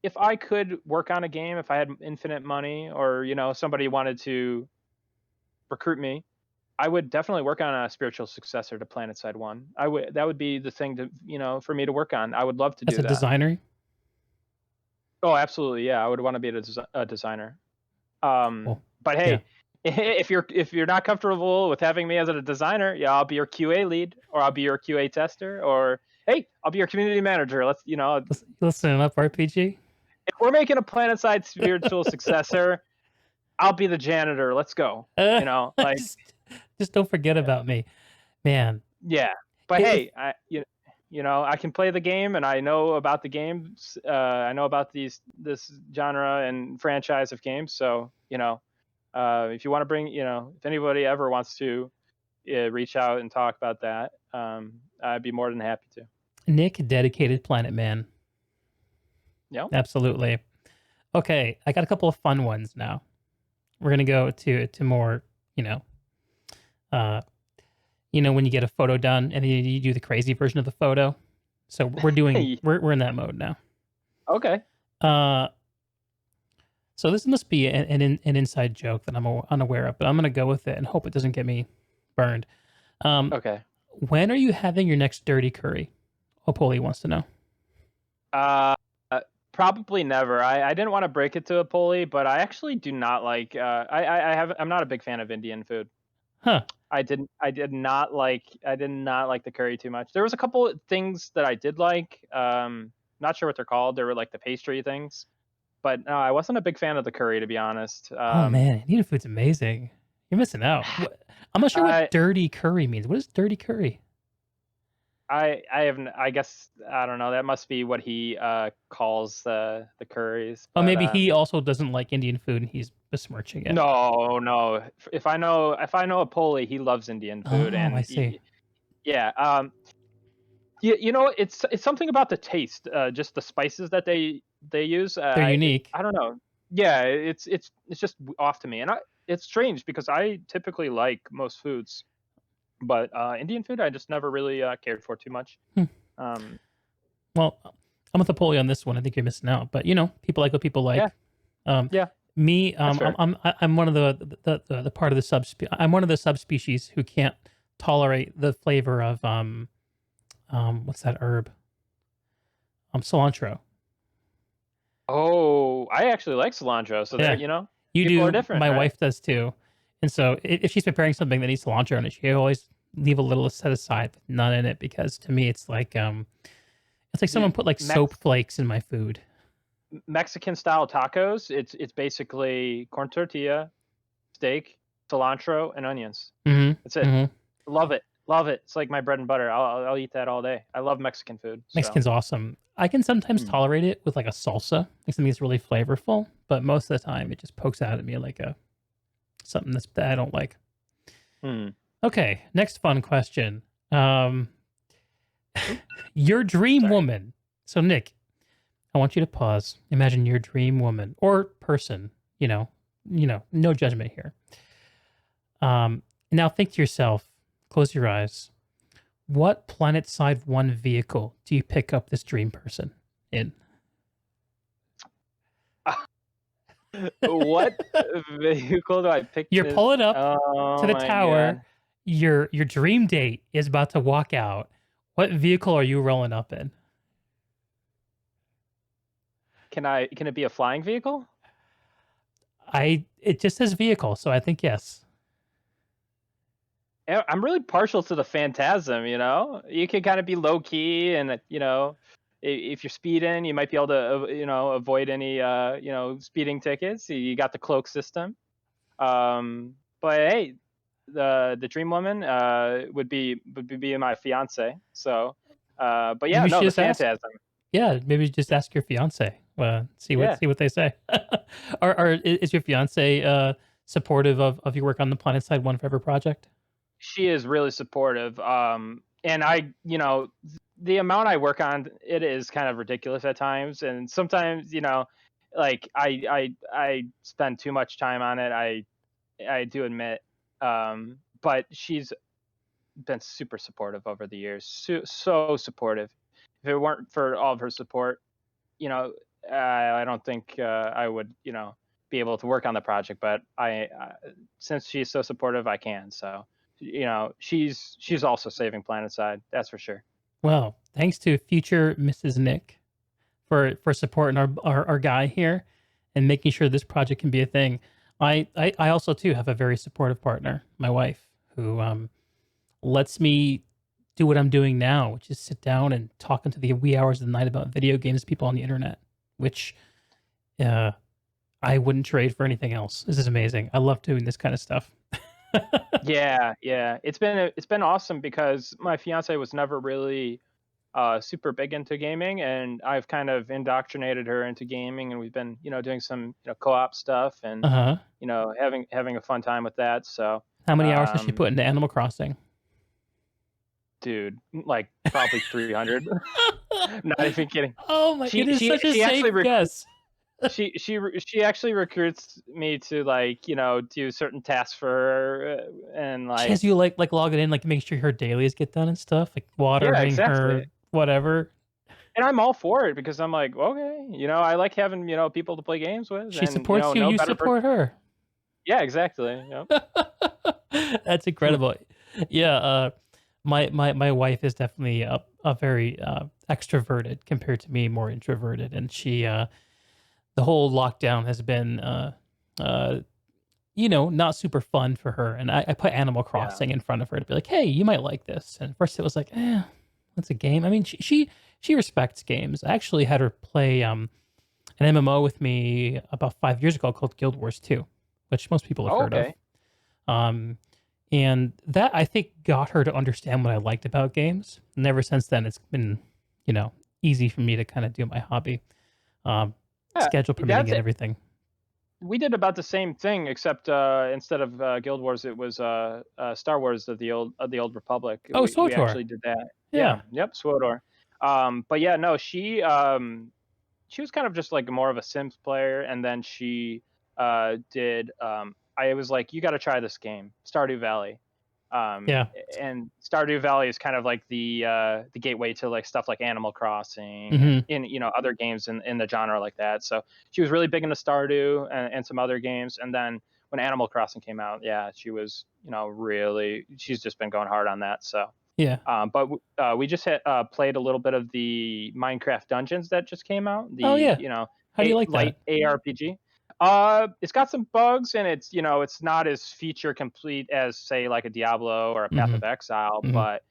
if I could work on a game, if I had infinite money, or somebody wanted to recruit me, I would definitely work on a spiritual successor to Planetside 1. That would be the thing to for me to work on. I would love to do As a that. designer? Oh, absolutely, yeah. I would want to be a designer. Cool. But hey, if you're not comfortable with having me as a designer, yeah, I'll be your QA lead, or I'll be your QA tester, or hey, I'll be your community manager. Listen up, RPG. If we're making a Planetside spiritual successor, I'll be the janitor. Let's go. Just don't forget about me, man. Yeah, but hey, I can play the game, and I know about the games. I know about this genre and franchise of games. So if you want to bring, if anybody ever wants to reach out and talk about that, I'd be more than happy to. Nick, dedicated planet man. Yeah, absolutely. Okay, I got a couple of fun ones now. We're gonna go to more, when you get a photo done and then you do the crazy version of the photo. So we're doing we're in that mode now. Okay. So this must be an inside joke that I'm unaware of, but I'm gonna go with it and hope it doesn't get me burned. Okay. When are you having your next dirty curry? Opoli wants to know. Probably never. I didn't want to break it to Apoli, but I actually do not like. I'm not a big fan of Indian food. Huh. I did not like the curry too much. There was a couple of things that I did like. Not sure what they're called. They were like the pastry things, but no, I wasn't a big fan of the curry, to be honest. Oh man, Indian food's amazing. You're missing out. I'm not sure what dirty curry means. What is dirty curry? I guess I don't know. That must be what he calls the curries. But, maybe he also doesn't like Indian food and he's besmirching it. No. If I know Apoli, he loves Indian food. And I see. it's something about the taste, just the spices that they use. They're unique. I don't know. Yeah, it's just off to me, and it's strange because I typically like most foods. But Indian food, I just never really cared for too much. Well, I'm with Apoli on this one. I think you're missing out. But people like what people like. Yeah. Me, I'm one of the part of the I'm one of the subspecies who can't tolerate the flavor of what's that herb? Cilantro. Oh, I actually like cilantro. So yeah. You people do. Are different, my right? wife does too. And so if she's preparing something that needs cilantro in it, she always leave a little set aside with none in it, because to me it's like someone put like soap flakes in my food. Mexican style tacos, it's basically corn tortilla, steak, cilantro, and onions. That's it. Mm-hmm. Love it. It's like my bread and butter. I'll eat that all day. I love Mexican food. Mexican's awesome. I can sometimes tolerate it with like a salsa, like something that's really flavorful, but most of the time it just pokes out at me like something that I don't like. Okay, next fun question. Your dream woman. So Nick, I want you to pause. Imagine your dream woman or person. No judgment here. Now think to yourself. Close your eyes. What Planetside 1 vehicle do you pick up this dream person in? What vehicle do I You're picture? pulling up to Oh the my tower. god. Your dream date is about to walk out. What vehicle are you rolling up in? Can it be a flying vehicle? It just says vehicle, so I think yes. Yeah, I'm really partial to the Phantasm, you know? You can kinda be low key and, if you're speeding, you might be able to, avoid any, speeding tickets. You got the cloak system. But hey, the dream woman, would be my fiance. So, but yeah, Maybe you no, should the just ask. Phantasm. Yeah, maybe just ask your fiance. Yeah. See what they say. Is your fiance supportive of your work on the Planetside One Forever project? She is really supportive. And the amount I work on it is kind of ridiculous at times, and sometimes, like I spend too much time on it. I do admit, but she's been super supportive over the years. So supportive. If it weren't for all of her support, you know, I don't think I would, be able to work on the project. But since she's so supportive, I can. So, she's also saving Planetside. That's for sure. Well, thanks to future Mrs. Nick for supporting our guy here and making sure this project can be a thing. I also too have a very supportive partner, my wife, who lets me do what I'm doing now, which is sit down and talk into the wee hours of the night about video games to people on the internet, which uh, I wouldn't trade for anything else. This is amazing. I love doing this kind of stuff. Yeah, yeah. It's been awesome because my fiance was never really super big into gaming, and I've kind of indoctrinated her into gaming, and we've been, doing some, co-op stuff, and Uh-huh. having a fun time with that. So, How many hours has she um, put into Animal Crossing? dude, like probably 300. Not even kidding. Oh my She goodness, she such a she actually safe guess. she actually recruits me to, like, do certain tasks for her, and She has like, you like logging in, like make sure her dailies get done and stuff, like yeah, watering exactly. her whatever. And I'm all for it because I'm like, okay, I like having, people to play games with, She and, supports you, no you better person. support her. Yeah, exactly. Yep. That's incredible. Yeah, my wife is definitely a very extroverted compared to me, more introverted, and she the whole lockdown has been uh not super fun for her. And I put Animal Yeah. Crossing in front of her to be like, hey, you might like this. And at first it was like, that's a game. I mean, she respects games. I actually had her play an MMO with me about 5 years ago called Guild Wars 2, which most people have Oh, heard of. okay. Um, and that I think got her to understand what I liked about games. And ever since then, it's been, you know, easy for me to kind of do my hobby, um, Yeah, schedule permitting that's and it. everything. We did about the same thing, except instead of Guild Wars, it was Star Wars of the Old Republic. Oh, We SWTOR. actually did that. Yeah. Yeah. Yep. SWTOR. But yeah, no, she was kind of just like more of a Sims player, and then she did. I was like, you got to try this game, Stardew Valley. um, Yeah. and Stardew Valley is kind of like the gateway to like stuff like Animal Crossing and Hmm. other games in the genre like that. So she was really big into Stardew and some other games. And then when Animal Crossing came out, yeah, she was, really, she's just been going hard on that. So, Yeah. but we just played a little bit of the Minecraft Dungeons that just came out. Oh, The yeah. How do you like light that? ARPG. It's got some bugs, and it's not as feature complete as, say, like a Diablo or a Path Mhm. of Exile. Mhm. But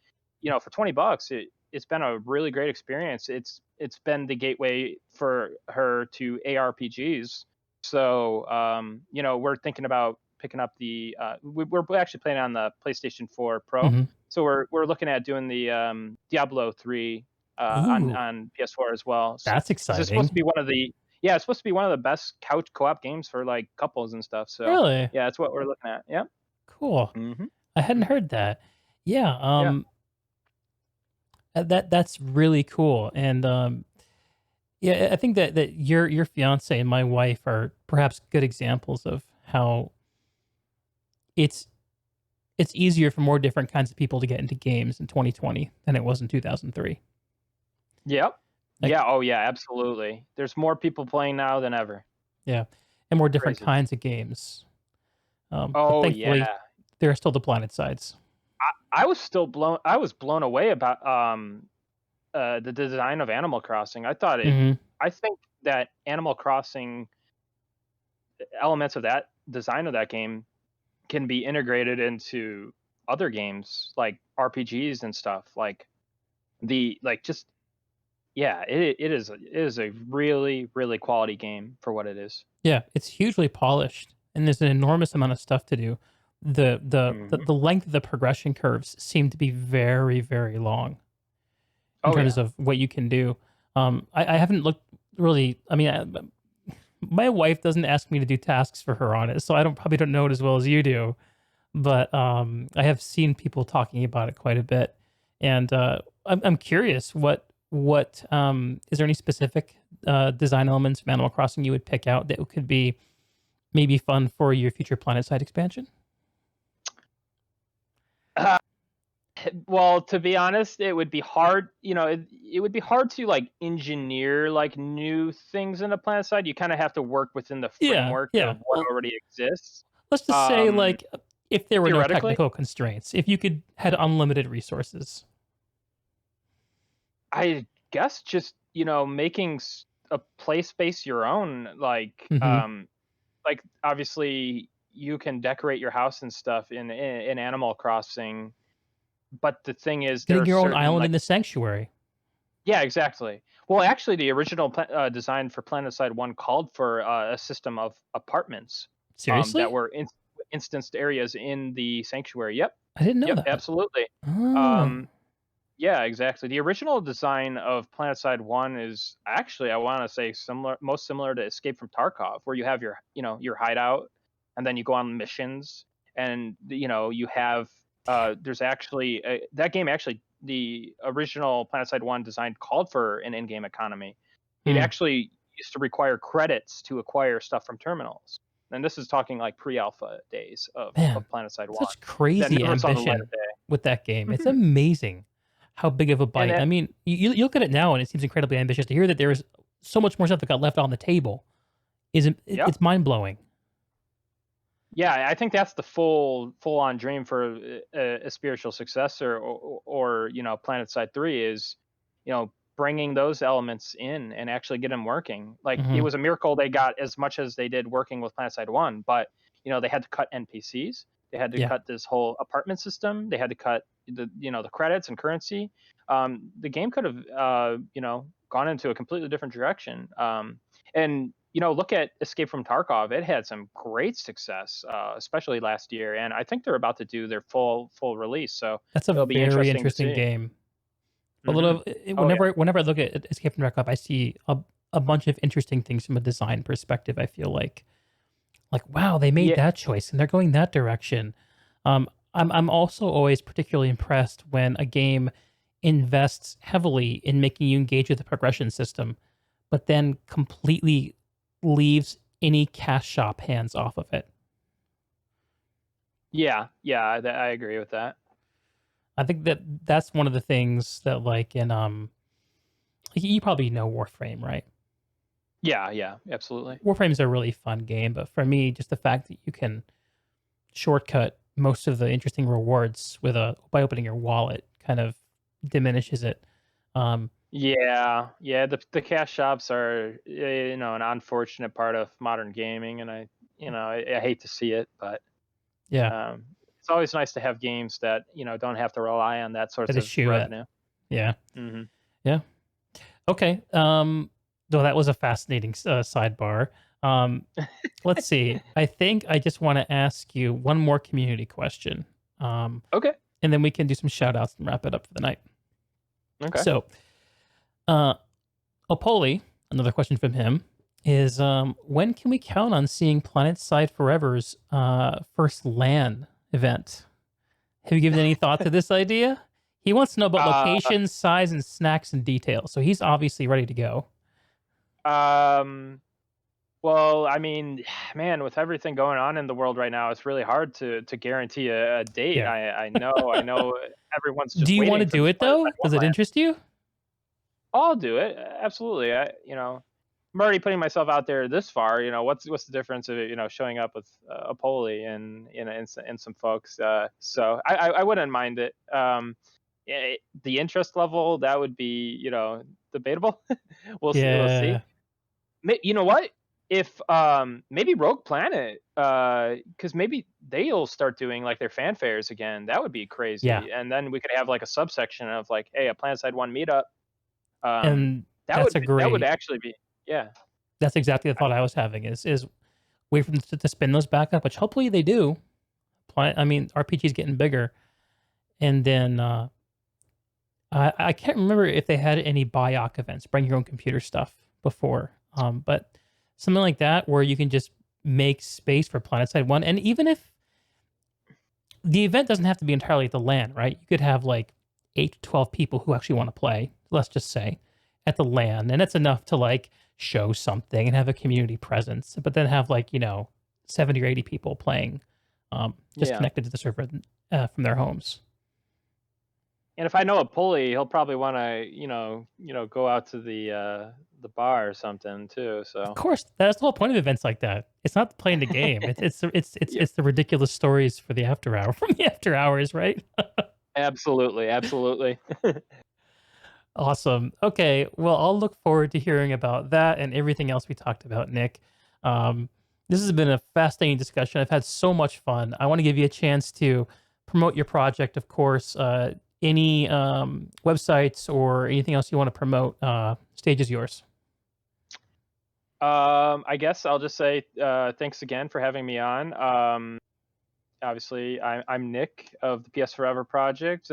for $20, it's been a really great experience. It's been the gateway for her to ARPGs. So we're thinking about picking up we're actually playing on the PlayStation 4 Pro. Mhm. So we're looking at doing the Diablo 3 on Ooh, PS4 as well. that's Because it's supposed exciting. to be one of the yeah, it's supposed to be one of the best couch co-op games for like couples and stuff. So Really? yeah, that's what we're looking at. Yep. Cool. Hmm. I hadn't heard that. Yeah, Yeah. that's really cool, and, yeah, I think that your fiancé and my wife are perhaps good examples of how it's it's easier for more different kinds of people to get into games in 2020 than it was in 2003. Yep. Like, Yeah. Oh yeah. Absolutely. There's more people playing now than ever. yeah. and more different Crazy. kinds of games. But Oh thankfully, yeah. there are still the Planetside. I was blown away about the design of Animal Crossing. Mhm. I think that Animal Crossing elements of that design of that game can be integrated into other games like RPGs and stuff. Like just yeah, it is a really really quality game for what it is. Yeah, it's hugely polished, and there's an enormous amount of stuff to do. Mhm. The length of the progression curves seem to be very, very long in Oh terms yeah. of what you can do. I haven't looked really. I mean, my wife doesn't ask me to do tasks for her on it, so I probably don't know it as well as you do. But I have seen people talking about it quite a bit, and I'm curious what is there any specific design elements from Animal Crossing you would pick out that could be maybe fun for your future Planetside expansion? Uh, well, to be honest, it would be hard. It would be hard to like engineer like new things in the planet side. You kind of have to work within the Yeah, framework yeah. of what Well, already exists. let's just say Um, like if there were no Theoretically, technical constraints, if you could had unlimited resources. I guess just making a play space your own. Hmm. Like obviously you can decorate your house and stuff in Animal Crossing, but the thing is there Getting are your own certain island like in the sanctuary. yeah, exactly. Well, actually, the original design for PlanetSide 1 called for a system of apartments that Seriously? were instanced areas in the sanctuary. Yep, I didn't know yep, that. absolutely. Oh. Um, yeah, exactly. The original design of PlanetSide 1 is actually, I want to say, most similar to Escape from Tarkov, where you have your hideout, and then you go on missions, and you have there's actually that game actually the original PlanetSide 1 design called for an in-game economy. It Hmm. actually used to require credits to acquire stuff from terminals. And this is talking like pre-alpha days of Man, PlanetSide 1 such that crazy never saw the light of ambition with that game. day. It's amazing how big of a And bite. I mean, you look at it now and it seems incredibly ambitious. To hear that there is so much more stuff that got left on the table yeah, it's mind blowing. yeah, I think that's the full on dream for a spiritual successor, or PlanetSide 3 is bringing those elements in and actually get them working. Like it Hmm. was a miracle they got as much as they did working with PlanetSide 1, but they had to cut NPCs, they had to Yeah, cut this whole apartment system, they had to cut the credits and currency. The game could have gone into a completely different direction. And look at Escape from Tarkov. It had some great success, especially last year, and I think they're about to do their full release. So that's a it'll be very interesting to interesting see. game. Hmm. Oh yeah, Whenever I look at Escape from Tarkov, I see a bunch of interesting things from a design perspective. I feel like wow, they made yeah, that choice and they're going that direction. I'm also always particularly impressed when a game invests heavily in making you engage with the progression system, but then completely leaves any cash shop hands off of it. yeah, yeah. I agree with that. I think that's one of the things that like in you probably know Warframe, right? Yeah, yeah, absolutely. Warframe's a really fun game, but for me, just the fact that you can shortcut most of the interesting rewards with a by opening your wallet kind of diminishes it. Um, Yeah, yeah. The cash shops are an unfortunate part of modern gaming, and I hate to see it, but yeah, um, it's always nice to have games that don't have to rely on that that source of eschew it. revenue. Yeah, Hmm. yeah. Okay. Though that was a fascinating sidebar. Um, let's see. I think I just want to ask you one more community question. Okay. And then we can do some shout outs and wrap it up for the night. Okay. So, uh, Opoli, another question from him is when can we count on seeing Planetside Forever's first LAN event? Have you given any thought to this idea? He wants to know about Uh, location, size, and snacks and details. So he's obviously ready to go. um, well, I mean, man, with everything going on in the world right now, it's really hard to guarantee a date. Yeah. I know everyone's Do just you want waiting to for do this it though? Planetside Does One it land. interest you? I'll do it. Absolutely. I'm already putting myself out there this far. What's the difference of showing up with a pulley and some folks. So I wouldn't mind it. The interest level, that would be debatable. We'll see. Yeah. You know what? If maybe Rogue Planet, because maybe they'll start doing like their fanfares again. That would be Yeah. crazy. And then we could have like a subsection of like, hey, a Planetside One meetup. And That would actually be, yeah. that's exactly the thought I was having is wait for them to spin those back up, which hopefully they do. I mean, RPG's getting bigger. And then I can't remember if they had any BIOC events, bring your own computer stuff before. But something like that where you can just make space for Planetside 1. And even if the event doesn't have to be entirely at the LAN, right? You could have like 8 to 12 people who actually want to play, let's just say, at the LAN. And it's enough to like show something and have a community presence, but then have like, 70 or 80 people playing just Yeah. connected to the server from their homes. And if I know a pulley, he'll probably want to, go out to the bar or something too. Of So course, that's the whole point of events like that. It's not playing the game. yeah, It's the ridiculous stories for the after hour from the after hours, right? absolutely, absolutely. Awesome. Okay, well, I'll look forward to hearing about that and everything else we talked about, Nick. Um, this has been a fascinating discussion. I've had so much fun. I want to give you a chance to promote your project, of course. Any websites or anything else you want to promote, stage is yours. I guess I'll just say thanks again for having me on. Obviously, I'm Nick of the PSForever project.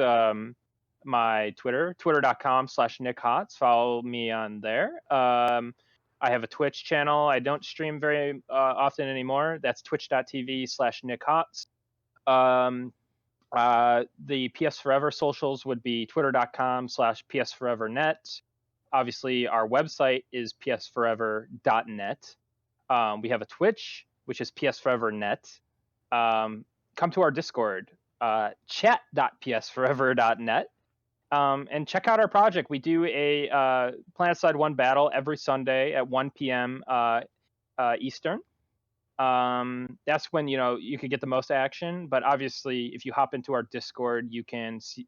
My twitter.com/nickhots. Follow me on there. I have a Twitch channel. I don't stream very often anymore. That's twitch.tv/nickhots. The PSForever socials would be twitter.com/PSForeverNet. Obviously, our website is PSForever.net. We have a Twitch, which is PSForeverNet. Come to our Discord, chat.psforever.net. And check out our project. We do a Planetside 1 battle every Sunday at 1 p.m. Eastern. That's when you could get the most action. But obviously, if you hop into our Discord, you can see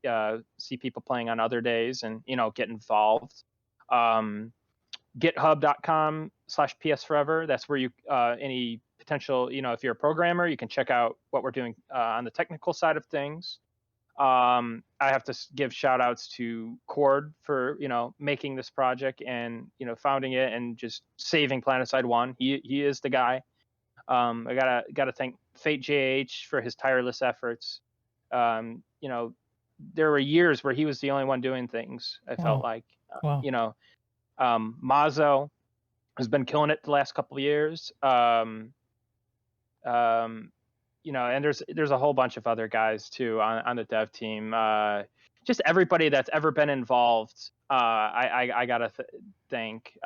people playing on other days and get involved. GitHub.com/PSForever. That's where you any potential if you're a programmer, you can check out what we're doing on the technical side of things. I have to give shout outs to Cord for making this project and founding it and just saving Planetside 1. He is the guy. I gotta thank Fate JH for his tireless efforts. There were years where he was the only one doing things. I felt Wow. like, Wow. Mazo has been killing it the last couple of years. And there's a whole bunch of other guys too on the dev team. Just everybody that's ever been involved. I gotta thank.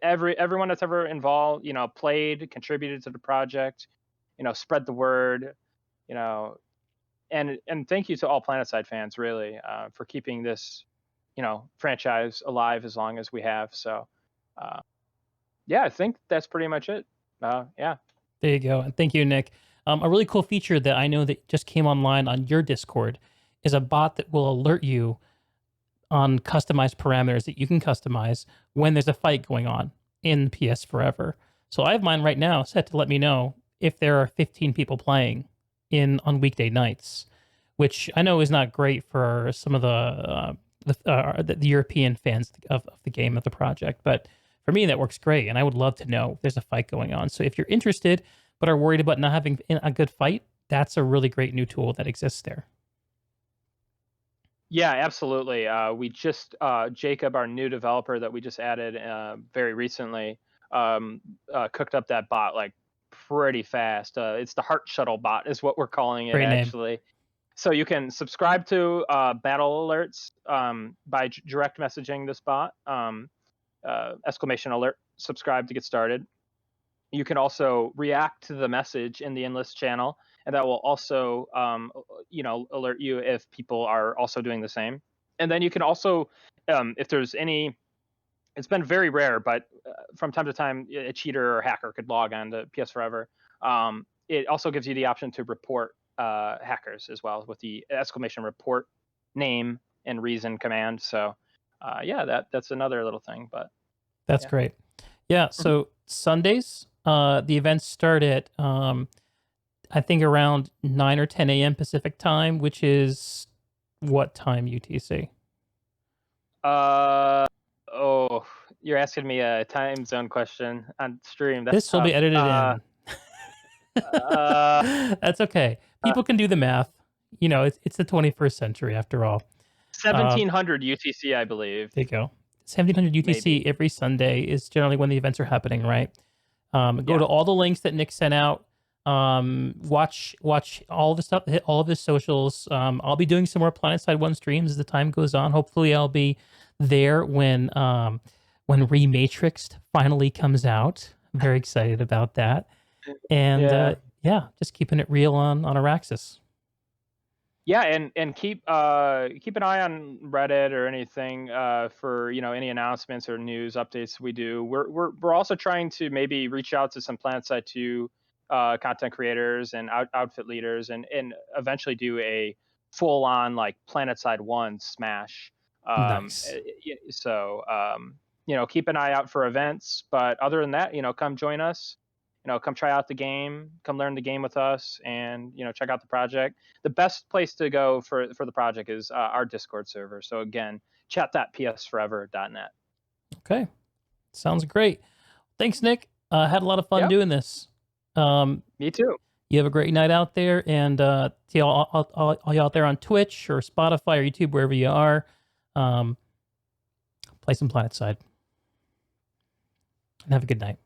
Everyone that's ever involved, played, contributed to the project, spread the word, and thank you to all Planetside fans really for keeping this, franchise alive as long as we have. So, yeah, I think that's pretty much it. Yeah. There you go. And thank you, Nick. A really cool feature that I know that just came online on your Discord is a bot that will alert you on customized parameters that you can customize when there's a fight going on in PSForever. So I have mine right now set to let me know if there are 15 people playing on weekday nights, which I know is not great for some of the European fans of the game of the project, but for me that works great, and I would love to know if there's a fight going on. So if you're interested but are worried about not having a good fight, that's a really great new tool that exists there. Yeah, absolutely. We just Jacob, our new developer that we just added very recently, cooked up that bot like pretty fast. It's the Heart Shuttle bot, is what we're calling it Great name. actually. So you can subscribe to battle alerts by direct messaging this bot. Exclamation alert, subscribe to get started. You can also react to the message in the Enlist channel, and that will also, alert you if people are also doing the same. And then you can also, if there's any It's been very rare, but from time to time, a cheater or hacker could log on to PSForever. It also gives you the option to report hackers as well with the exclamation report name and reason command. So yeah, that's another little thing. But That's yeah. great. Yeah. Mhm. So Sundays, the events start at I think around 9 or 10 a.m. Pacific time, which is what time UTC? Oh, you're asking me a time zone question on stream. That's This will be tough. edited in. Uh, That's okay. People can do the math. You know, it's the 21st century after all. 1700 UTC, I believe. There you go. 1700 UTC Maybe. every Sunday is generally when the events are happening, right? Go Yeah. to all the links that Nick sent out. Watch all the stuff, hit all of his socials. I'll be doing some more Planetside 1 streams as the time goes on. Hopefully I'll be there when Rematrixed finally comes out. I'm very excited about that. And Yeah. yeah, just keeping it real on Araxis. Yeah, and keep an eye on Reddit or anything for any announcements or news updates we do. We're also trying to maybe reach out to some Planetside 2 content creators and outfit leaders, and eventually do a full on like Planetside 1 smash. Nice. So keep an eye out for events. But other than that, come join us. Come try out the game, come learn the game with us, and check out the project. The best place to go for the project is our Discord server. So again, chat.psforever.net. Okay. Sounds great. Thanks, Nick. Had a lot of fun Yep, doing this. me too. You have a great night out there, and to all you out there on Twitch or Spotify or YouTube, wherever you are, play some Planetside. And have a good night.